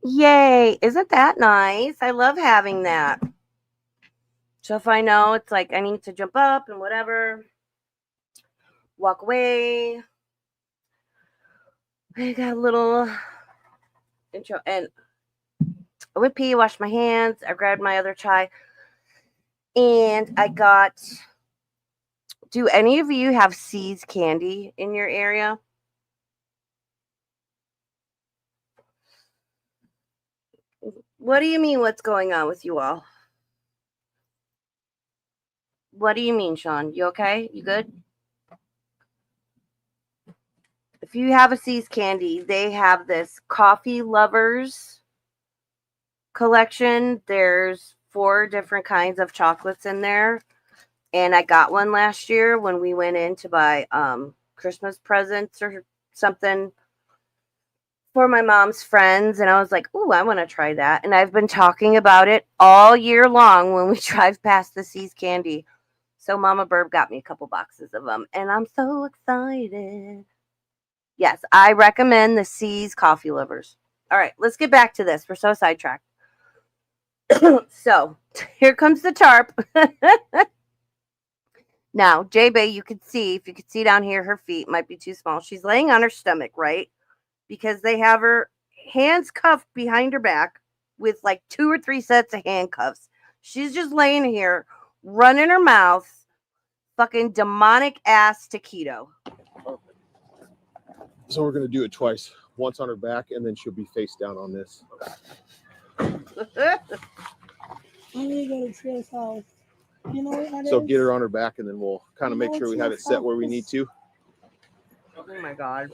Yay. Isn't that nice? I love having that. So if I know it's like I need to jump up and whatever, walk away. I got a little intro. And I went pee, washed my hands. I grabbed my other chai. And I got, do any of you have C's candy in your area? What do you mean what's going on with you all? What do you mean, Sean? You okay? You good? If you have a C's candy, they have this coffee lovers collection. There's 4 different kinds of chocolates in there. And I got one last year when we went in to buy Christmas presents or something for my mom's friends. And I was like, ooh, I want to try that. And I've been talking about it all year long when we drive past the C's candy. So Mama Burb got me a couple boxes of them. And I'm so excited. Yes, I recommend the C's coffee lovers. All right, let's get back to this. We're so sidetracked. So here comes the tarp. Now, J-Bay, you could see, if you could see down here, her feet might be too small. She's laying on her stomach, right? Because they have her hands cuffed behind her back with like 2 or 3 sets of handcuffs. She's just laying here, running her mouth, fucking demonic ass taquito. So we're going to do it twice. Once on her back, and then she'll be face down on this. I'm going to go to Trio's house. You know what that So is? get her on her back, and then we'll kind of You know make sure what we you have it set felt where we this- need to. Oh my God.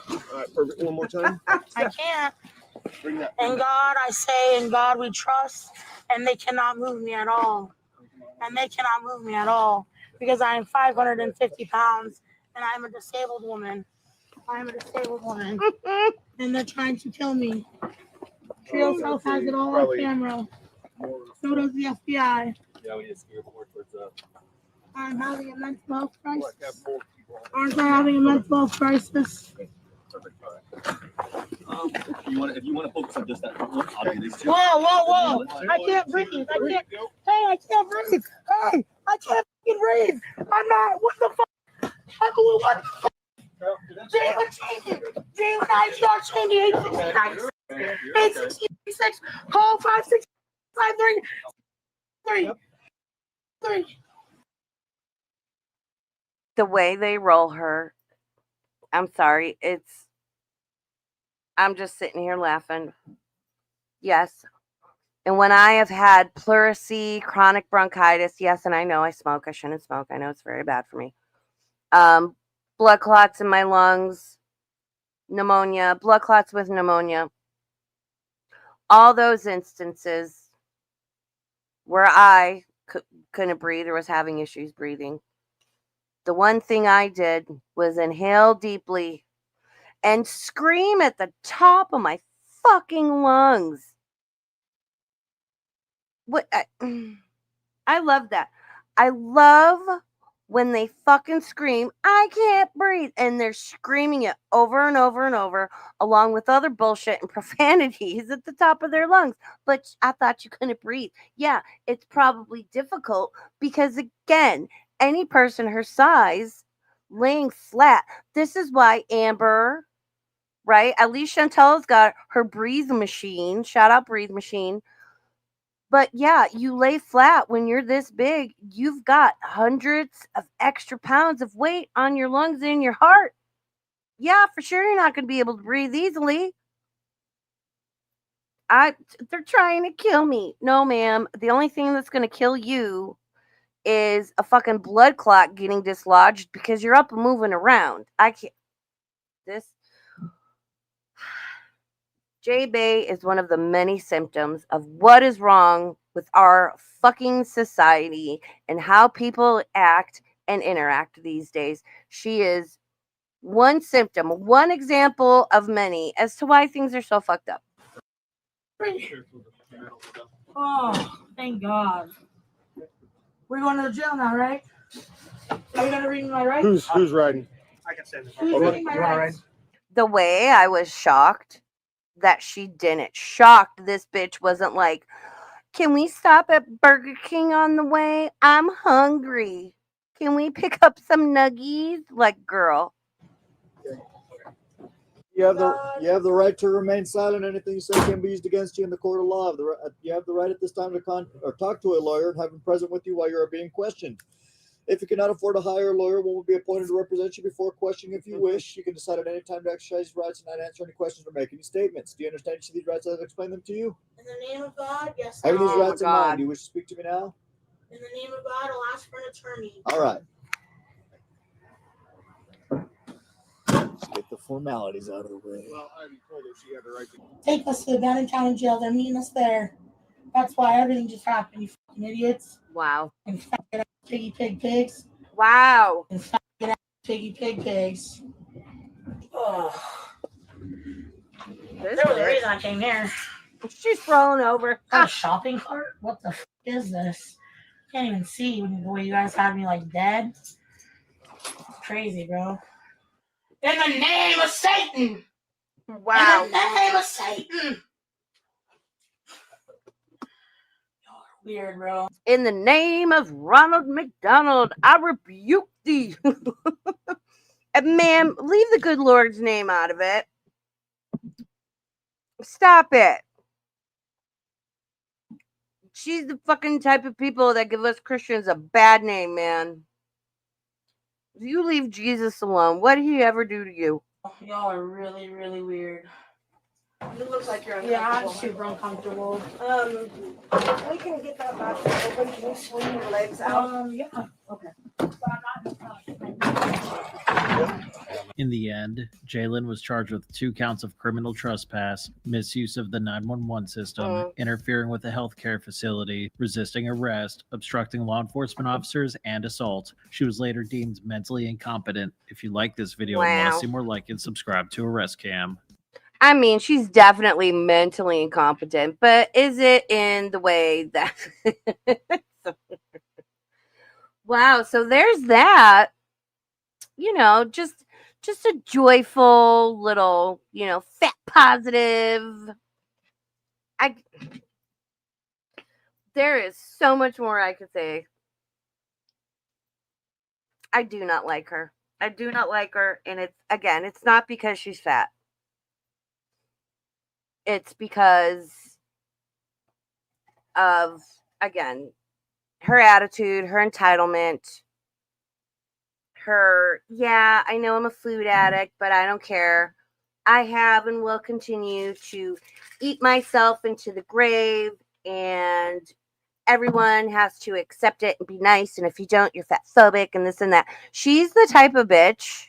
All right, perfect. One more time. I can't. Bring that. In God I say, in God we trust, and they cannot move me at all. And they cannot move me at all because I am 550 pounds and I'm a disabled woman. I am a disabled woman. And they're trying to kill me. Trio Self has it all on camera. So does the FBI. Yeah, we need to steer more towards I'm having a mental health crisis. Aren't I having a mental health crisis? if you want to focus on just that one, I'll do these two. Whoa. I can't breathe. Hey, I can't breathe. Hey, I can't fucking breathe. I'm not. What the fuck? What the fuck? Jalen, I start changing 866. Call 5653. The way they roll her, I'm sorry. I'm just sitting here laughing. Yes. And when I have had pleurisy, chronic bronchitis, yes, and I know I smoke. I shouldn't smoke. I know it's very bad for me. Blood clots in my lungs, pneumonia, blood clots with pneumonia. All those instances where I couldn't breathe or was having issues breathing. The one thing I did was inhale deeply and scream at the top of my fucking lungs. What I love that. I love when they fucking scream, I can't breathe, and they're screaming it over and over and over, along with other bullshit and profanities at the top of their lungs. But I thought you couldn't breathe. Yeah, it's probably difficult because, again, any person her size laying flat. This is why Amber, right? At least Chantal's got her breathe machine. Shout out breathe machine. But yeah, you lay flat when you're this big, you've got hundreds of extra pounds of weight on your lungs and your heart. Yeah, for sure you're not going to be able to breathe easily. They're trying to kill me. No, ma'am. The only thing that's going to kill you is a fucking blood clot getting dislodged because you're up and moving around. I can't. This J-Bay is one of the many symptoms of what is wrong with our fucking society and how people act and interact these days. She is one symptom, one example of many as to why things are so fucked up. Oh, thank God. We're going to the jail now, right? Are you going to read me my rights? Who's riding? I can send it. Who's reading my rights? The way I was shocked that she didn't. Shocked this bitch wasn't like, can we stop at Burger King on the way? I'm hungry. Can we pick up some nuggies? Like, girl. You have the right to remain silent. Anything you say can be used against you in the court of law. You have the right at this time to talk to a lawyer and have him present with you while you are being questioned. If you cannot afford to hire a lawyer, one will be appointed to represent you before questioning if you wish. You can decide at any time to exercise your rights and not answer any questions or make any statements. Do you understand each of these rights as I've explained them to you? In the name of God, yes. Having these Oh my rights in God. mind, do you wish to speak to me now? In the name of God, I'll ask for an attorney. All right. Let's get the formalities out of the way. Well, I already told her she had the right to. Take us to the Bannon County Jail. They're meeting us there. That's why everything just happened, you fucking idiots. Wow. And faggot ass piggy pig pigs. Wow. And faggot ass piggy pig pigs. Oh. This There was a bitch. reason I came here. She's rolling over. A shopping cart? What the fuck is this? Can't even see the way you guys had me like dead. Crazy, bro. In the name of Satan! Wow. In the name of Satan! You're weird, bro. In the name of Ronald McDonald, I rebuke thee. And ma'am, leave the good Lord's name out of it. Stop it. She's the fucking type of people that give us Christians a bad name, man. You leave Jesus alone. What did he ever do to you? Y'all are really, really weird. It looks like you're Yeah, I'm uncomfortable. super uncomfortable. We can get that box open. Can you swing your legs out? Yeah. Okay. In the end, Jalen was charged with 2 counts of criminal trespass, misuse of the 911 system, interfering with a healthcare facility, resisting arrest, obstructing law enforcement officers, and assault. She was later deemed mentally incompetent. If you like this video and want to Wow. see more like it, subscribe to Arrest Cam. I mean, she's definitely mentally incompetent, but is it in the way that... Wow, so there's that. You know, just a joyful little, fat positive. There is so much more I could say. I do not like her. I do not like her, and it's not because she's fat. It's because of, again, her attitude, her entitlement, I know I'm a food addict, but I don't care. I have and will continue to eat myself into the grave, and everyone has to accept it and be nice. And if you don't, you're fat phobic and this and that. She's the type of bitch,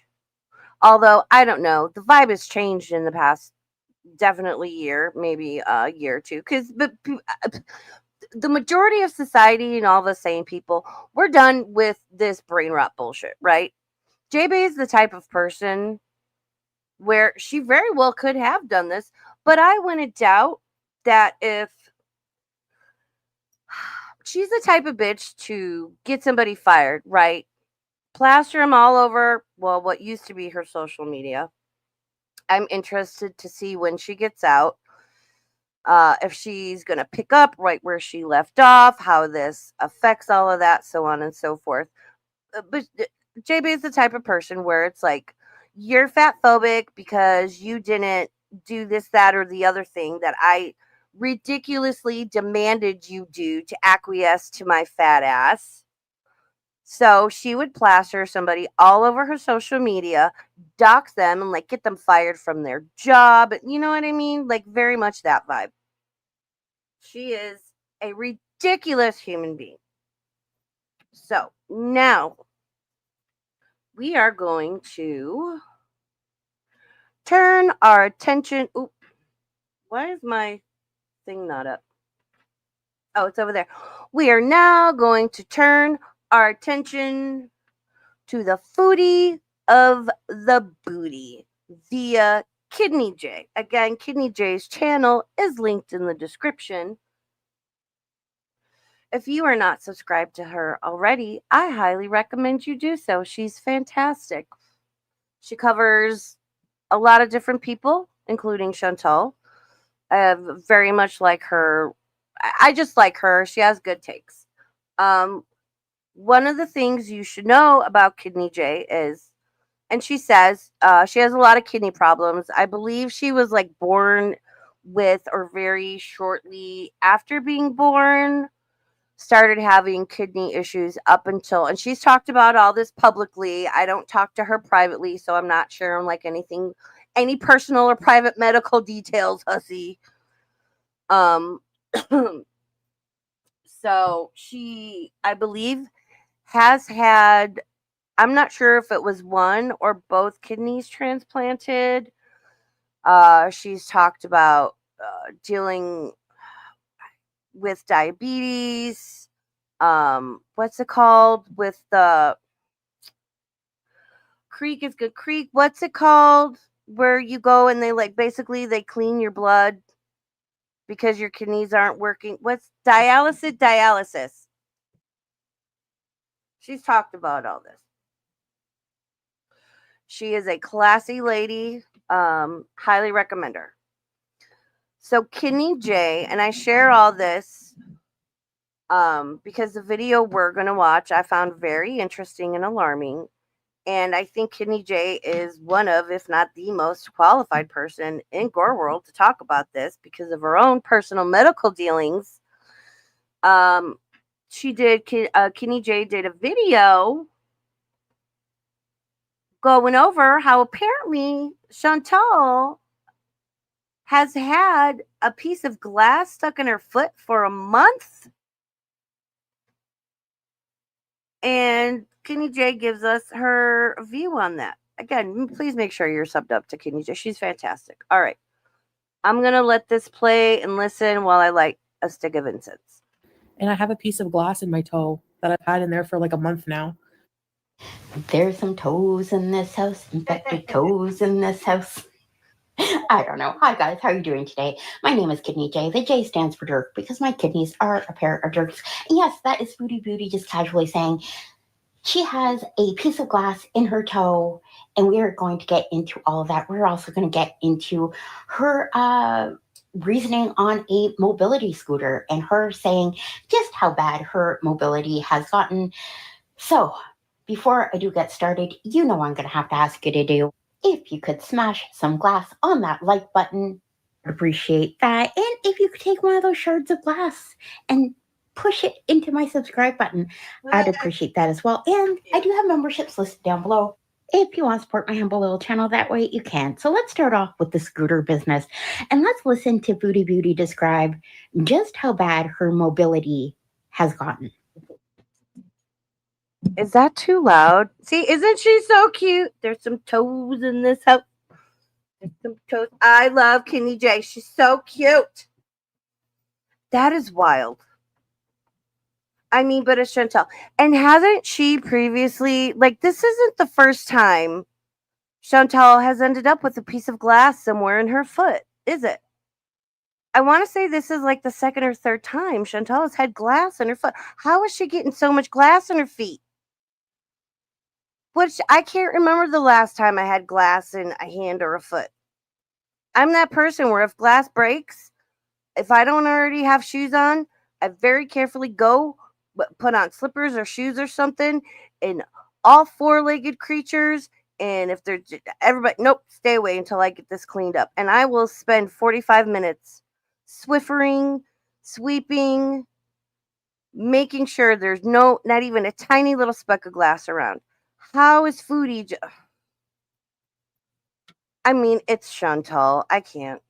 although I don't know, the vibe has changed in the past definitely year, maybe a year or two, because the majority of society and all the sane people, we're done with this brain rot bullshit, right? JB is the type of person where she very well could have done this, but I wouldn't doubt that if she's the type of bitch to get somebody fired, right? Plaster them all over, well, what used to be her social media. I'm interested to see when she gets out, if she's going to pick up right where she left off, how this affects all of that, so on and so forth. But JB is the type of person where it's like, you're fat phobic because you didn't do this, that, or the other thing that I ridiculously demanded you do to acquiesce to my fat ass. So she would plaster somebody all over her social media, dox them, and like get them fired from their job. You know what I mean? Like very much that vibe. She is a ridiculous human being. So now we are going to turn our attention. Oop, why is my thing not up? Oh, it's over there. We are now going to turn our attention to the foodie of the booty via Kidney J. Again, Kidney J's channel is linked in the description. If you are not subscribed to her already, I highly recommend you do so. She's fantastic. She covers a lot of different people, including Chantal. I very much like her. I just like her. She has good takes. One of the things you should know about Kidney J is, and she says she has a lot of kidney problems. I believe she was like born with, or very shortly after being born, started having kidney issues up until, and she's talked about all this publicly. I don't talk to her privately, so I'm not sharing like anything, any personal or private medical details, hussy. So she, I believe, has had, I'm not sure if it was one or both kidneys transplanted. She's talked about dealing with diabetes. What's it called? With the Creek is Good Creek. What's it called? Where you go and they like basically they clean your blood because your kidneys aren't working. What's dialysis? Dialysis. She's talked about all this. She is a classy lady. Highly recommend her. So Kidney J, and I share all this because the video we're going to watch I found very interesting and alarming. And I think Kidney J is one of, if not the most qualified person in Gore World to talk about this because of her own personal medical dealings. Kidney J did a video going over how apparently Chantal has had a piece of glass stuck in her foot for a month. And Kenny J gives us her view on that. Again, please make sure you're subbed up to Kenny J. She's fantastic. All right. I'm going to let this play and listen while I light a stick of incense. And I have a piece of glass in my toe that I've had in there for like a month now. There's some toes in this house, infected toes in this house. I don't know. Hi guys, how are you doing today? My name is Kidney J. The J stands for Dirk because my kidneys are a pair of dirks. And yes, that is Booty Beauty just casually saying she has a piece of glass in her toe, and we are going to get into all of that. We're also going to get into her reasoning on a mobility scooter and her saying just how bad her mobility has gotten. So, before I do get started, you know I'm going to have to ask you to do. If you could smash some glass on that like button, I'd appreciate that. And if you could take one of those shards of glass and push it into my subscribe button, I'd appreciate that as well. And I do have memberships listed down below. If you want to support my humble little channel that way, you can. So let's start off with the scooter business. And let's listen to Booty Beauty describe just how bad her mobility has gotten. Is that too loud? See, isn't she so cute? There's some toes in this house. There's some toes. I love Kenny J. She's so cute. That is wild. I mean, but it's Chantal. And hasn't she previously, like, this isn't the first time Chantal has ended up with a piece of glass somewhere in her foot, is it? I want to say this is like the second or third time Chantal has had glass in her foot. How is she getting so much glass in her feet? Which I can't remember the last time I had glass in a hand or a foot. I'm that person where if glass breaks, if I don't already have shoes on, I very carefully go put on slippers or shoes or something, and all four-legged creatures. And if they're everybody, nope, stay away until I get this cleaned up. And I will spend 45 minutes swiffering, sweeping, making sure there's not even a tiny little speck of glass around. How is Foodie? I mean, it's Chantal. I can't.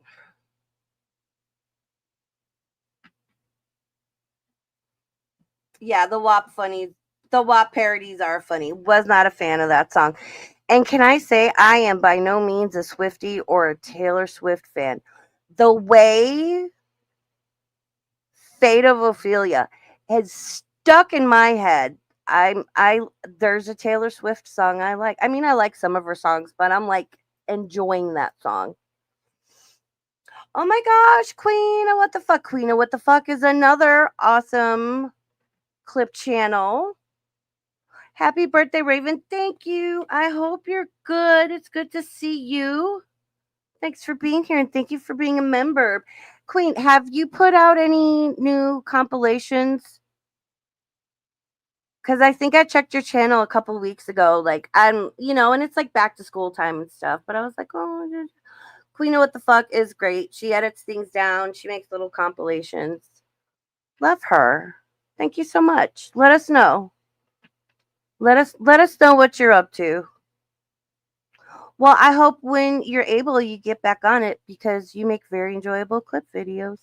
Yeah, the WAP parodies are funny. Was not a fan of that song. And can I say, I am by no means a Swiftie or a Taylor Swift fan. The way Fate of Ophelia has stuck in my head. There's a Taylor Swift song I like. I mean, I like some of her songs, but I'm like enjoying that song. Oh my gosh, Queen of What the Fuck. Queen of What the Fuck is another awesome clip channel. Happy birthday, Raven. Thank you. I hope you're good. It's good to see you. Thanks for being here, and thank you for being a member. Queen, have you put out any new compilations? Because I think I checked your channel a couple weeks ago. Like, and it's like back to school time and stuff. But I was like, oh, Queen of What the Fuck is great. She edits things down. She makes little compilations. Love her. Thank you so much. Let us know. Let us know what you're up to. Well, I hope when you're able, you get back on it because you make very enjoyable clip videos.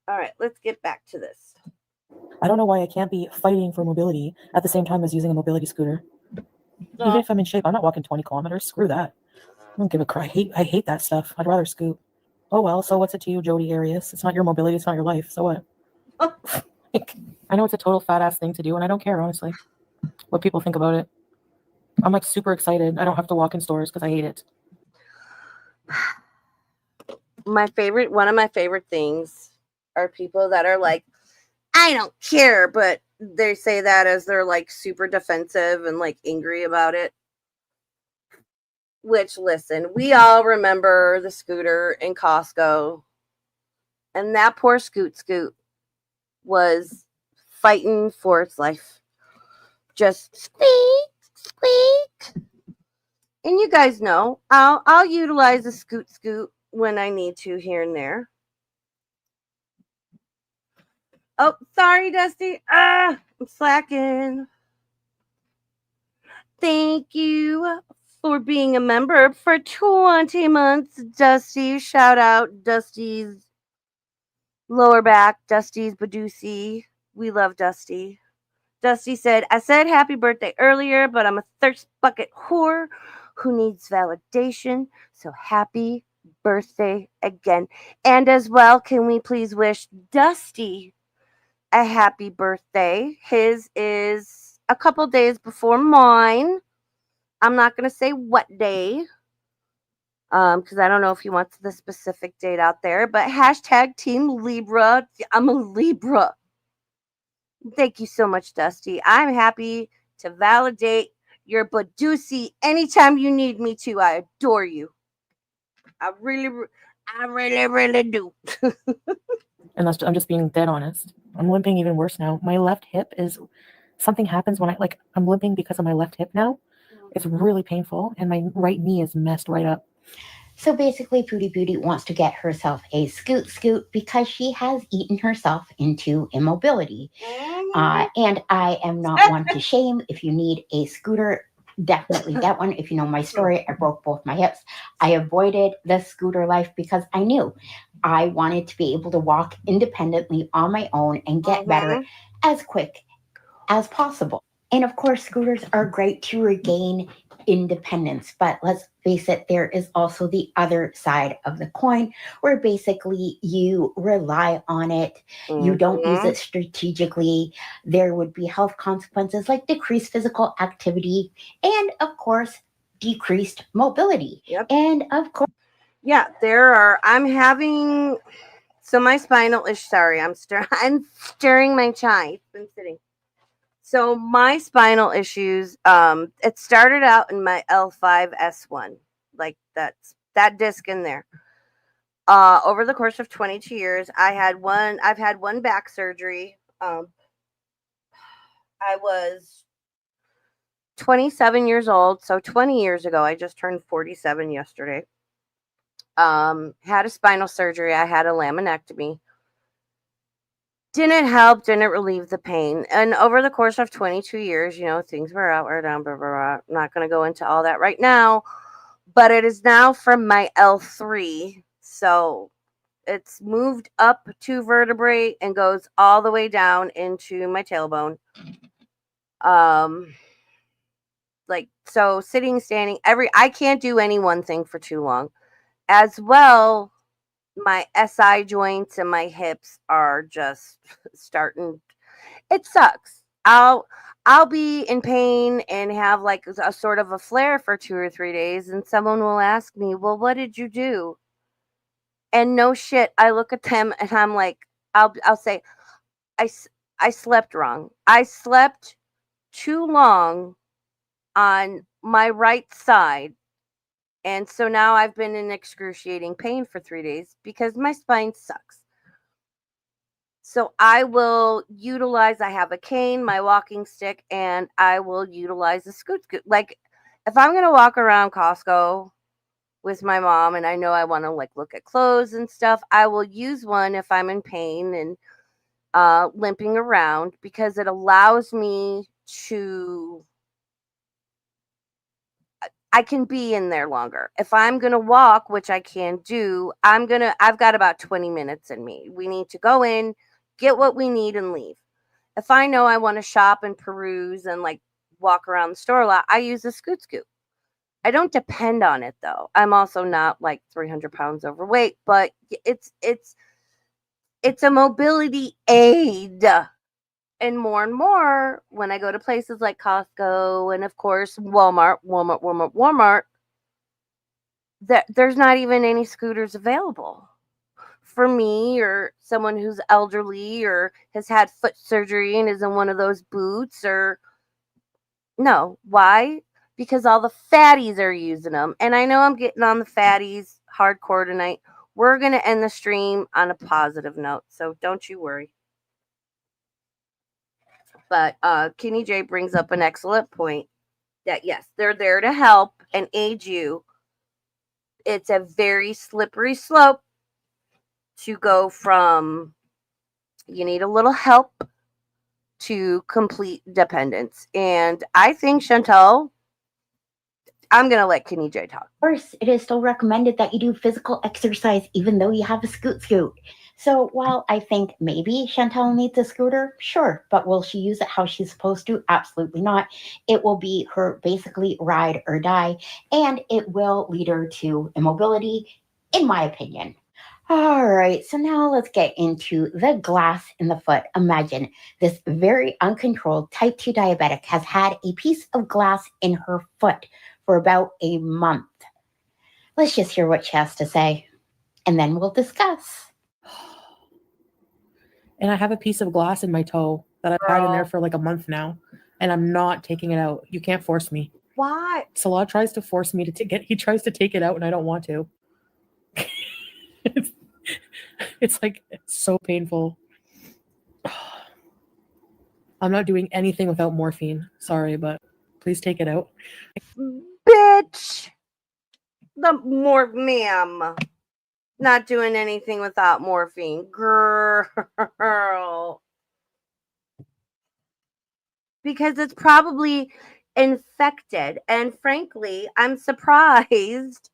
All right, let's get back to this. I don't know why I can't be fighting for mobility at the same time as using a mobility scooter. Even if I'm in shape, I'm not walking 20 kilometers. Screw that. I don't give a crap. I hate that stuff. I'd rather scoot. Oh well, so what's it to you, Jody Arias? It's not your mobility, it's not your life. So what? I know it's a total fat ass thing to do, and I don't care, honestly, what people think about it. I'm like super excited. I don't have to walk in stores because I hate it. One of my favorite things are people that are like, I don't care, but they say that as they're like super defensive and like angry about it. Which, listen, we all remember the scooter in Costco, and that poor Scoot was fighting for its life. Just squeak, squeak. And you guys know, I'll utilize a Scoot when I need to here and there. Oh, sorry, Dusty. I'm slacking. Thank you for being a member for 20 months, Dusty. Shout out Dusty's lower back, Dusty's Badusi. We love Dusty. Dusty said, I said happy birthday earlier, but I'm a thirst bucket whore who needs validation. So happy birthday again. And as well, can we please wish Dusty a happy birthday? His is a couple days before mine. I'm not going to say what day because I don't know if he wants the specific date out there, but hashtag Team Libra. I'm a Libra. Thank you so much, Dusty. I'm happy to validate your Badusi anytime you need me to. I adore you. I really do. And I'm just being dead honest. I'm limping even worse now. My left hip is something happens when I'm limping because of my left hip now. It's really painful, and my right knee is messed right up. So basically, Pootie Beauty wants to get herself a scoot because she has eaten herself into immobility. And I am not one to shame. If you need a scooter, definitely get one. If you know my story, I broke both my hips. I avoided the scooter life because I knew I wanted to be able to walk independently on my own and get better as quick as possible. And of course, scooters are great to regain independence. But let's face it, there is also the other side of the coin where basically you rely on it. You don't use it strategically. There would be health consequences like decreased physical activity and, of course, decreased mobility. Yep. And of course, yeah, I'm having, so my spinal is, sorry, I'm stirring my chai. It's been sitting. So my spinal issues, it started out in my L5S1, like that disc in there. Over the course of 22 years, I've had one back surgery. I was 27 years old, so 20 years ago. I just turned 47 yesterday. Had a spinal surgery. I had a laminectomy. Didn't help, didn't relieve the pain. And over the course of 22 years, things were out, were down, blah, blah, blah. I'm not going to go into all that right now, but it is now from my L3. So it's moved up 2 vertebrae and goes all the way down into my tailbone. So sitting, standing, I can't do any one thing for too long. As well, my SI joints and my hips are just starting. It sucks. I'll be in pain and have like a sort of a flare for 2 or 3 days, and someone will ask me, "Well, what did you do?" And no shit, I look at them and I'm like, I'll say, I slept wrong. I slept too long on my right side. And so now I've been in excruciating pain for 3 days because my spine sucks. So I will utilize, I have a cane, my walking stick, and I will utilize the scoot. Like if I'm going to walk around Costco with my mom and I know I want to like look at clothes and stuff, I will use one if I'm in pain and limping around because it allows me to, I can be in there longer. If I'm going to walk, which I can do, I've got about 20 minutes in me. We need to go in, get what we need and leave. If I know I want to shop and peruse and like walk around the store a lot, I use a scoot. I don't depend on it though. I'm also not like 300 pounds overweight, but it's a mobility aid. And more when I go to places like Costco and of course Walmart, there's not even any scooters available for me or someone who's elderly or has had foot surgery and is in one of those boots or no. Why? Because all the fatties are using them. And I know I'm getting on the fatties hardcore tonight. We're going to end the stream on a positive note, so don't you worry. But Kenny J brings up an excellent point that yes, they're there to help and aid you. It's a very slippery slope to go from you need a little help to complete dependence. And I think, Chantal, I'm gonna let Kenny J talk. Of course, it is still recommended that you do physical exercise even though you have a scoot. So while I think maybe Chantal needs a scooter, sure, but will she use it how she's supposed to? Absolutely not. It will be her basically ride or die, and it will lead her to immobility, in my opinion. All right, so now let's get into the glass in the foot. Imagine this very uncontrolled type 2 diabetic has had a piece of glass in her foot for about a month. Let's just hear what she has to say, and then we'll discuss. And I have a piece of glass in my toe that I've had in there for like a month now, and I'm not taking it out. You can't force me. Why? Salah tries to force me to he tries to take it out, and I don't want to. It's like it's so painful. I'm not doing anything without morphine. Sorry, but please take it out. Bitch! Ma'am. Not doing anything without morphine. Girl. Because it's probably infected. And frankly, I'm surprised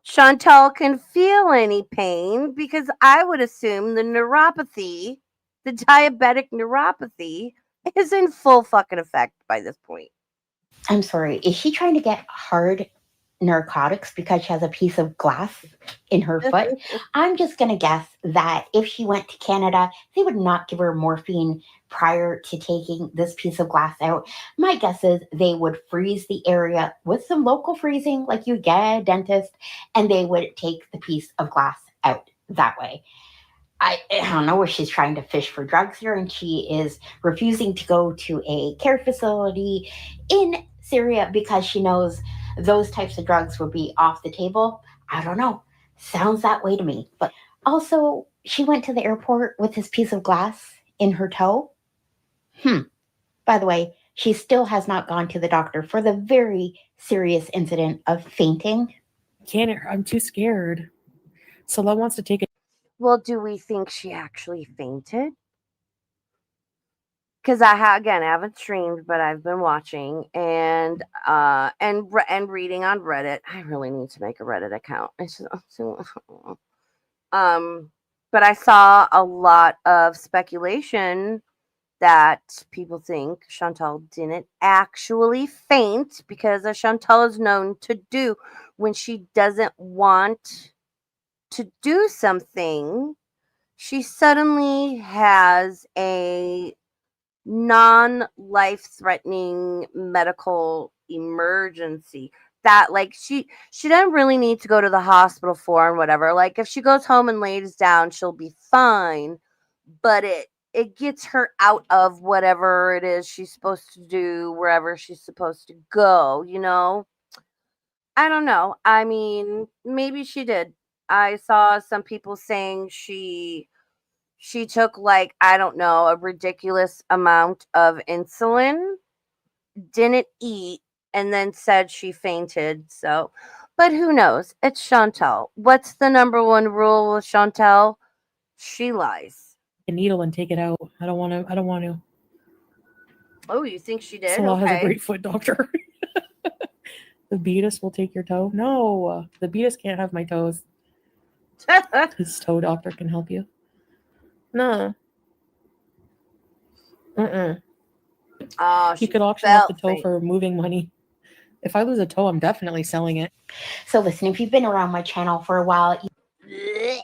Chantal can feel any pain because I would assume the neuropathy, the diabetic neuropathy, is in full fucking effect by this point. I'm sorry, is she trying to get hard narcotics because she has a piece of glass in her foot? I'm just going to guess that if she went to Canada, they would not give her morphine prior to taking this piece of glass out. My guess is they would freeze the area with some local freezing, like you get at a dentist, and they would take the piece of glass out that way. I don't know if she's trying to fish for drugs here and she is refusing to go to a care facility in Syria because she knows those types of drugs would be off the table. I don't know. Sounds that way to me. But also, she went to the airport with this piece of glass in her toe. By the way, she still has not gone to the doctor for the very serious incident of fainting. I'm too scared. Salah wants to take it. Well, do we think she actually fainted? Because I haven't streamed, but I've been watching and reading on Reddit. I really need to make a Reddit account. But I saw a lot of speculation that people think Chantal didn't actually faint because as Chantal is known to do when she doesn't want to do something, she suddenly has a non-life threatening medical emergency that like she doesn't really need to go to the hospital for and whatever. Like if she goes home and lays down, she'll be fine, but it gets her out of whatever it is she's supposed to do, wherever she's supposed to go, you know? I don't know. I mean, maybe she did. I saw some people saying she took like, I don't know, a ridiculous amount of insulin, didn't eat, and then said she fainted. So, but who knows? It's Chantal. What's the number one rule with Chantal? She lies. A needle and take it out. I don't want to. Oh, you think she did? Salah Okay. has a great foot doctor. The Bae'S will take your toe. No, the Bae'S can't have my toes. His toe doctor can help you. No. You could auction off the toe for moving money. If I lose a toe, I'm definitely selling it. So listen, if you've been around my channel for a while, Ew.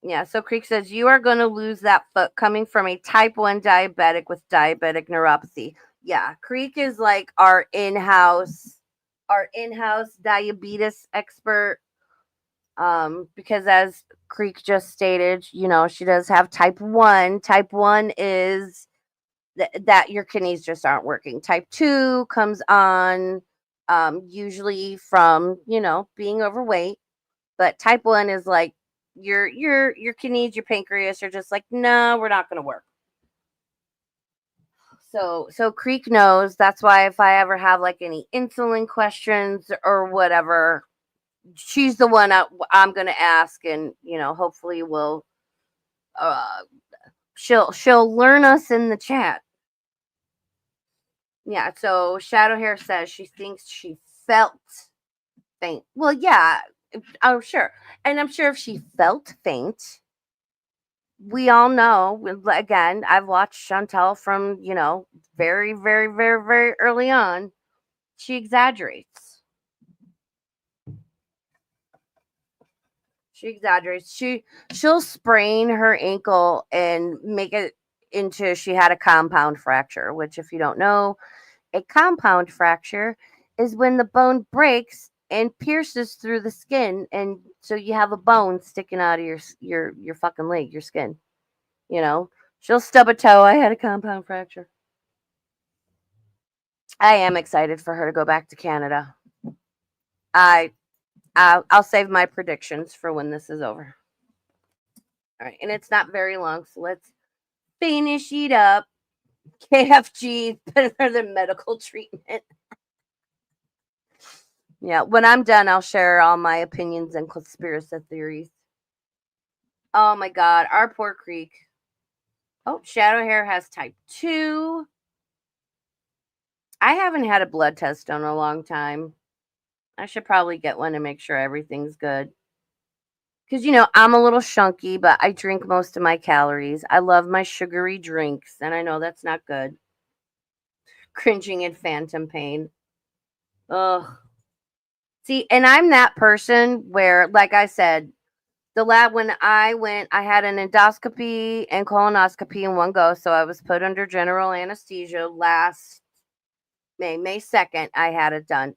Yeah, so Creek says you are going to lose that foot coming from a type 1 diabetic with diabetic neuropathy. Yeah, Creek is like our in-house diabetes expert. Because as Creek just stated, you know, she does have type 1. Type 1 is that your kidneys just aren't working. Type 2 comes on usually from, you know, being overweight. But type 1 is like your kidneys, your pancreas are just like, no, we're not going to work. So Creek knows. That's why if I ever have like any insulin questions or whatever, she's the one I'm going to ask, and you know, hopefully she'll learn us in the chat. Yeah, so Shadow Hair says she thinks she felt faint. Well, yeah, I'm sure. And I'm sure if she felt faint, we all know, again, I've watched Chantal from, very, very, very, very early on. She exaggerates. She'll sprain her ankle and make it into she had a compound fracture, which if you don't know, a compound fracture is when the bone breaks and pierces through the skin, and so you have a bone sticking out of your fucking leg, your skin. She'll stub a toe. I had a compound fracture. I am excited for her to go back to Canada. I'll save my predictions for when this is over. All right, and it's not very long, so let's finish it up. KFG better than medical treatment. Yeah, when I'm done, I'll share all my opinions and conspiracy theories. Oh my God, our poor Creek. Oh, Shadow Hair has type 2. I haven't had a blood test in a long time. I should probably get one to make sure everything's good. Because, I'm a little chunky, but I drink most of my calories. I love my sugary drinks, and I know that's not good. Cringing in phantom pain. Ugh. See, and I'm that person where, like I said, the lab when I went, I had an endoscopy and colonoscopy in one go, so I was put under general anesthesia last May 2nd. I had it done,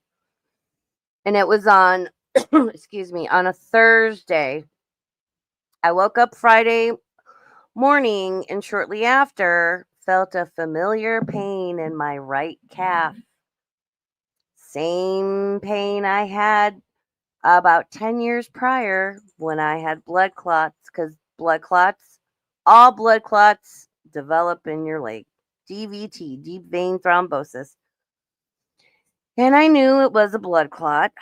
and it was on, excuse me, on a Thursday. I woke up Friday morning and shortly after felt a familiar pain in my right calf. Same pain I had about 10 years prior when I had blood clots, because all blood clots develop in your leg. DVT, deep vein thrombosis. And I knew it was a blood clot.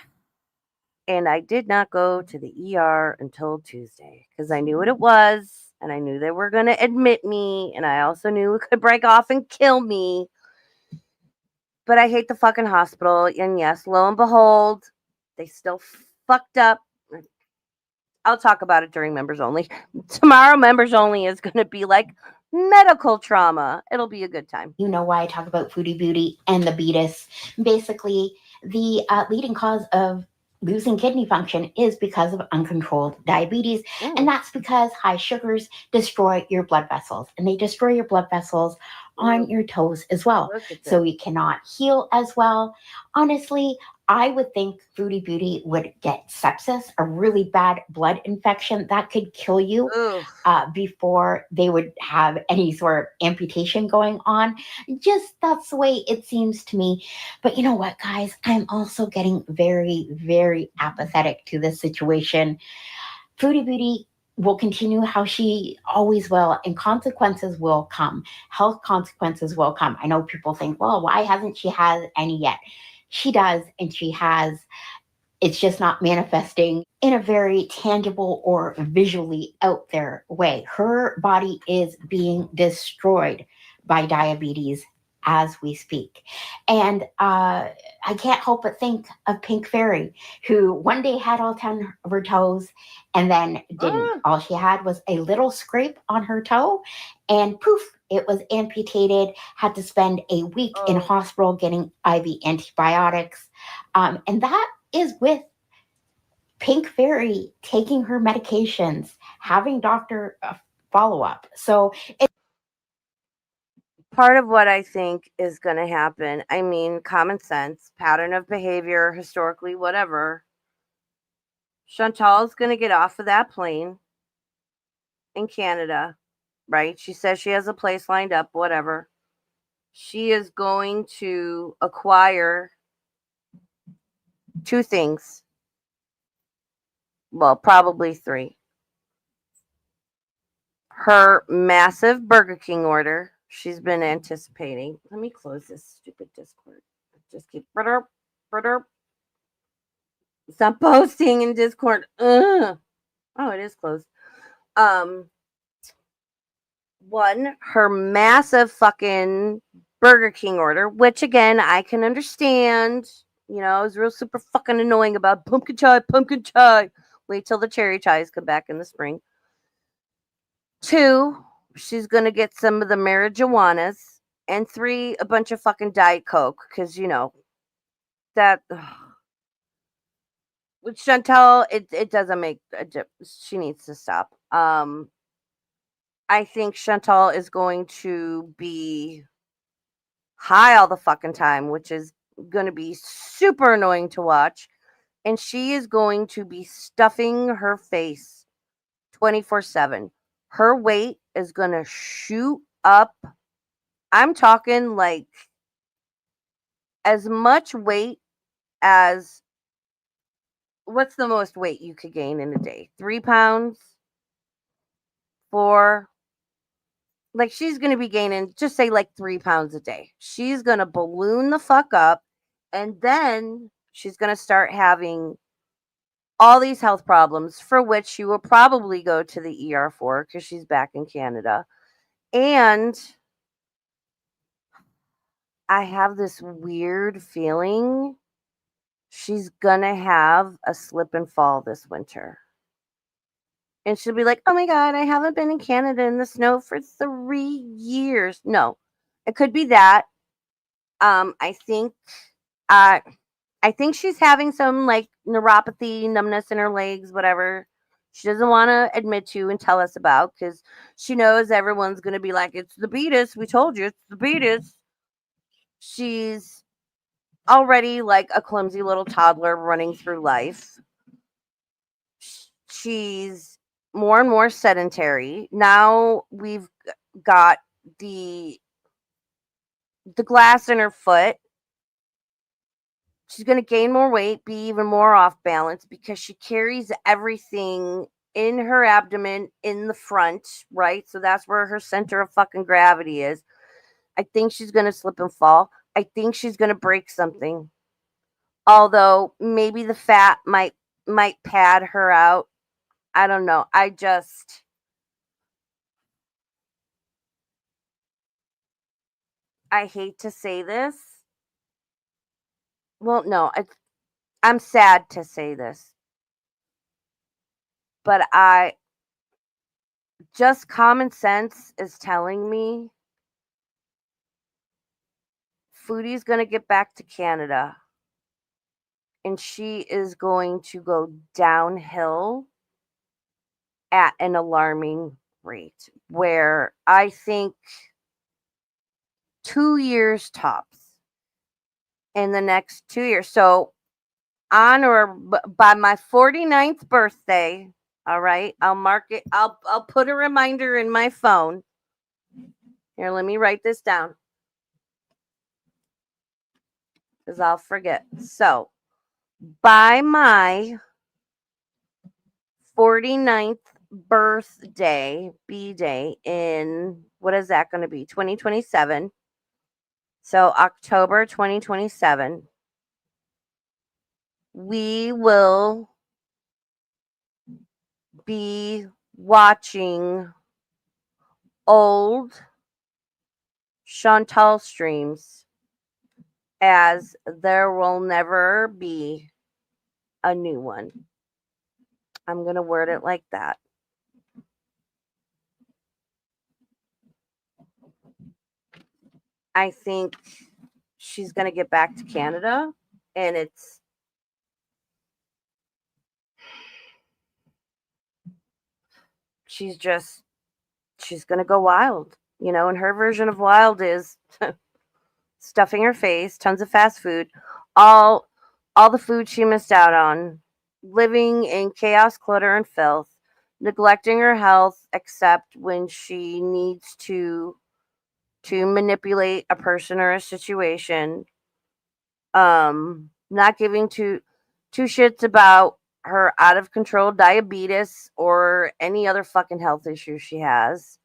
And I did not go to the ER until Tuesday because I knew what it was. And I knew they were going to admit me. And I also knew it could break off and kill me. But I hate the fucking hospital. And yes, lo and behold, they still fucked up. I'll talk about it during members only. Tomorrow, members only is going to be like medical trauma. It'll be a good time. You know why I talk about Foodie Beauty and the Bae'S. Basically, the leading cause of losing kidney function is because of uncontrolled diabetes. And that's because high sugars destroy your blood vessels. And they destroy your blood vessels on your toes as well. So you cannot heal as well. Honestly, I would think Foodie Beauty would get sepsis, a really bad blood infection that could kill you before they would have any sort of amputation going on. Just that's the way it seems to me. But you know what, guys? I'm also getting very, very apathetic to this situation. Foodie Beauty will continue how she always will, and consequences will come. Health consequences will come. I know people think, well, why hasn't she had any yet? She does, and she has. It's just not manifesting in a very tangible or visually out there way. Her body is being destroyed by diabetes as we speak. And I can't help but think of Pink Fairy, who one day had all 10 of her toes and then didn't. All she had was a little scrape on her toe, and poof, it was amputated, had to spend a week in hospital getting IV antibiotics. And that is with Pink Fairy taking her medications, having doctor follow-up. So it's part of what I think is going to happen. I mean, common sense, pattern of behavior, historically, whatever. Chantal's going to get off of that plane in Canada, right? She says she has a place lined up, whatever. She is going to acquire 2 things. Well, probably 3. Her massive Burger King order she's been anticipating. Let me close this stupid Discord. Just keep stop posting in Discord. Ugh. Oh, it is closed. 1, her massive fucking Burger King order, which again, I can understand. You know, I was real super fucking annoying about pumpkin chai, pumpkin chai. Wait till the cherry chies come back in the spring. 2, she's going to get some of the marijuanas. And 3, a bunch of fucking Diet Coke. Because, you know, that. With Chantal, it doesn't make a difference. She needs to stop. I think Chantal is going to be high all the fucking time, which is going to be super annoying to watch. And she is going to be stuffing her face 24/7. Her weight is going to shoot up. I'm talking like as much weight as what's the most weight you could gain in a day? 3 pounds? 4? Like she's going to be gaining, just say like 3 pounds a day. She's going to balloon the fuck up. And then she's going to start having all these health problems for which she will probably go to the ER for because she's back in Canada. And I have this weird feeling she's going to have a slip and fall this winter. And she'll be like, oh my God, I haven't been in Canada in the snow for 3 years. No, it could be that. I think I think she's having some like neuropathy, numbness in her legs, whatever. She doesn't want to admit to and tell us about because she knows everyone's going to be like, it's the Bae'S. We told you it's the Bae'S. She's already like a clumsy little toddler running through life. She's more and more sedentary. Now we've got the glass in her foot. She's going to gain more weight, be even more off balance because she carries everything in her abdomen in the front, right? So that's where her center of fucking gravity is. I think she's going to slip and fall. I think she's going to break something. Although maybe the fat might pad her out. I don't know. I hate to say this. Well, no, I'm sad to say this. But just common sense is telling me Foodie's going to get back to Canada and she is going to go downhill at an alarming rate where I think 2 years tops in the next 2 years. So on or by my 49th birthday, all right, I'll mark it. I'll put a reminder in my phone. Here, let me write this down because I'll forget. So by my 49th birthday, B day in, what is that going to be? 2027. So October 2027. We will be watching old Chantal streams as there will never be a new one. I'm going to word it like that. I think she's going to get back to Canada and she's going to go wild, you know, and her version of wild is stuffing her face, tons of fast food, all the food she missed out on, living in chaos, clutter, and filth, neglecting her health except when she needs to manipulate a person or a situation, not giving two shits about her out of control diabetes or any other fucking health issue she has.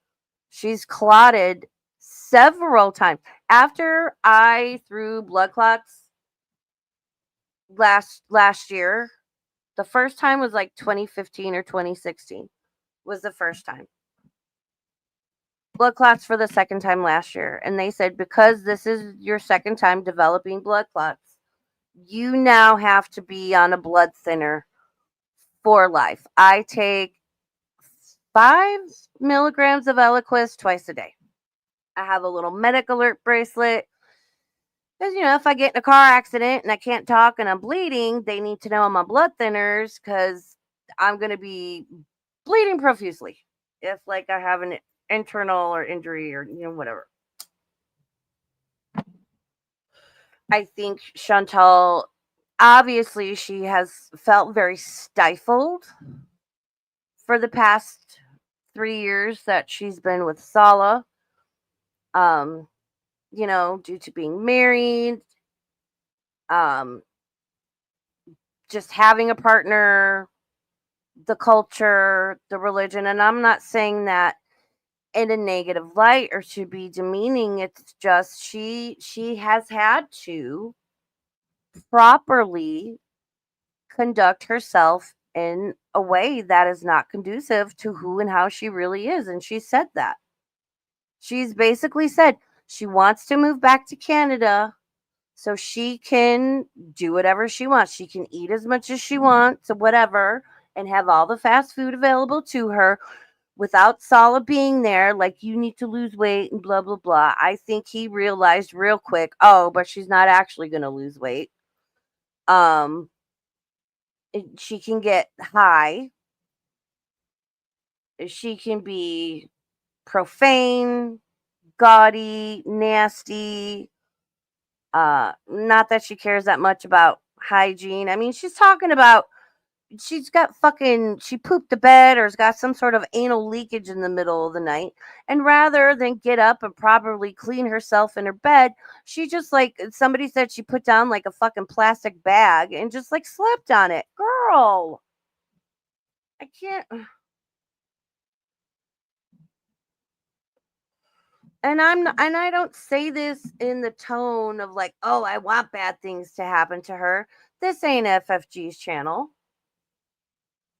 She's clotted several times. After I threw blood clots last year, the first time was like 2015 or 2016 was the first time. blood clots for the second time last year. And they said, because this is your second time developing blood clots, you now have to be on a blood thinner for life. I take 5 milligrams of Eliquis twice a day. I have a little medic alert bracelet. Because, if I get in a car accident and I can't talk and I'm bleeding, they need to know I'm on blood thinners because I'm going to be bleeding profusely if, like, I have an internal or injury or, whatever. I think Chantal, obviously, she has felt very stifled for the past 3 years that she's been with Sala. Due to being married, just having a partner, the culture, the religion. And I'm not saying that in a negative light or to be demeaning. It's just she has had to properly conduct herself in a way that is not conducive to who and how she really is. And she said that. She's basically said she wants to move back to Canada so she can do whatever she wants. She can eat as much as she wants, or whatever, and have all the fast food available to her without Sala being there. Like, you need to lose weight and blah, blah, blah. I think he realized real quick, but she's not actually going to lose weight. She can get high. She can be profane, gaudy, nasty. Not that she cares that much about hygiene. I mean, she's talking about she pooped the bed or has got some sort of anal leakage in the middle of the night. And rather than get up and properly clean herself in her bed, she just, like somebody said, she put down like a fucking plastic bag and just like slept on it. Girl, I can't. And I don't say this in the tone of like, oh, I want bad things to happen to her. This ain't FFG's channel.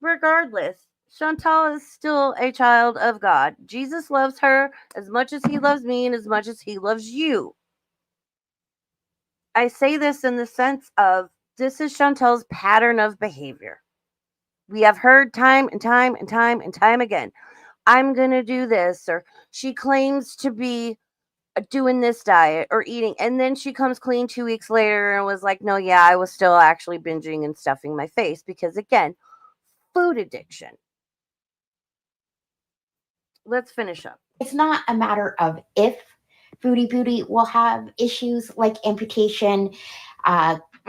Regardless, Chantal is still a child of God. Jesus loves her as much as he loves me and as much as he loves you. I say this in the sense of this is Chantal's pattern of behavior. We have heard time and time and time and time again, I'm going to do this, or she claims to be doing this diet or eating, and then she comes clean 2 weeks later and was like, no, yeah, I was still actually binging and stuffing my face because, again, food addiction. Let's finish up. It's not a matter of if Foodie Booty will have issues like amputation,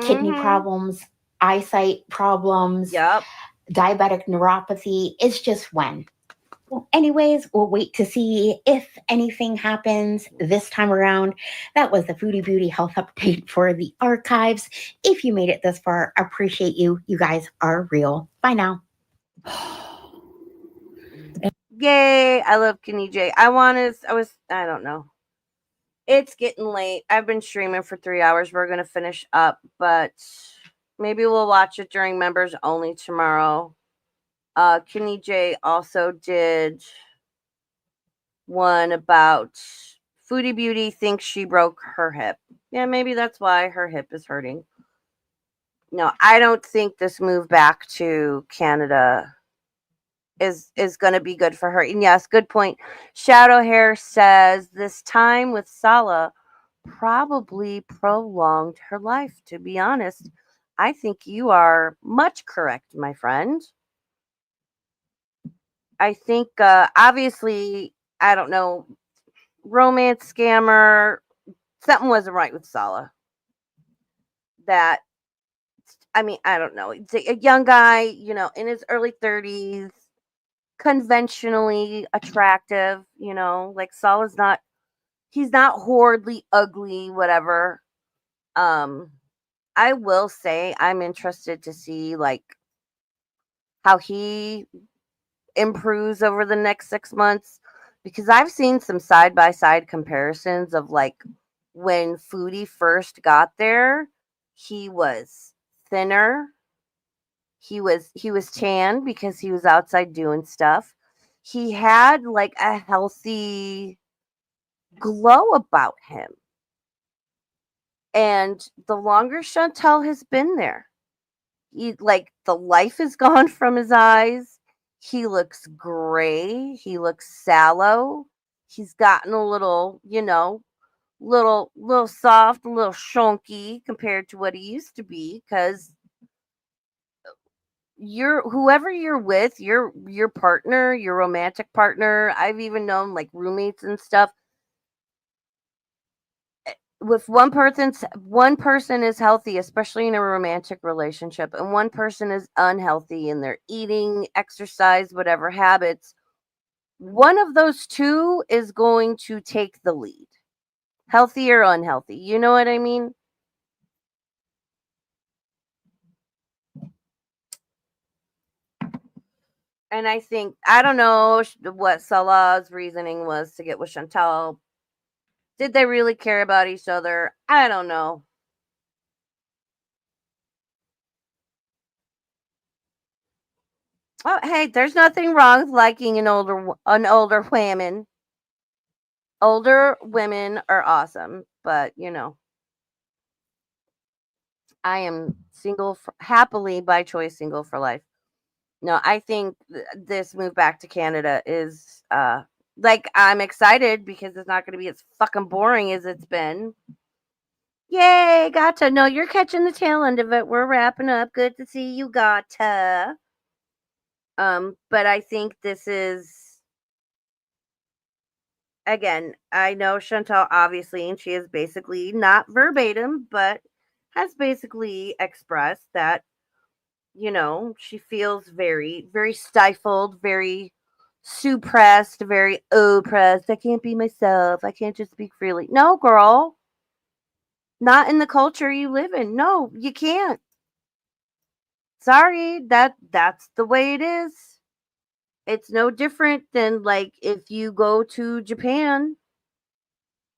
kidney problems, eyesight problems, diabetic neuropathy. It's just when. Well, anyways, we'll wait to see if anything happens this time around. That was the Foodie Booty health update for the archives. If you made it this far, appreciate you. You guys are real. Bye now. Yay, I love Kenny J. I don't know. It's getting late. I've been streaming for 3 hours. We're going to finish up, but maybe we'll watch it during members only tomorrow. Kenny J also did one about Foodie Beauty thinks she broke her hip. Yeah, maybe that's why her hip is hurting. No, I don't think this move back to Canada is going to be good for her. And yes, good point. Shadow Hair says this time with Sala probably prolonged her life. To be honest, I think you are much correct, my friend. I think obviously, I don't know, romance scammer, something wasn't right with Sala. I don't know. It's a young guy, in his early 30s, conventionally attractive, like Sala's he's not horridly ugly, whatever. I will say I'm interested to see like how he improves over the next 6 months, because I've seen some side by side comparisons of like when Foodie first got there, he was thinner. He was tan because he was outside doing stuff. He had like a healthy glow about him. And the longer Chantal has been there, like the life is gone from his eyes. He looks gray. He looks sallow. He's gotten a little, little soft, a little shonky compared to what he used to be. Because whoever you're with, your partner, your romantic partner. I've even known like roommates and stuff. With one person is healthy, especially in a romantic relationship, and one person is unhealthy in their eating, exercise, whatever habits. One of those two is going to take the lead, healthy or unhealthy. You know what I mean? And I think, I don't know what Salah's reasoning was to get with Chantal. Did they really care about each other? I don't know. Oh, hey, there's nothing wrong with liking an older woman. Older women are awesome, but I am single happily by choice, single for life. No, I think this move back to Canada is like, I'm excited because it's not going to be as fucking boring as it's been. Yay, gotcha. No, you're catching the tail end of it. We're wrapping up. Good to see you, gotcha. But I think this is, again, I know Chantal obviously, and she is basically not verbatim, but has basically expressed that, she feels very, very stifled, very suppressed, very oppressed. I can't be myself. I can't just speak freely. No, girl. Not in the culture you live in. No, you can't. Sorry, that's the way it is. It's no different than like if you go to Japan,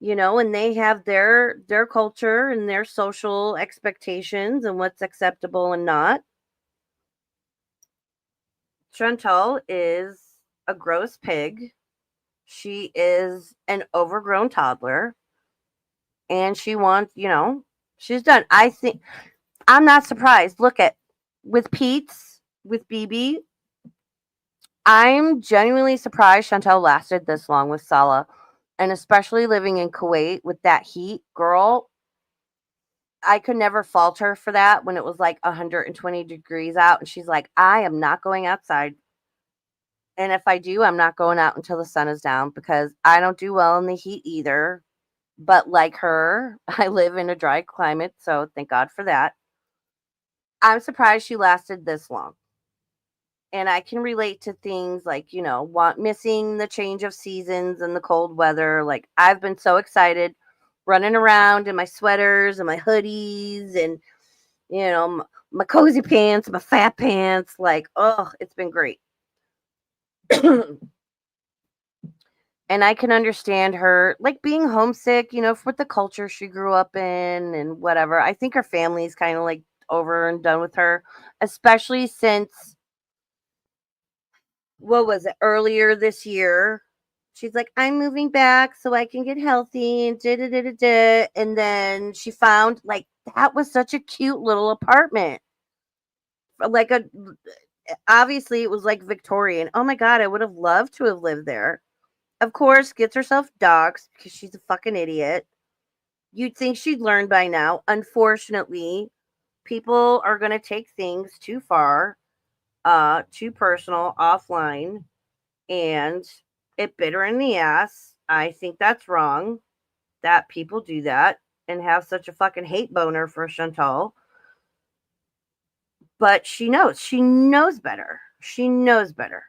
and they have their culture and their social expectations and what's acceptable and not. Chantal is a gross pig. She is an overgrown toddler, and she wants, she's done. I think I'm not surprised. Look at with Pete's with BB. I'm genuinely surprised Chantal lasted this long with Salah, and especially living in Kuwait with that heat, girl. I could never fault her for that when it was like 120 degrees out, and she's like, I am not going outside. And if I do, I'm not going out until the sun is down because I don't do well in the heat either. But like her, I live in a dry climate, so thank God for that. I'm surprised she lasted this long. And I can relate to things like, missing the change of seasons and the cold weather. Like, I've been so excited running around in my sweaters and my hoodies and, my cozy pants, my fat pants. Like, oh, it's been great. And I can understand her like being homesick, with the culture she grew up in and whatever. I think her family's kind of like over and done with her, especially since what was it, earlier this year. She's like, I'm moving back so I can get healthy and da da da da da. And then she found like that was such a cute little apartment. Like obviously it was like Victorian. Oh my god, I would have loved to have lived there. Of course, gets herself doxxed because she's a fucking idiot. You'd think she'd learn by now. Unfortunately, people are going to take things too far, too personal, offline, and it bit her in the ass. I think that's wrong that people do that and have such a fucking hate boner for Chantal. But she knows. She knows better. She knows better.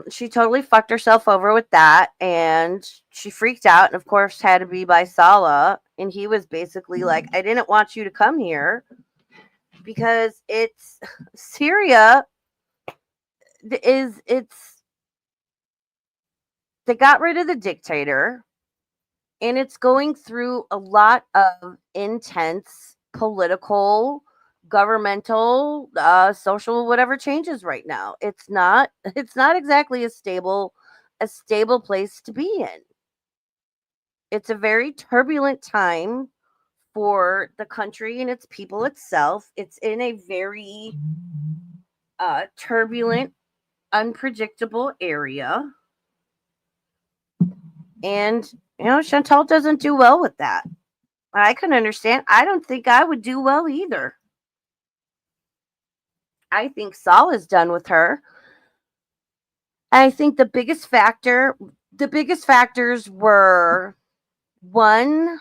She totally fucked herself over with that, and she freaked out, and of course had to be by Salah, and he was basically like, I didn't want you to come here because it's Syria it's they got rid of the dictator, and it's going through a lot of intense political, governmental, social, whatever changes right now. It's not exactly a stable place to be in. It's a very turbulent time for the country and its people itself. It's in a very turbulent, unpredictable area. And, Chantal doesn't do well with that. I can understand. I don't think I would do well either. I think Saul is done with her. I think the biggest factors were one,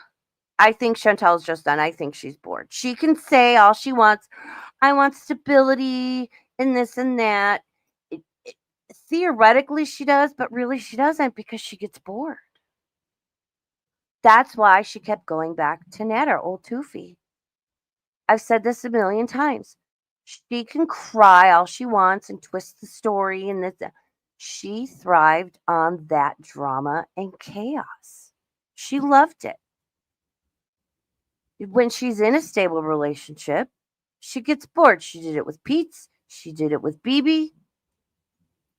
I think Chantel's just done. I think she's bored. She can say all she wants. I want stability and this and that. Theoretically, she does, but really, she doesn't because she gets bored. That's why she kept going back to Netta, old Toofy. I've said this a million times. She can cry all she wants and twist the story and this. She thrived on that drama and chaos. She loved it. When she's in a stable relationship, she gets bored. She did it with Pete's. She did it with BB.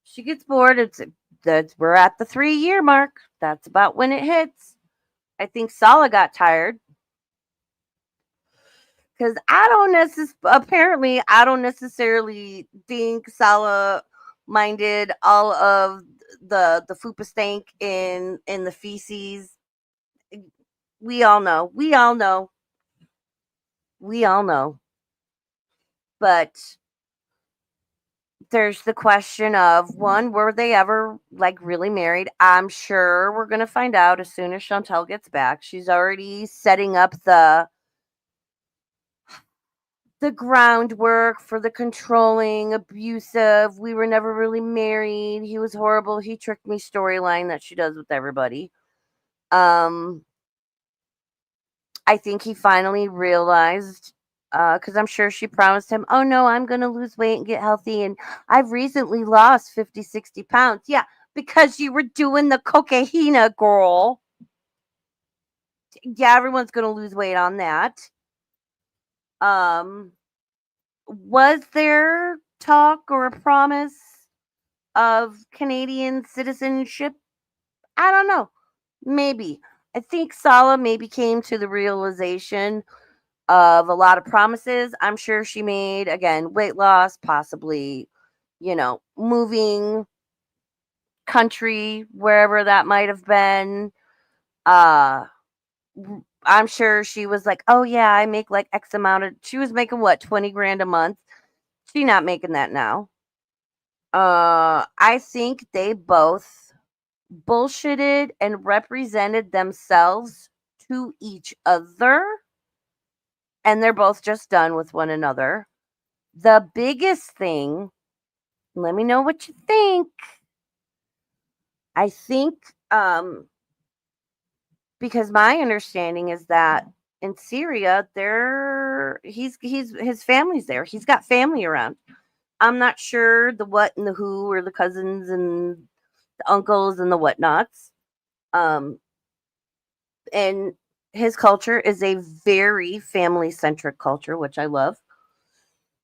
She gets bored. We're at the 3-year mark. That's about when it hits. I think Sala got tired because I don't necessarily think Sala minded all of the fupa stank in the feces. We all know. But there's the question of one, were they ever like really married? I'm sure we're gonna find out as soon as Chantal gets back. She's already setting up the groundwork for the controlling, abusive, we were never really married, he was horrible, he tricked me storyline that she does with everybody. I think he finally realized, because I'm sure she promised him, oh no, I'm going to lose weight and get healthy. And I've recently lost 50, 60 pounds. Yeah, because you were doing the cocaine, girl. Yeah, everyone's going to lose weight on that. Was there talk or a promise of Canadian citizenship? I don't know. Maybe. I think Sala maybe came to the realization of a lot of promises. I'm sure she made, again, weight loss, possibly, moving country, wherever that might have been. I'm sure she was like, oh yeah, I make like X amount of, she was making what, 20 grand a month. She's not making that now. I think they both bullshitted and represented themselves to each other, and they're both just done with one another. The biggest thing, let me know what you think. I think because my understanding is that in Syria his family's there. He's got family around. I'm not sure the what and the who or the cousins and the uncles and the whatnots. And his culture is a very family centric culture, which I love.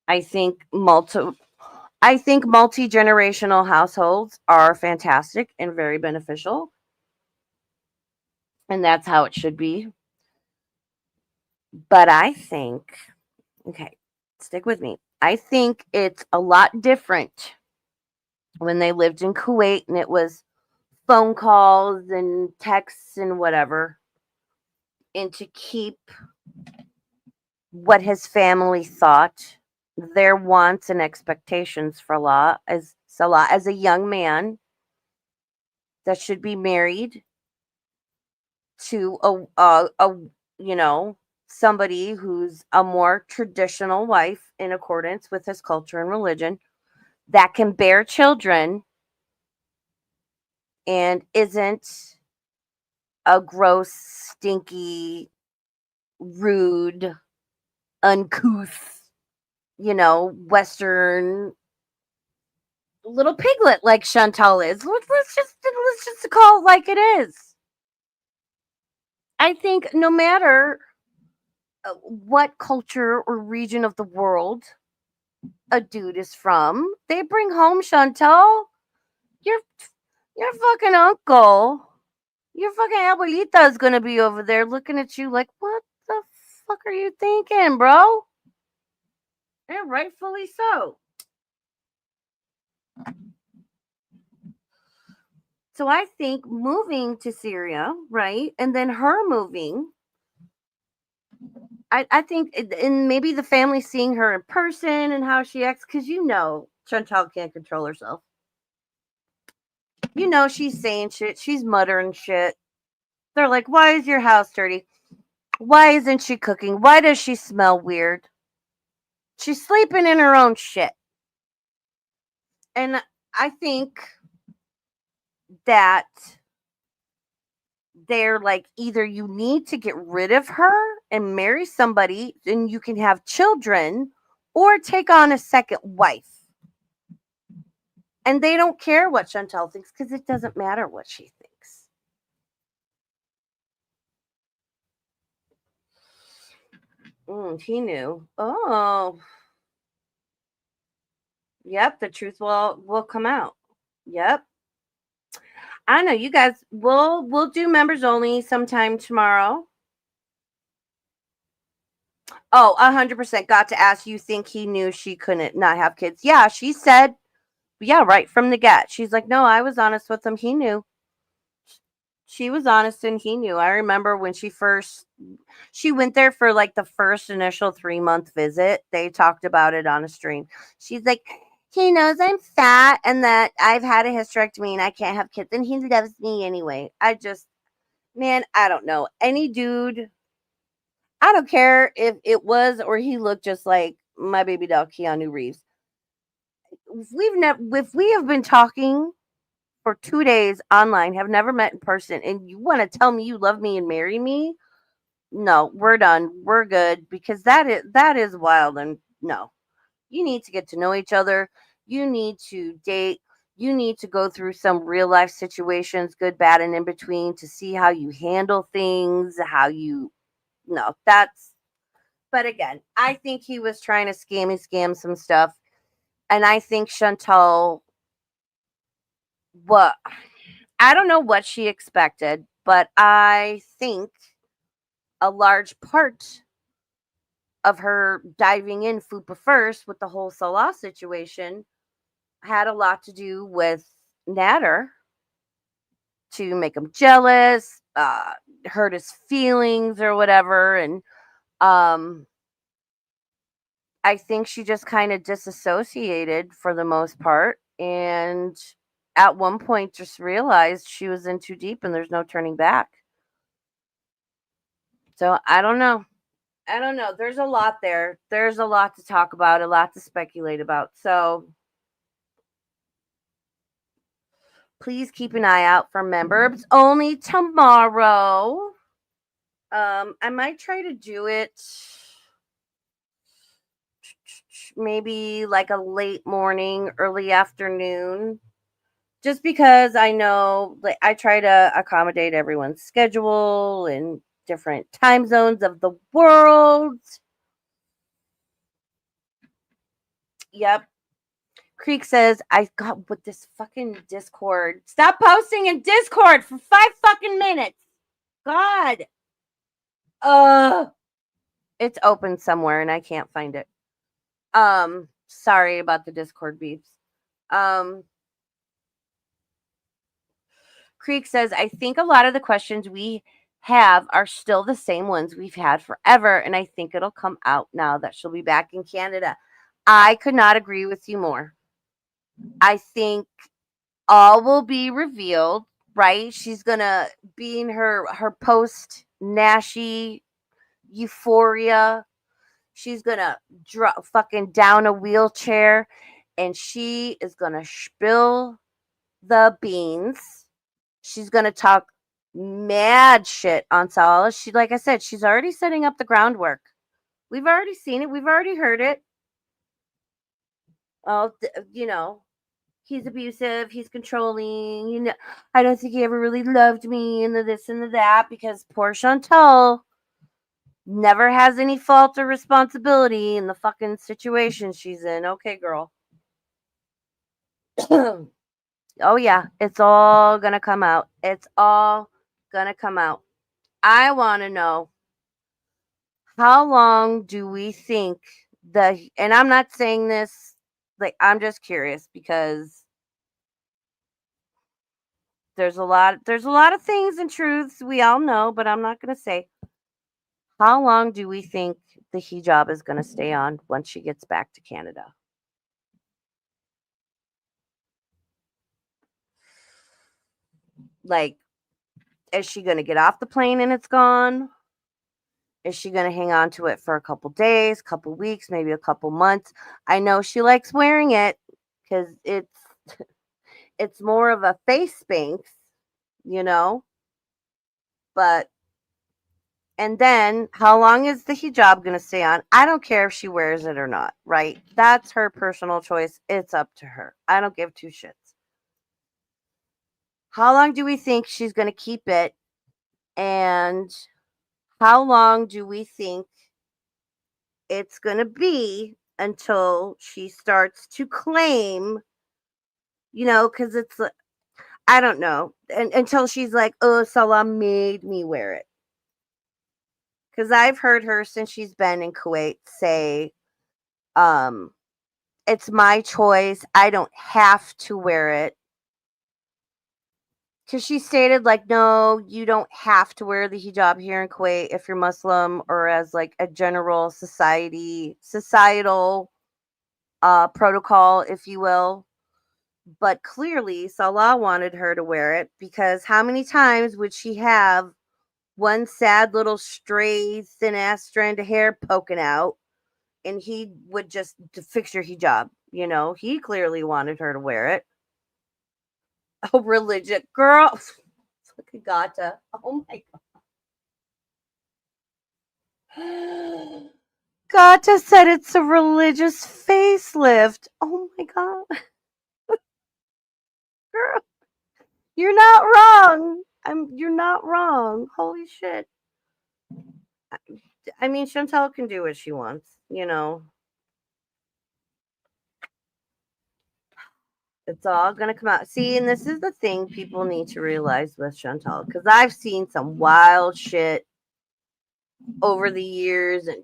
I think multi-generational households are fantastic and very beneficial. And that's how it should be. But I think, okay, stick with me. I think it's a lot different when they lived in Kuwait and it was phone calls and texts and whatever. And to keep what his family thought, their wants and expectations for Salah as a young man that should be married to somebody who's a more traditional wife in accordance with his culture and religion that can bear children and isn't a gross, stinky, rude, uncouth, Western little piglet like Chantal is. Let's just call it like it is. I think no matter what culture or region of the world a dude is from, they bring home Chantal, your fucking uncle, Your fucking abuelita is gonna be over there looking at you like, what the fuck are you thinking, bro? And rightfully so. So I think moving to Syria, right? And then her moving, I think, and maybe the family seeing her in person and how she acts, because Chantal can't control herself. She's saying shit, she's muttering shit. They're like, why is your house dirty? Why isn't she cooking? Why does she smell weird? She's sleeping in her own shit. And I think that they're like, either you need to get rid of her and marry somebody and you can have children, or take on a second wife. And they don't care what Chantal thinks because it doesn't matter what she thinks. He knew. Oh. Yep, the truth will come out. Yep. I know you guys we'll do members only sometime tomorrow. Oh, 100% got to ask, you think he knew she couldn't not have kids? Yeah, she said, yeah, right from the get. She's like, no, I was honest with him. He knew. She was honest and he knew. I remember when she went there for like the first initial 3-month visit. They talked about it on a stream. She's like, he knows I'm fat and that I've had a hysterectomy and I can't have kids and he loves me anyway. Man, I don't know. Any dude, I don't care if it was or he looked just like my baby doll Keanu Reeves. If we have been talking for 2 days online, have never met in person, and you want to tell me you love me and marry me, no, we're done. We're good, because that is wild. And no, you need to get to know each other. You need to date. You need to go through some real life situations, good, bad, and in between, to see how you handle things, no, but again, I think he was trying to scam some stuff. And I think Chantal, what, I don't know what she expected, but I think a large part of her diving in Fupa first with the whole Salah situation had a lot to do with Nader, to make him jealous, hurt his feelings or whatever. And I think she just kind of disassociated for the most part. And at one point just realized she was in too deep and there's no turning back. So I don't know. There's a lot there. There's a lot to talk about, a lot to speculate about. So please keep an eye out for members only tomorrow. I might try to do it maybe like a late morning, early afternoon, just because I know, like, I try to accommodate everyone's schedule and different time zones of the world. Yep. Creek says, I got with this fucking Discord. Stop posting in Discord for 5 fucking minutes. God. It's open somewhere and I can't find it. Sorry about the Discord beeps. Creek says, I think a lot of the questions we have are still the same ones we've had forever, and I think it'll come out now that she'll be back in Canada. I could not agree with you more. I think all will be revealed, right? She's gonna be in her post Nashi euphoria. She's gonna fucking down a wheelchair, and she is gonna spill the beans. She's gonna talk mad shit on Salah. Like I said, she's already setting up the groundwork. We've already seen it. We've already heard it. Oh, he's abusive. He's controlling. I don't think he ever really loved me, and the this and the that, because poor Chantal never has any fault or responsibility in the fucking situation she's in. Okay, girl. Oh yeah, it's all gonna come out. It's all going to come out. I want to know, how long do we think and I'm not saying this, like, I'm just curious because there's a lot of things and truths we all know, but I'm not going to say. How long do we think the hijab is going to stay on once she gets back to Canada? Like, is she going to get off the plane and it's gone? Is she going to hang on to it for a couple days, couple weeks, maybe a couple months? I know she likes wearing it because it's more of a face Spanx, you know? But, and then how long is the hijab going to stay on? I don't care if she wears it or not, right? That's her personal choice. It's up to her. I don't give two shits. How long do we think she's going to keep it? And how long do we think it's going to be until she starts to claim, because it's, I don't know, and until she's like, oh, Salah made me wear it. Because I've heard her since she's been in Kuwait say, it's my choice. I don't have to wear it. Because she stated, like, no, you don't have to wear the hijab here in Kuwait if you're Muslim, or as like a general societal protocol, if you will. But clearly, Salah wanted her to wear it because how many times would she have one sad little stray thin ass strand of hair poking out, and he would just fix your hijab? He clearly wanted her to wear it. Oh, religion, girl. Look at Gata. Oh my God. Gata said it's a religious facelift. Oh my God. Girl, you're not wrong. You're not wrong. Holy shit. I mean, Chantal can do what she wants. It's all going to come out. See, and this is the thing people need to realize with Chantal, because I've seen some wild shit over the years, and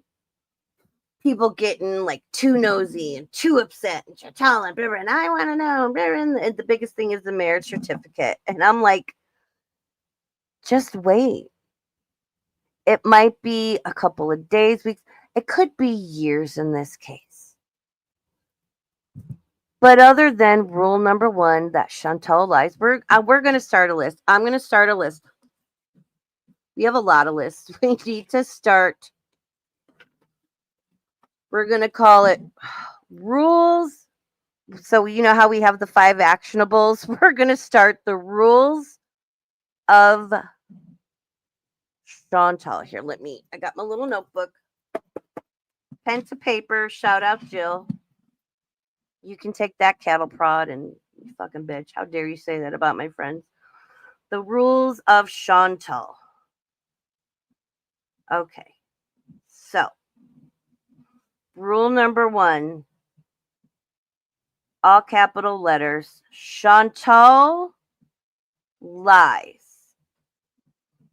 people getting like too nosy and too upset, and Chantal and blah, and I want to know, blah, and the biggest thing is the marriage certificate. And I'm like, just wait. It might be a couple of days, weeks. It could be years in this case. But other than rule number 1, that Chantal lies, we're going to start a list. I'm going to start a list. We have a lot of lists. We need to start. We're going to call it rules. So you know how we have the 5 actionables? We're going to start the rules of Chantal. Here, I got my little notebook. Pen to paper. Shout out Jill. You can take that cattle prod and you fucking bitch. How dare you say that about my friends? The rules of Chantal. Okay. So, rule number 1, all capital letters. Chantal lies.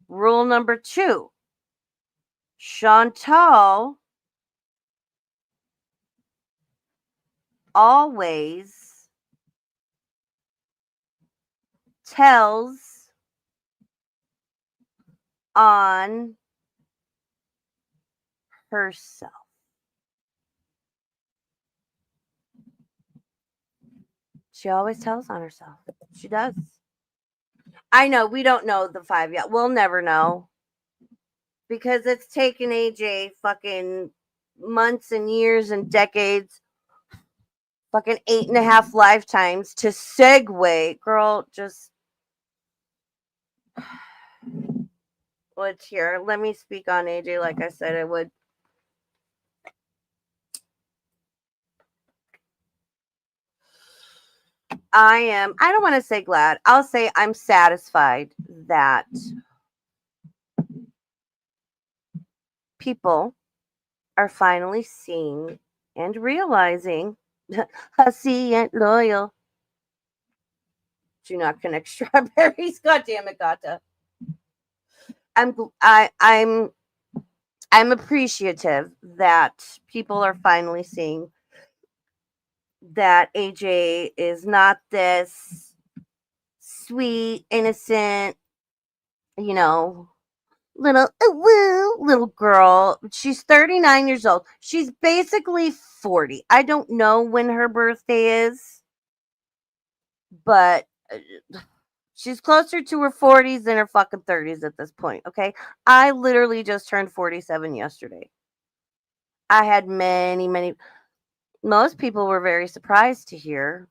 Rule number 2, Chantal always tells on herself. She always tells on herself. She does. I know we don't know the 5 yet. We'll never know. Because it's taken AJ fucking months and years and decades, fucking 8.5 lifetimes to segue. Girl, just what's here. Let me speak on AJ like I said I would. I don't want to say glad. I'll say I'm satisfied that people are finally seeing and realizing hussy and loyal. Do not connect strawberries. God damn it, Gata. I'm appreciative that people are finally seeing that AJ is not this sweet, innocent, you know, little girl. She's 39 years old. She's basically 40. I don't know when her birthday is, but she's closer to her 40s than her fucking 30s at this point, okay? I literally just turned 47 yesterday. I had many, most people were very surprised to hear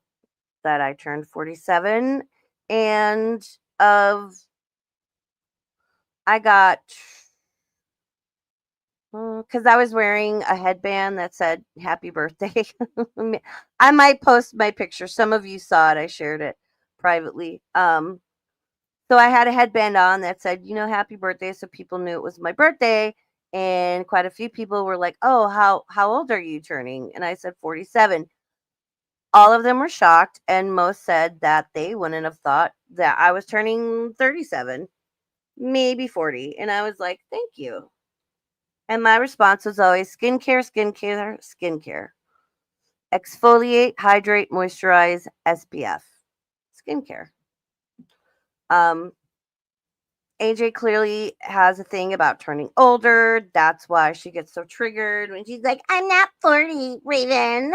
that I turned 47, and I got, because I was wearing a headband that said happy birthday. I might post my picture. Some of you saw it. I shared it privately. So I had a headband on that said, happy birthday. So people knew it was my birthday. And quite a few people were like, oh, how old are you turning? And I said 47. All of them were shocked, and most said that they wouldn't have thought that I was turning 37, maybe 40. And I was like, thank you. And my response was always skincare, skincare, skincare. Exfoliate, hydrate, moisturize, SPF. Skincare. AJ clearly has a thing about turning older. That's why she gets so triggered when she's like, I'm not 40, Raven.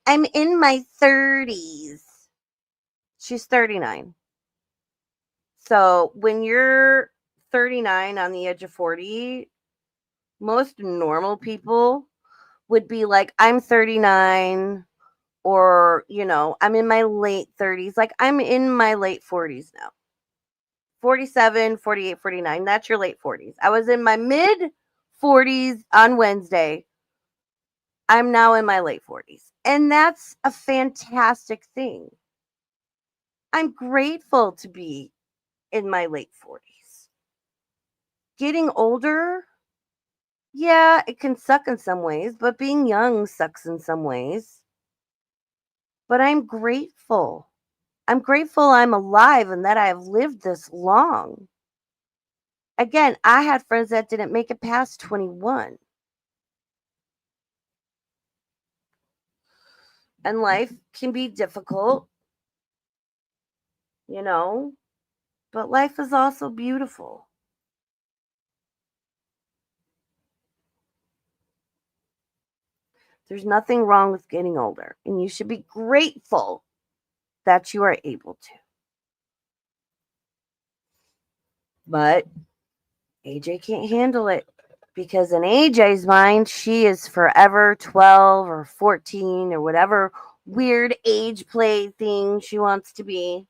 I'm in my 30s. She's 39. So when you're 39 on the edge of 40, most normal people would be like, I'm 39, or, I'm in my late 30s. Like, I'm in my late 40s now. 47, 48, 49. That's your late 40s. I was in my mid 40s on Wednesday. I'm now in my late 40s. And that's a fantastic thing. I'm grateful to be in my late 40s. Getting older, yeah, it can suck in some ways, but being young sucks in some ways. But I'm grateful. I'm grateful I'm alive and that I have lived this long. Again, I had friends that didn't make it past 21. And life can be difficult, but life is also beautiful. There's nothing wrong with getting older, and you should be grateful that you are able to. But AJ can't handle it because in AJ's mind, she is forever 12 or 14 or whatever weird age play thing she wants to be.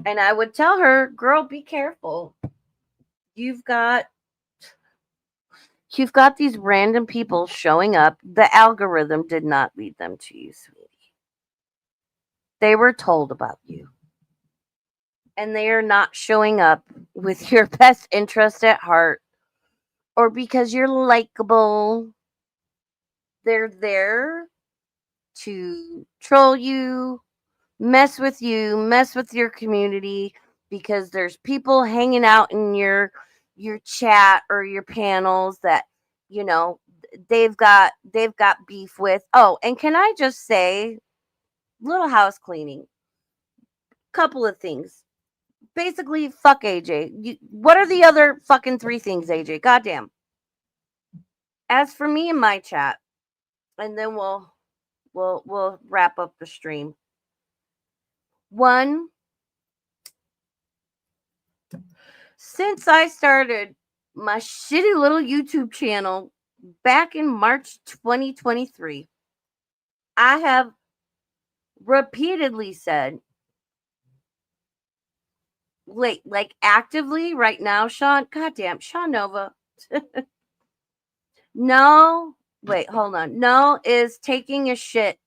And I would tell her, girl, be careful. You've got these random people showing up. The algorithm did not lead them to you, sweetie. They were told about you. And they are not showing up with your best interest at heart or because you're likable. They're there to troll you, mess with your community, because there's people hanging out in your chat or your panels that they've got beef with. Oh, and can I just say, little house cleaning, couple of things. Basically, fuck AJ. What are the other fucking 3 things, AJ? Goddamn. As for me and my chat, and then we'll wrap up the stream. 1, since I started my shitty little YouTube channel back in March 2023, I have repeatedly said, like actively right now, Sean, goddamn, Sean Nova. No, wait, hold on. No is taking a shit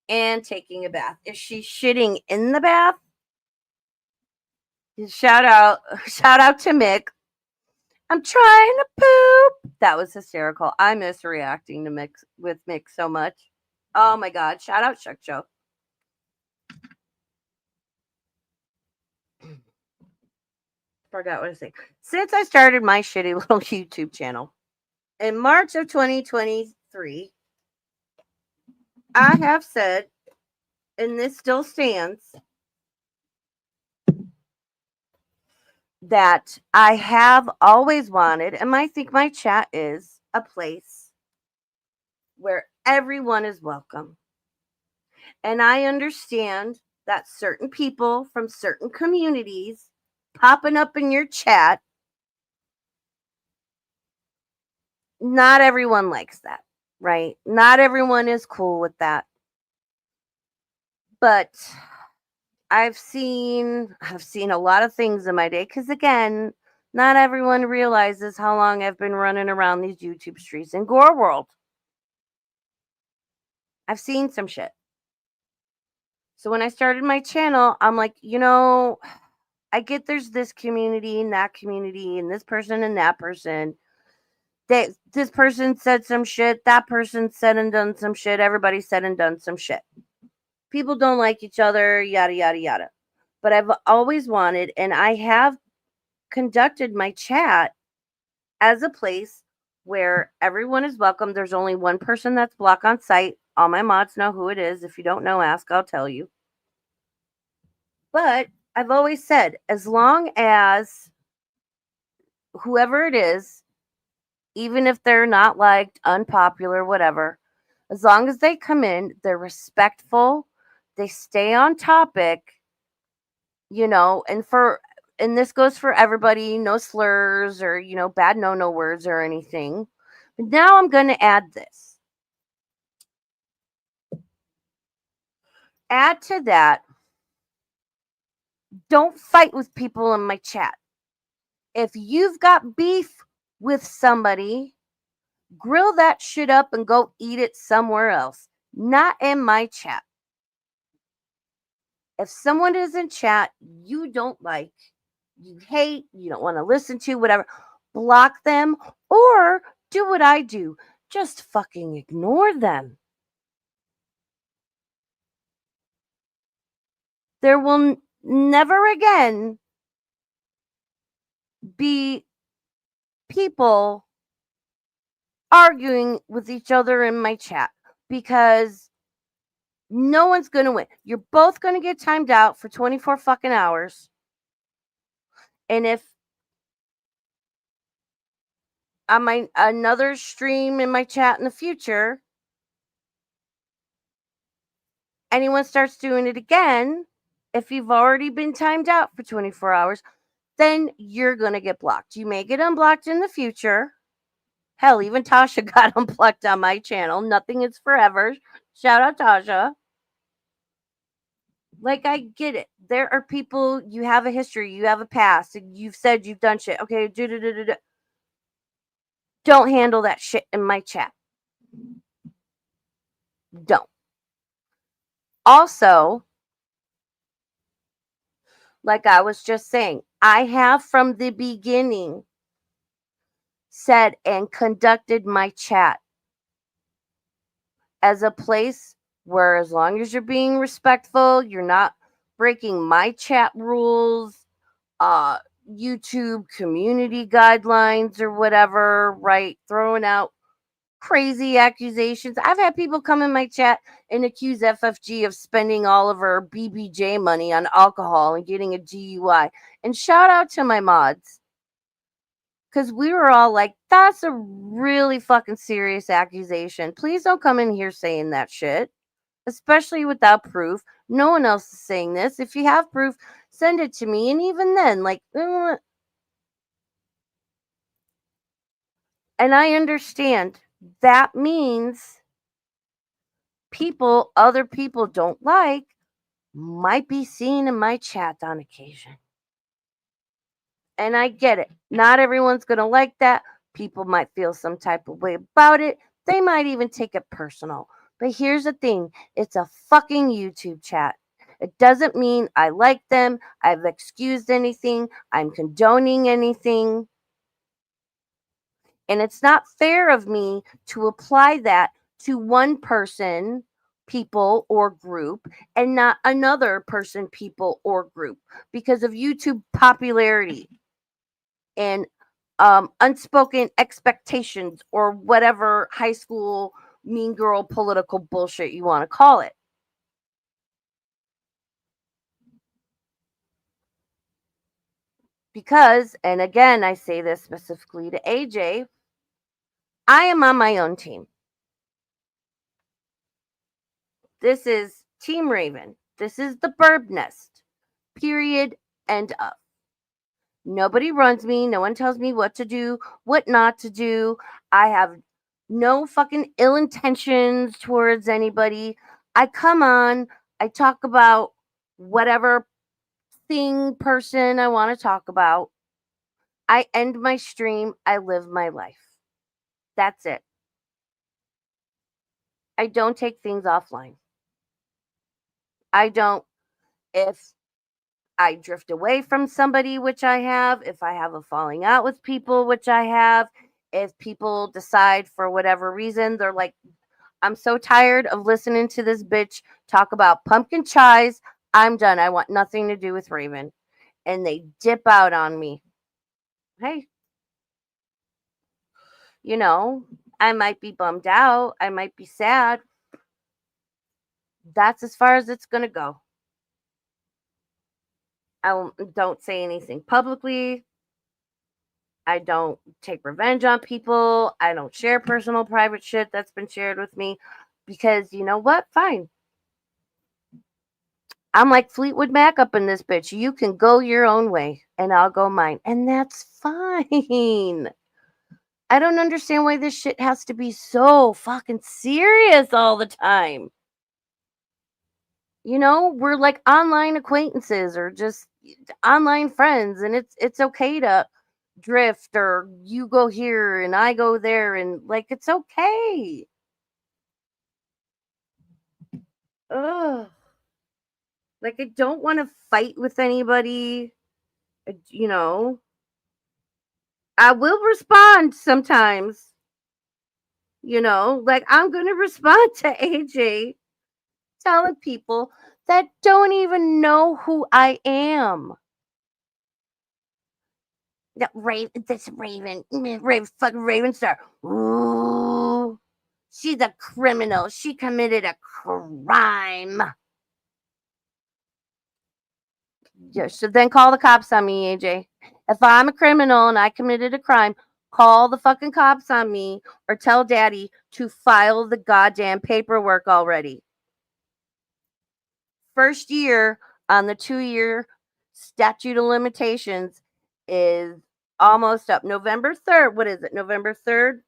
and taking a bath. Is she shitting in the bath? Shout out to Mick. I'm trying to poop. That was hysterical. I miss reacting to Mick so much. Oh my God. Shout out Shuck Show. Forgot what to say. Since I started my shitty little YouTube channel in March of 2023, I have said, and this still stands, that I have always wanted, and I think my chat is a place where everyone is welcome. And I understand that certain people from certain communities popping up in your chat, not everyone likes that, right? Not everyone is cool with that. But I've seen a lot of things in my day, because again, not everyone realizes how long I've been running around these YouTube streets in Gore World. I've seen some shit. So when I started my channel, I'm like, I get there's this community and that community and this person and that person. This person said some shit, that person said and done some shit, everybody said and done some shit. People don't like each other, yada, yada, yada. But I've always wanted, and I have conducted my chat as a place where everyone is welcome. There's only one person that's blocked on site. All my mods know who it is. If you don't know, ask, I'll tell you. But I've always said, as long as whoever it is, even if they're not liked, unpopular, whatever, as long as they come in, they're respectful, they stay on topic, and this goes for everybody, no slurs or, bad no words or anything. But now I'm going to add this. Add to that, don't fight with people in my chat. If you've got beef with somebody, grill that shit up and go eat it somewhere else, not in my chat. If someone is in chat you don't like, you hate, you don't want to listen to, whatever, block them or do what I do. Just fucking ignore them. There will never again be people arguing with each other in my chat, because no one's going to win. You're both going to get timed out for 24 fucking hours. And if on my another stream in my chat in the future, anyone starts doing it again, if you've already been timed out for 24 hours, then you're going to get blocked. You may get unblocked in the future. Hell, even Tasha got unblocked on my channel. Nothing is forever. Shout out Tasha. Like, I get it. There are people, you have a history, you have a past, and you've said you've done shit. Okay, don't handle that shit in my chat. Don't. Also, like I was just saying, I have from the beginning said and conducted my chat as a place where, as long as you're being respectful, you're not breaking my chat rules, YouTube community guidelines or whatever, right? Throwing out crazy accusations. I've had people come in my chat and accuse FFG of spending all of her BBJ money on alcohol and getting a GUI. And shout out to my mods, because we were all like, that's a really fucking serious accusation. Please don't come in here saying that shit, especially without proof. No one else is saying this. If you have proof, send it to me. And even then, and I understand that means other people don't like, might be seen in my chat on occasion. And I get it. Not everyone's going to like that. People might feel some type of way about it. They might even take it personal. But here's the thing. It's a fucking YouTube chat. It doesn't mean I like them, I've excused anything, I'm condoning anything. And it's not fair of me to apply that to one person people or group and not another person, people, or group because of YouTube popularity and unspoken expectations or whatever high school mean girl political bullshit you want to call it. Because, and again, I say this specifically to AJ, I am on my own team. This is Team Raven. This is the Bird Nest. Period. End of. Nobody runs me. No one tells me what to do, what not to do. I have no fucking ill intentions towards anybody. I come on, I talk about whatever thing, person I want to talk about. I end my stream. I live my life. That's it. I don't take things offline. I don't, if I drift away from somebody, which I have, if I have a falling out with people, which I have, if people decide for whatever reason, they're like, I'm so tired of listening to this bitch talk about pumpkin chies. I'm done. I want nothing to do with Raven. And they dip out on me. Hey, you know, I might be bummed out. I might be sad. That's as far as it's going to go. I don't say anything publicly. I don't take revenge on people. I don't share personal private shit that's been shared with me because you know what? Fine. I'm like Fleetwood Mac up in this bitch. You can go your own way and I'll go mine. And that's fine. I don't understand why this shit has to be so fucking serious all the time. You know, we're like online acquaintances or just online friends and it's okay to drift or you go here and I go there and like it's okay. Ugh. Like I don't want to fight with anybody. You know, I will respond sometimes. You know, like I'm gonna respond to AJ telling people that don't even know who I am. That Raven, this Raven, fucking Raven Star. Ooh, she's a criminal. She committed a crime. You should then call the cops on me, AJ. If I'm a criminal and I committed a crime, call the fucking cops on me or tell daddy to file the goddamn paperwork already. First year on the 2-year statute of limitations is almost up. November 3rd. What is it? November 3rd?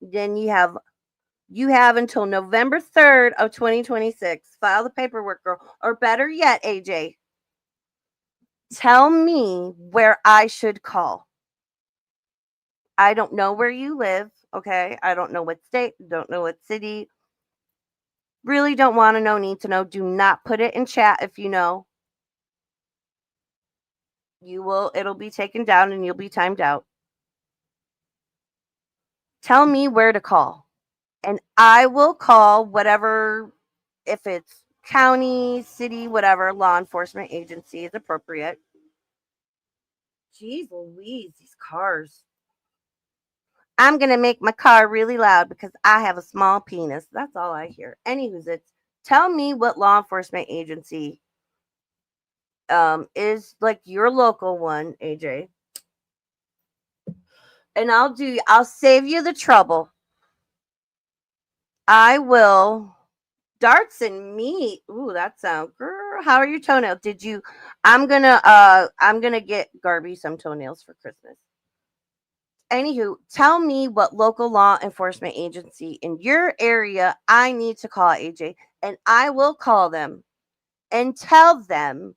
Then you have until November 3rd of 2026. File the paperwork, girl. Or better yet, AJ, tell me where I should call. I don't know where you live, okay? I don't know what state, don't know what city. Really don't want to know, need to know. Do not put it in chat if you know. It'll be taken down and you'll be timed out. Tell me where to call. And I will call whatever, if it's county, city, whatever, law enforcement agency is appropriate. Jeez Louise, these cars. I'm going to make my car really loud because I have a small penis. That's all I hear. Anywho's, tell me what law enforcement agency is like your local one, AJ. And I'll save you the trouble. I will darts and meat. Ooh, that sounds girl. How are your toenails? I'm gonna get Garby some toenails for Christmas. Anywho, tell me what local law enforcement agency in your area I need to call, AJ, and I will call them and tell them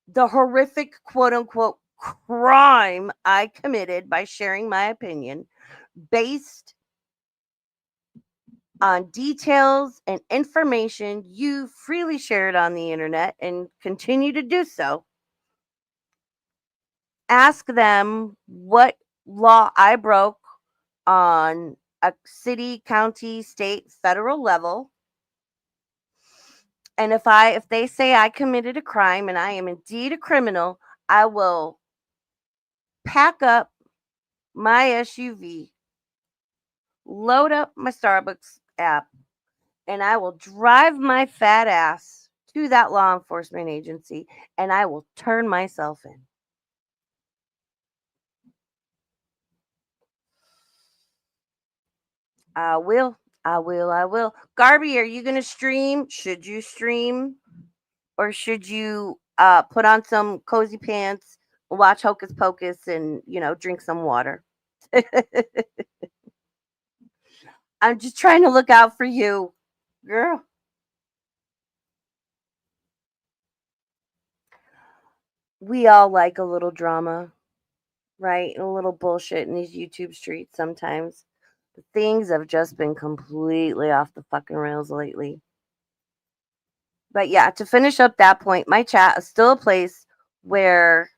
the horrific quote unquote crime I committed by sharing my opinion based on details and information you freely shared on the internet and continue to do so. Ask them what law I broke on a city, county, state, federal level. And if they say I committed a crime and I am indeed a criminal, I will pack up my SUV, load up my Starbucks app, and I will drive my fat ass to that law enforcement agency and I will turn myself in. I will. I will. Garby, are you going to stream? Should you stream? Or should you put on some cozy pants, watch Hocus Pocus, and, drink some water? I'm just trying to look out for you, girl. We all like a little drama, right? And a little bullshit in these YouTube streets sometimes. But things have just been completely off the fucking rails lately. But yeah, to finish up that point, my chat is still a place where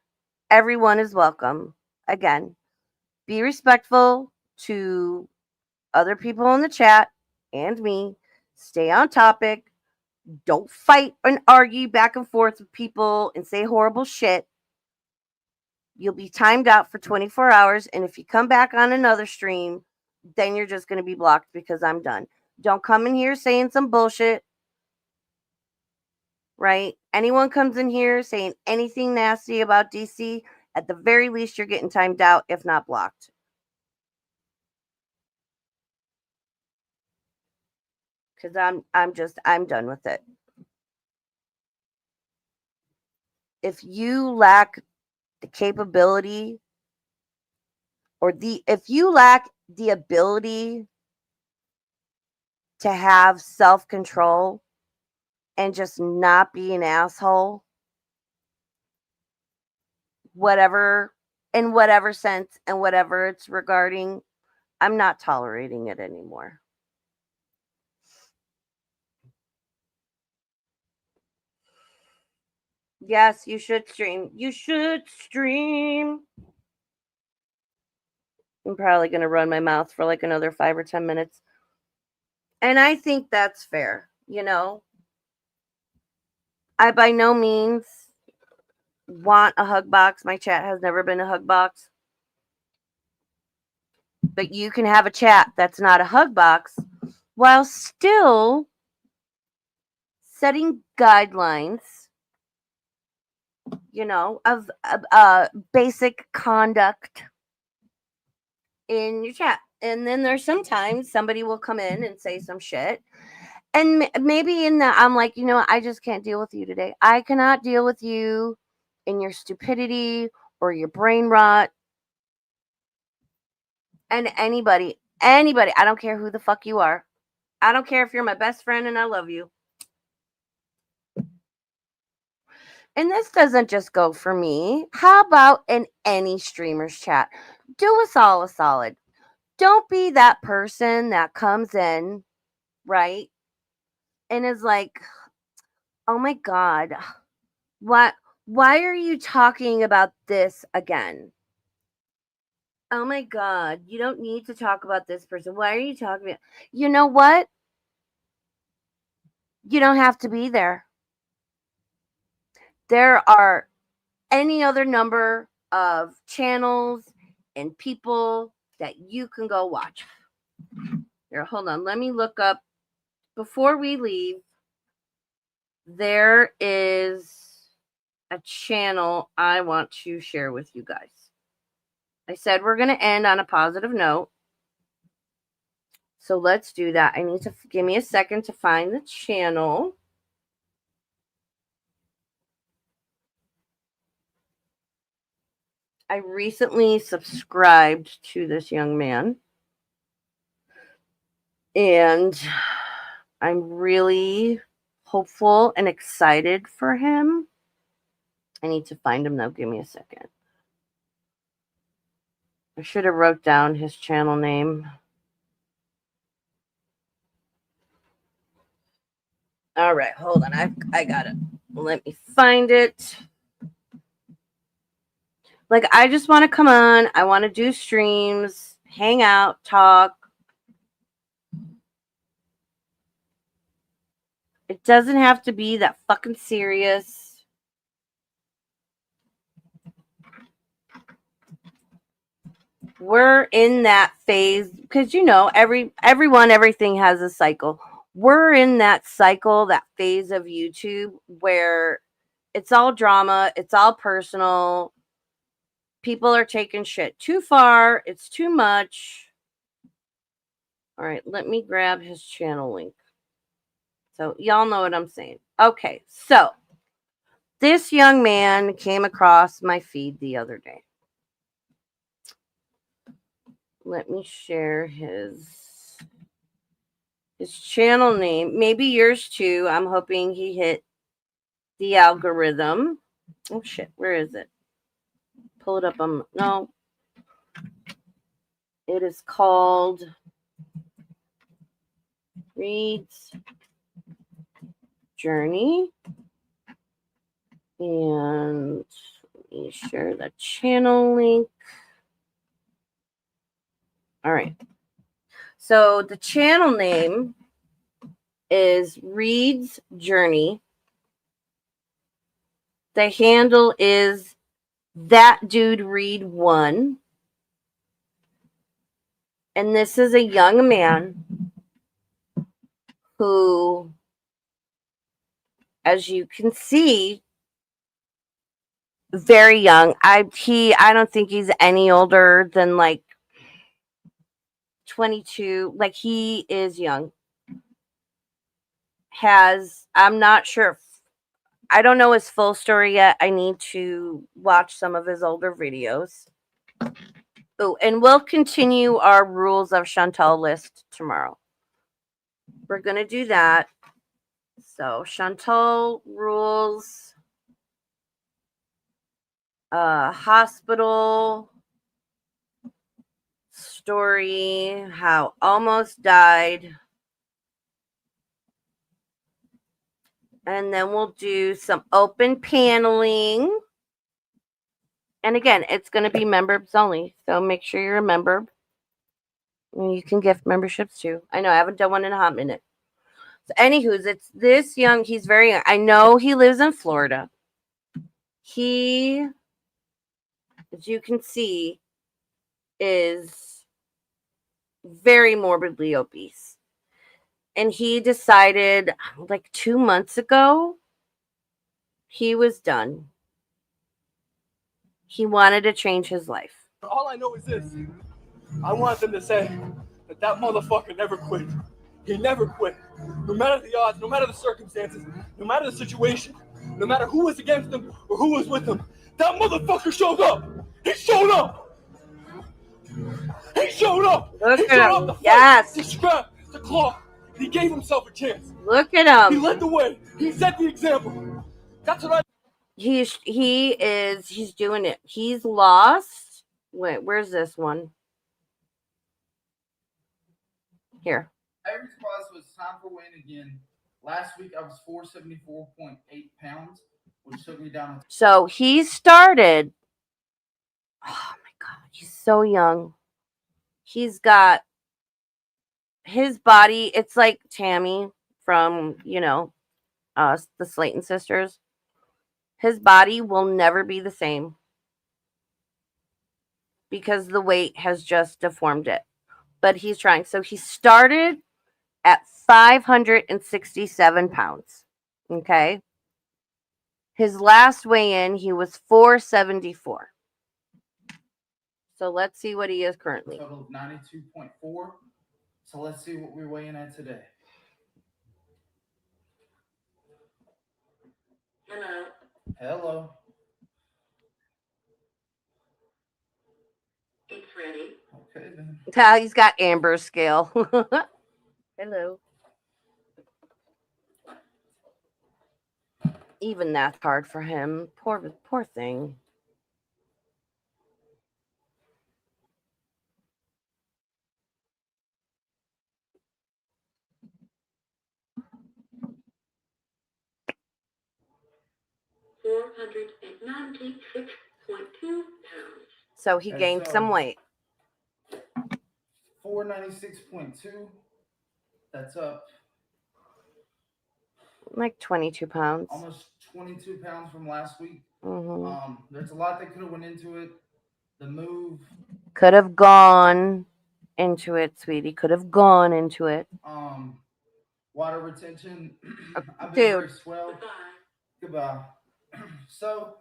everyone is welcome. Again, be respectful to other people in the chat and me. Stay on topic. Don't fight and argue back and forth with people and say horrible shit. You'll be timed out for 24 hours. And if you come back on another stream, then you're just going to be blocked because I'm done. Don't come in here saying some bullshit. Right? Anyone comes in here saying anything nasty about DC, at the very least, you're getting timed out, if not blocked. Because I'm done with it. If you lack the capability if you lack the ability to have self-control and just not be an asshole, whatever, in whatever sense and whatever it's regarding, I'm not tolerating it anymore. Yes, you should stream. You should stream. I'm probably going to run my mouth for like another 5 or 10 minutes. And I think that's fair, I by no means want a hug box. My chat has never been a hug box. But you can have a chat that's not a hug box while still setting guidelines, of basic conduct in your chat. And then there's sometimes somebody will come in and say some shit. And maybe in that, I'm like, I just can't deal with you today. I cannot deal with you in your stupidity or your brain rot. And anybody, I don't care who the fuck you are. I don't care if you're my best friend and I love you. And this doesn't just go for me. How about in any streamer's chat? Do us all a solid. Don't be that person that comes in, right? And is like, oh my God, why are you talking about this again? Oh my God, you don't need to talk about this person. Why are you talking about? You know what? You don't have to be there. There are any other number of channels and people that you can go watch. Here, hold on. Let me look up before we leave. There is a channel I want to share with you guys. I said we're going to end on a positive note. So let's do that. I need to give me a second to find the channel. I recently subscribed to this young man. And I'm really hopeful and excited for him. I need to find him though. Give me a second. I should have wrote down his channel name. All right, hold on. I got it. Let me find it. Like, I just want to come on. I want to do streams, hang out, talk, It doesn't have to be that fucking serious. We're in that phase because everything has a cycle. We're in that cycle, that phase of YouTube where it's all drama, it's all personal. People are taking shit too far, it's too much. All right, let me grab his channel link. So y'all know what I'm saying. Okay, so this young man came across my feed the other day. Let me share his channel name. Maybe yours too. I'm hoping he hit the algorithm. Oh shit, where is it? Pull it up on no. It is called Reed's Journey. And let me share the channel link. All right. So the channel name is Reed's Journey. The handle is That Dude Reed 1. And this is a young man who, as you can see, very young. I don't think he's any older than like 22. Like, he is young. I'm not sure. I don't know his full story yet. I need to watch some of his older videos. Oh, and we'll continue our Rules of Chantal list tomorrow. We're going to do that. So, Chantal rules, hospital story, how almost died. And then we'll do some open paneling. And again, it's going to be members only. So make sure you're a member. And you can gift memberships too. I know I haven't done one in a hot minute. So anywho's, it's this young. He's very young. I know he lives in Florida. He, as you can see, is very morbidly obese. And he decided like 2 months ago, he was done. He wanted to change his life. All I know is this. I want them to say that motherfucker never quit. He never quit. No matter the odds, no matter the circumstances, no matter the situation, no matter who was against him or who was with him, that motherfucker showed up. He showed up. He showed up. Look he at showed him. up to Yes. fight, to scrap, to claw. He gave himself a chance. Look at him. He led the way. He set the example. That's what I. He's doing it. He's lost. Wait, where's this one? Here. Average class was time for weighing again. Last week I was 474.8 pounds, which took me down. So he started. Oh my God, he's so young. He's got his body. It's like Tammy from, the Slayton sisters. His body will never be the same because the weight has just deformed it. But he's trying. So he started at 567 pounds. Okay. His last weigh in, he was 474. So let's see what he is currently. Total of 92.4. So let's see what we're weighing at today. Hello. Hello. It's ready. Okay then. He's got Amber's scale. Hello. Even that's hard for him. Poor thing. $496.2. So he gained some weight. 496.2. That's up. Like 22 pounds. Almost 22 pounds from last week. Mm-hmm. There's a lot that could have went into it. The move could have gone into it, sweetie. Could have gone into it. Water retention. I've been Dude. very swell. Goodbye. So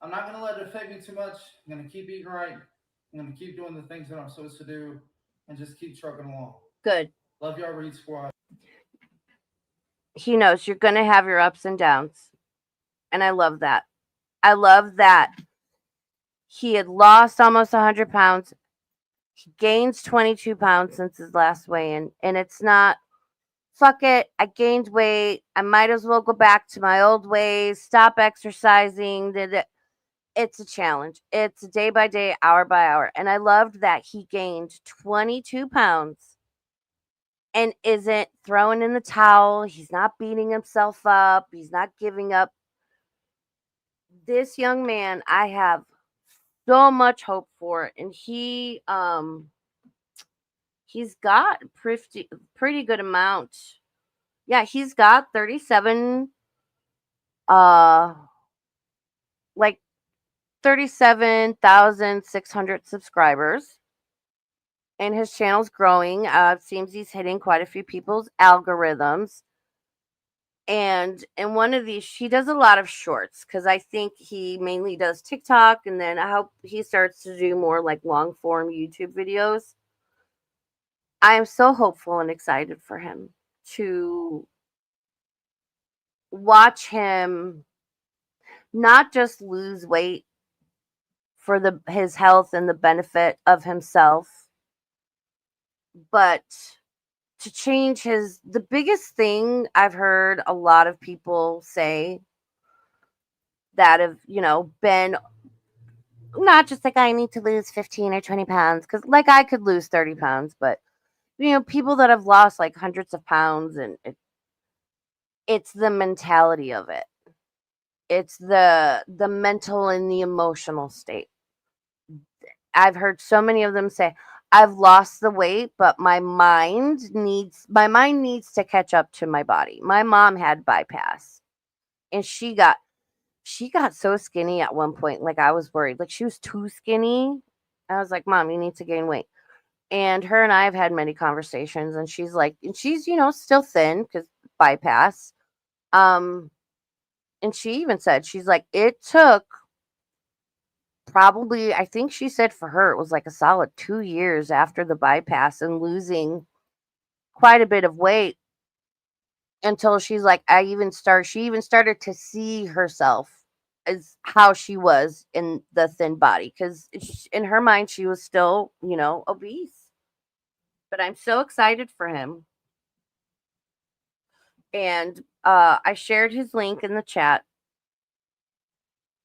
I'm not gonna let it affect me too much. I'm gonna keep eating right. I'm gonna keep doing the things that I'm supposed to do, and just keep trucking along. Good. Love y'all, Reed Squad. He knows you're gonna have your ups and downs, and I love that. I love that he had lost almost 100 pounds. He gains 22 pounds since his last weigh-in, and it's not, fuck it, I gained weight. I might as well go back to my old ways, stop exercising. It's a challenge. It's day by day, hour by hour. And I loved that he gained 22 pounds and isn't throwing in the towel. He's not beating himself up. He's not giving up. This young man, I have so much hope for, and he's got pretty good amount. Yeah, he's got 37 like 37,600 subscribers, and his channel's growing. It seems he's hitting quite a few people's algorithms. And in one of these, he does a lot of shorts because I think he mainly does TikTok, and then I hope he starts to do more like long form YouTube videos. I am so hopeful and excited for him to watch him not just lose weight for his health and the benefit of himself, but to change the biggest thing I've heard a lot of people say that have, been not just like I need to lose 15 or 20 pounds, because like I could lose 30 pounds, but people that have lost like hundreds of pounds, and it's the mentality of it. It's the mental and the emotional state. I've heard so many of them say, I've lost the weight, but my mind needs to catch up to my body. My mom had bypass, and she got so skinny at one point, like I was worried. Like she was too skinny. I was like, Mom, you need to gain weight. And her and I have had many conversations, and she's like, and she's, still thin because bypass. And she even said, she's like, it took probably, I think she said for her, it was like a solid 2 years after the bypass and losing quite a bit of weight until she's like, she even started to see herself as how she was in the thin body. Cause in her mind, she was still, obese, but I'm so excited for him. And, I shared his link in the chat.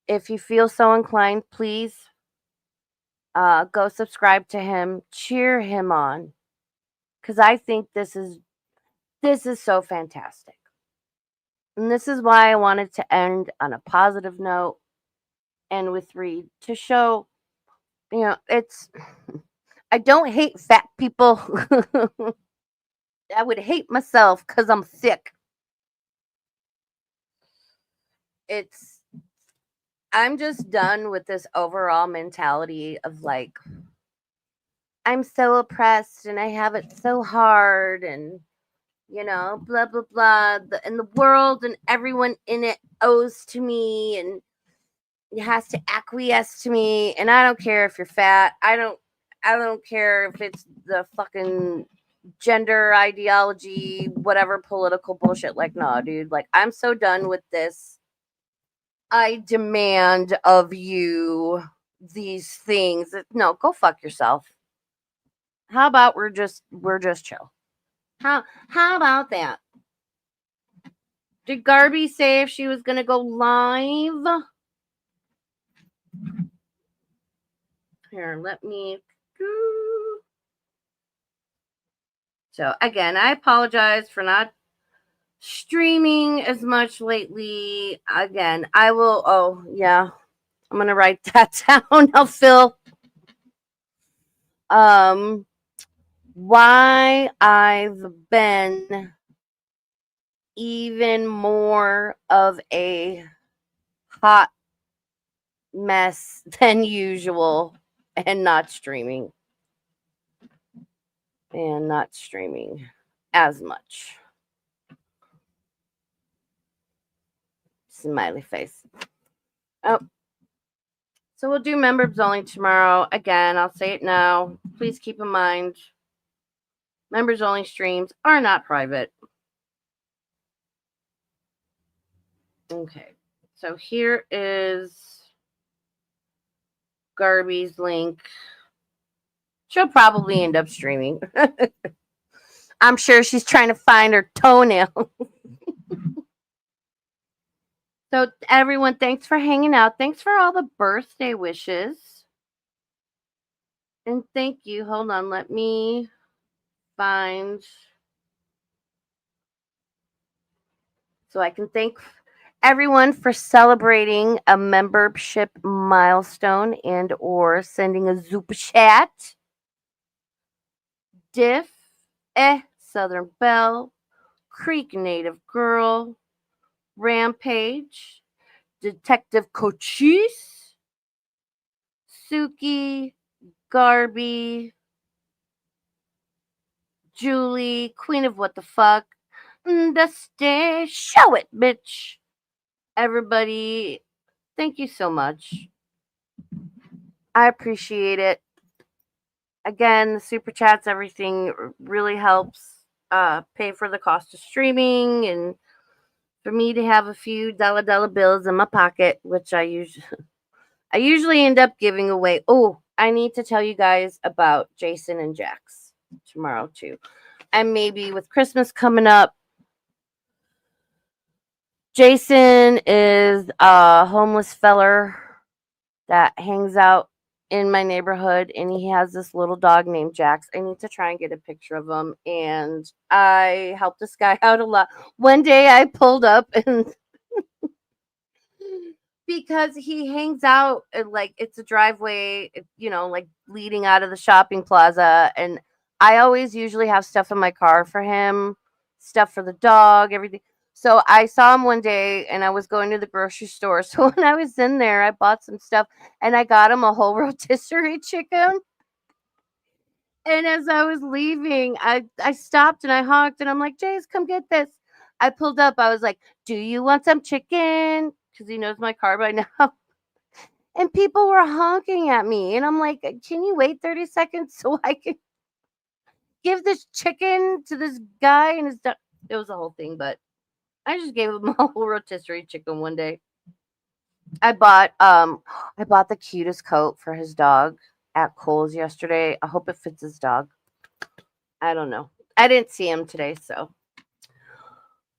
If you feel so inclined, please go subscribe to him, cheer him on, because I think this is so fantastic. And this is why I wanted to end on a positive note and with Reed to show, it's, I don't hate fat people. I would hate myself because I'm thick. I'm just done with this overall mentality of like, I'm so oppressed and I have it so hard, and blah blah blah, and the world and everyone in it owes to me and it has to acquiesce to me, and I don't care if you're fat. I don't care if it's the fucking gender ideology, whatever political bullshit. Like, no, dude, like I'm so done with this. I demand of you these things. No, go fuck yourself. How about we're just chill? How about that? Did Garby say if she was gonna go live? Here, let me. So again, I apologize for not streaming as much lately. Again, I will. Oh yeah, I'm gonna write that down. I'll fill. Why I've been even more of a hot mess than usual and not streaming. And not streaming as much. Smiley face. Oh. So we'll do members only tomorrow. Again, I'll say it now. Please keep in mind, members only streams are not private. Okay. So here is Garby's link. She'll probably end up streaming. I'm sure she's trying to find her toenail. So everyone, thanks for hanging out. Thanks for all the birthday wishes. And thank you. Hold on, let me find so I can thank everyone for celebrating a membership milestone and or sending a super chat. Diff, Southern Belle, Creek Native Girl, Rampage, Detective Cochise, Suki, Garby, Julie, Queen of What the Fuck, Dusty, show it, bitch. Everybody, thank you so much. I appreciate it. Again, the super chats, everything really helps pay for the cost of streaming and for me to have a few dollar bills in my pocket, which I usually end up giving away. Oh, I need to tell you guys about Jason and Jax tomorrow too. And maybe with Christmas coming up, Jason is a homeless feller that hangs out in my neighborhood, and he has this little dog named Jax. I need to try and get a picture of him, and I helped this guy out a lot. One day I pulled up and because he hangs out like it's a driveway, like leading out of the shopping plaza, and I always usually have stuff in my car for him, stuff for the dog, everything. So I saw him one day and I was going to the grocery store. So when I was in there, I bought some stuff and I got him a whole rotisserie chicken. And as I was leaving, I stopped and I honked and I'm like, Jace, come get this. I pulled up. I was like, do you want some chicken? Because he knows my car by now. And people were honking at me. And I'm like, can you wait 30 seconds so I can give this chicken to this guy? And his dog? It was a whole thing, but I just gave him a whole rotisserie chicken one day. I bought the cutest coat for his dog at Kohl's yesterday. I hope it fits his dog. I don't know. I didn't see him today, so.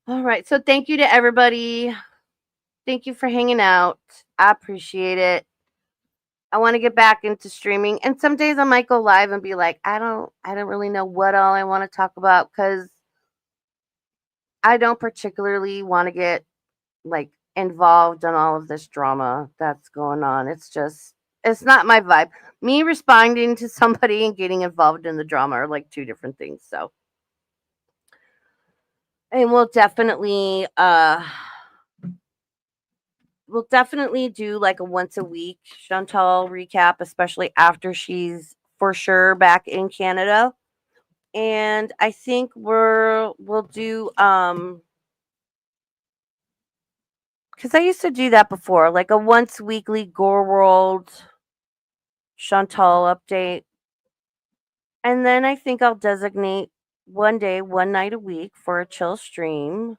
All right. So thank you to everybody. Thank you for hanging out. I appreciate it. I want to get back into streaming. And some days I might go live and be like, I don't really know what all I want to talk about because I don't particularly want to get like involved in all of this drama that's going on. It's not my vibe. Me responding to somebody and getting involved in the drama are like two different things. So and we'll definitely do like a once a week Chantal recap, especially after she's for sure back in Canada. And I think we'll do because I used to do that before, like a once weekly Gore World Chantal update. And then I think I'll designate one day, one night a week for a chill stream.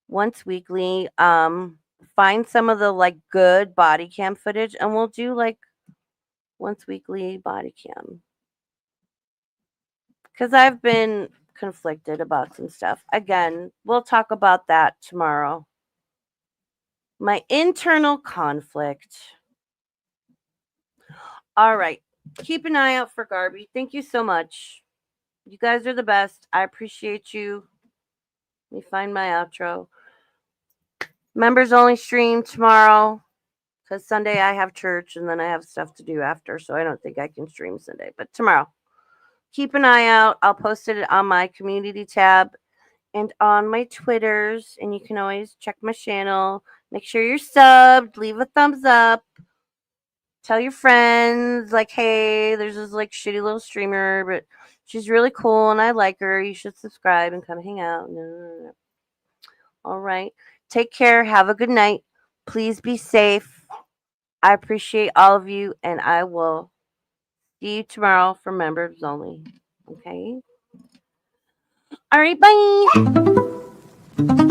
Once weekly. Find some of the like good body cam footage and we'll do like once weekly body cam. Because I've been conflicted about some stuff. Again, we'll talk about that tomorrow. My internal conflict. All right. Keep an eye out for Garby. Thank you so much. You guys are the best. I appreciate you. Let me find my outro. Members only stream tomorrow because Sunday I have church and then I have stuff to do after. So I don't think I can stream Sunday. But tomorrow, keep an eye out. I'll post it on my community tab. and on my Twitters. And you can always check my channel. Make sure you're subbed. Leave a thumbs up. Tell your friends, like, hey, there's this like shitty little streamer, but she's really cool and I like her. You should subscribe and come hang out. No. All right. Take care. Have a good night. Please be safe. I appreciate all of you, and I will see you tomorrow for members only. Okay? All right. Bye.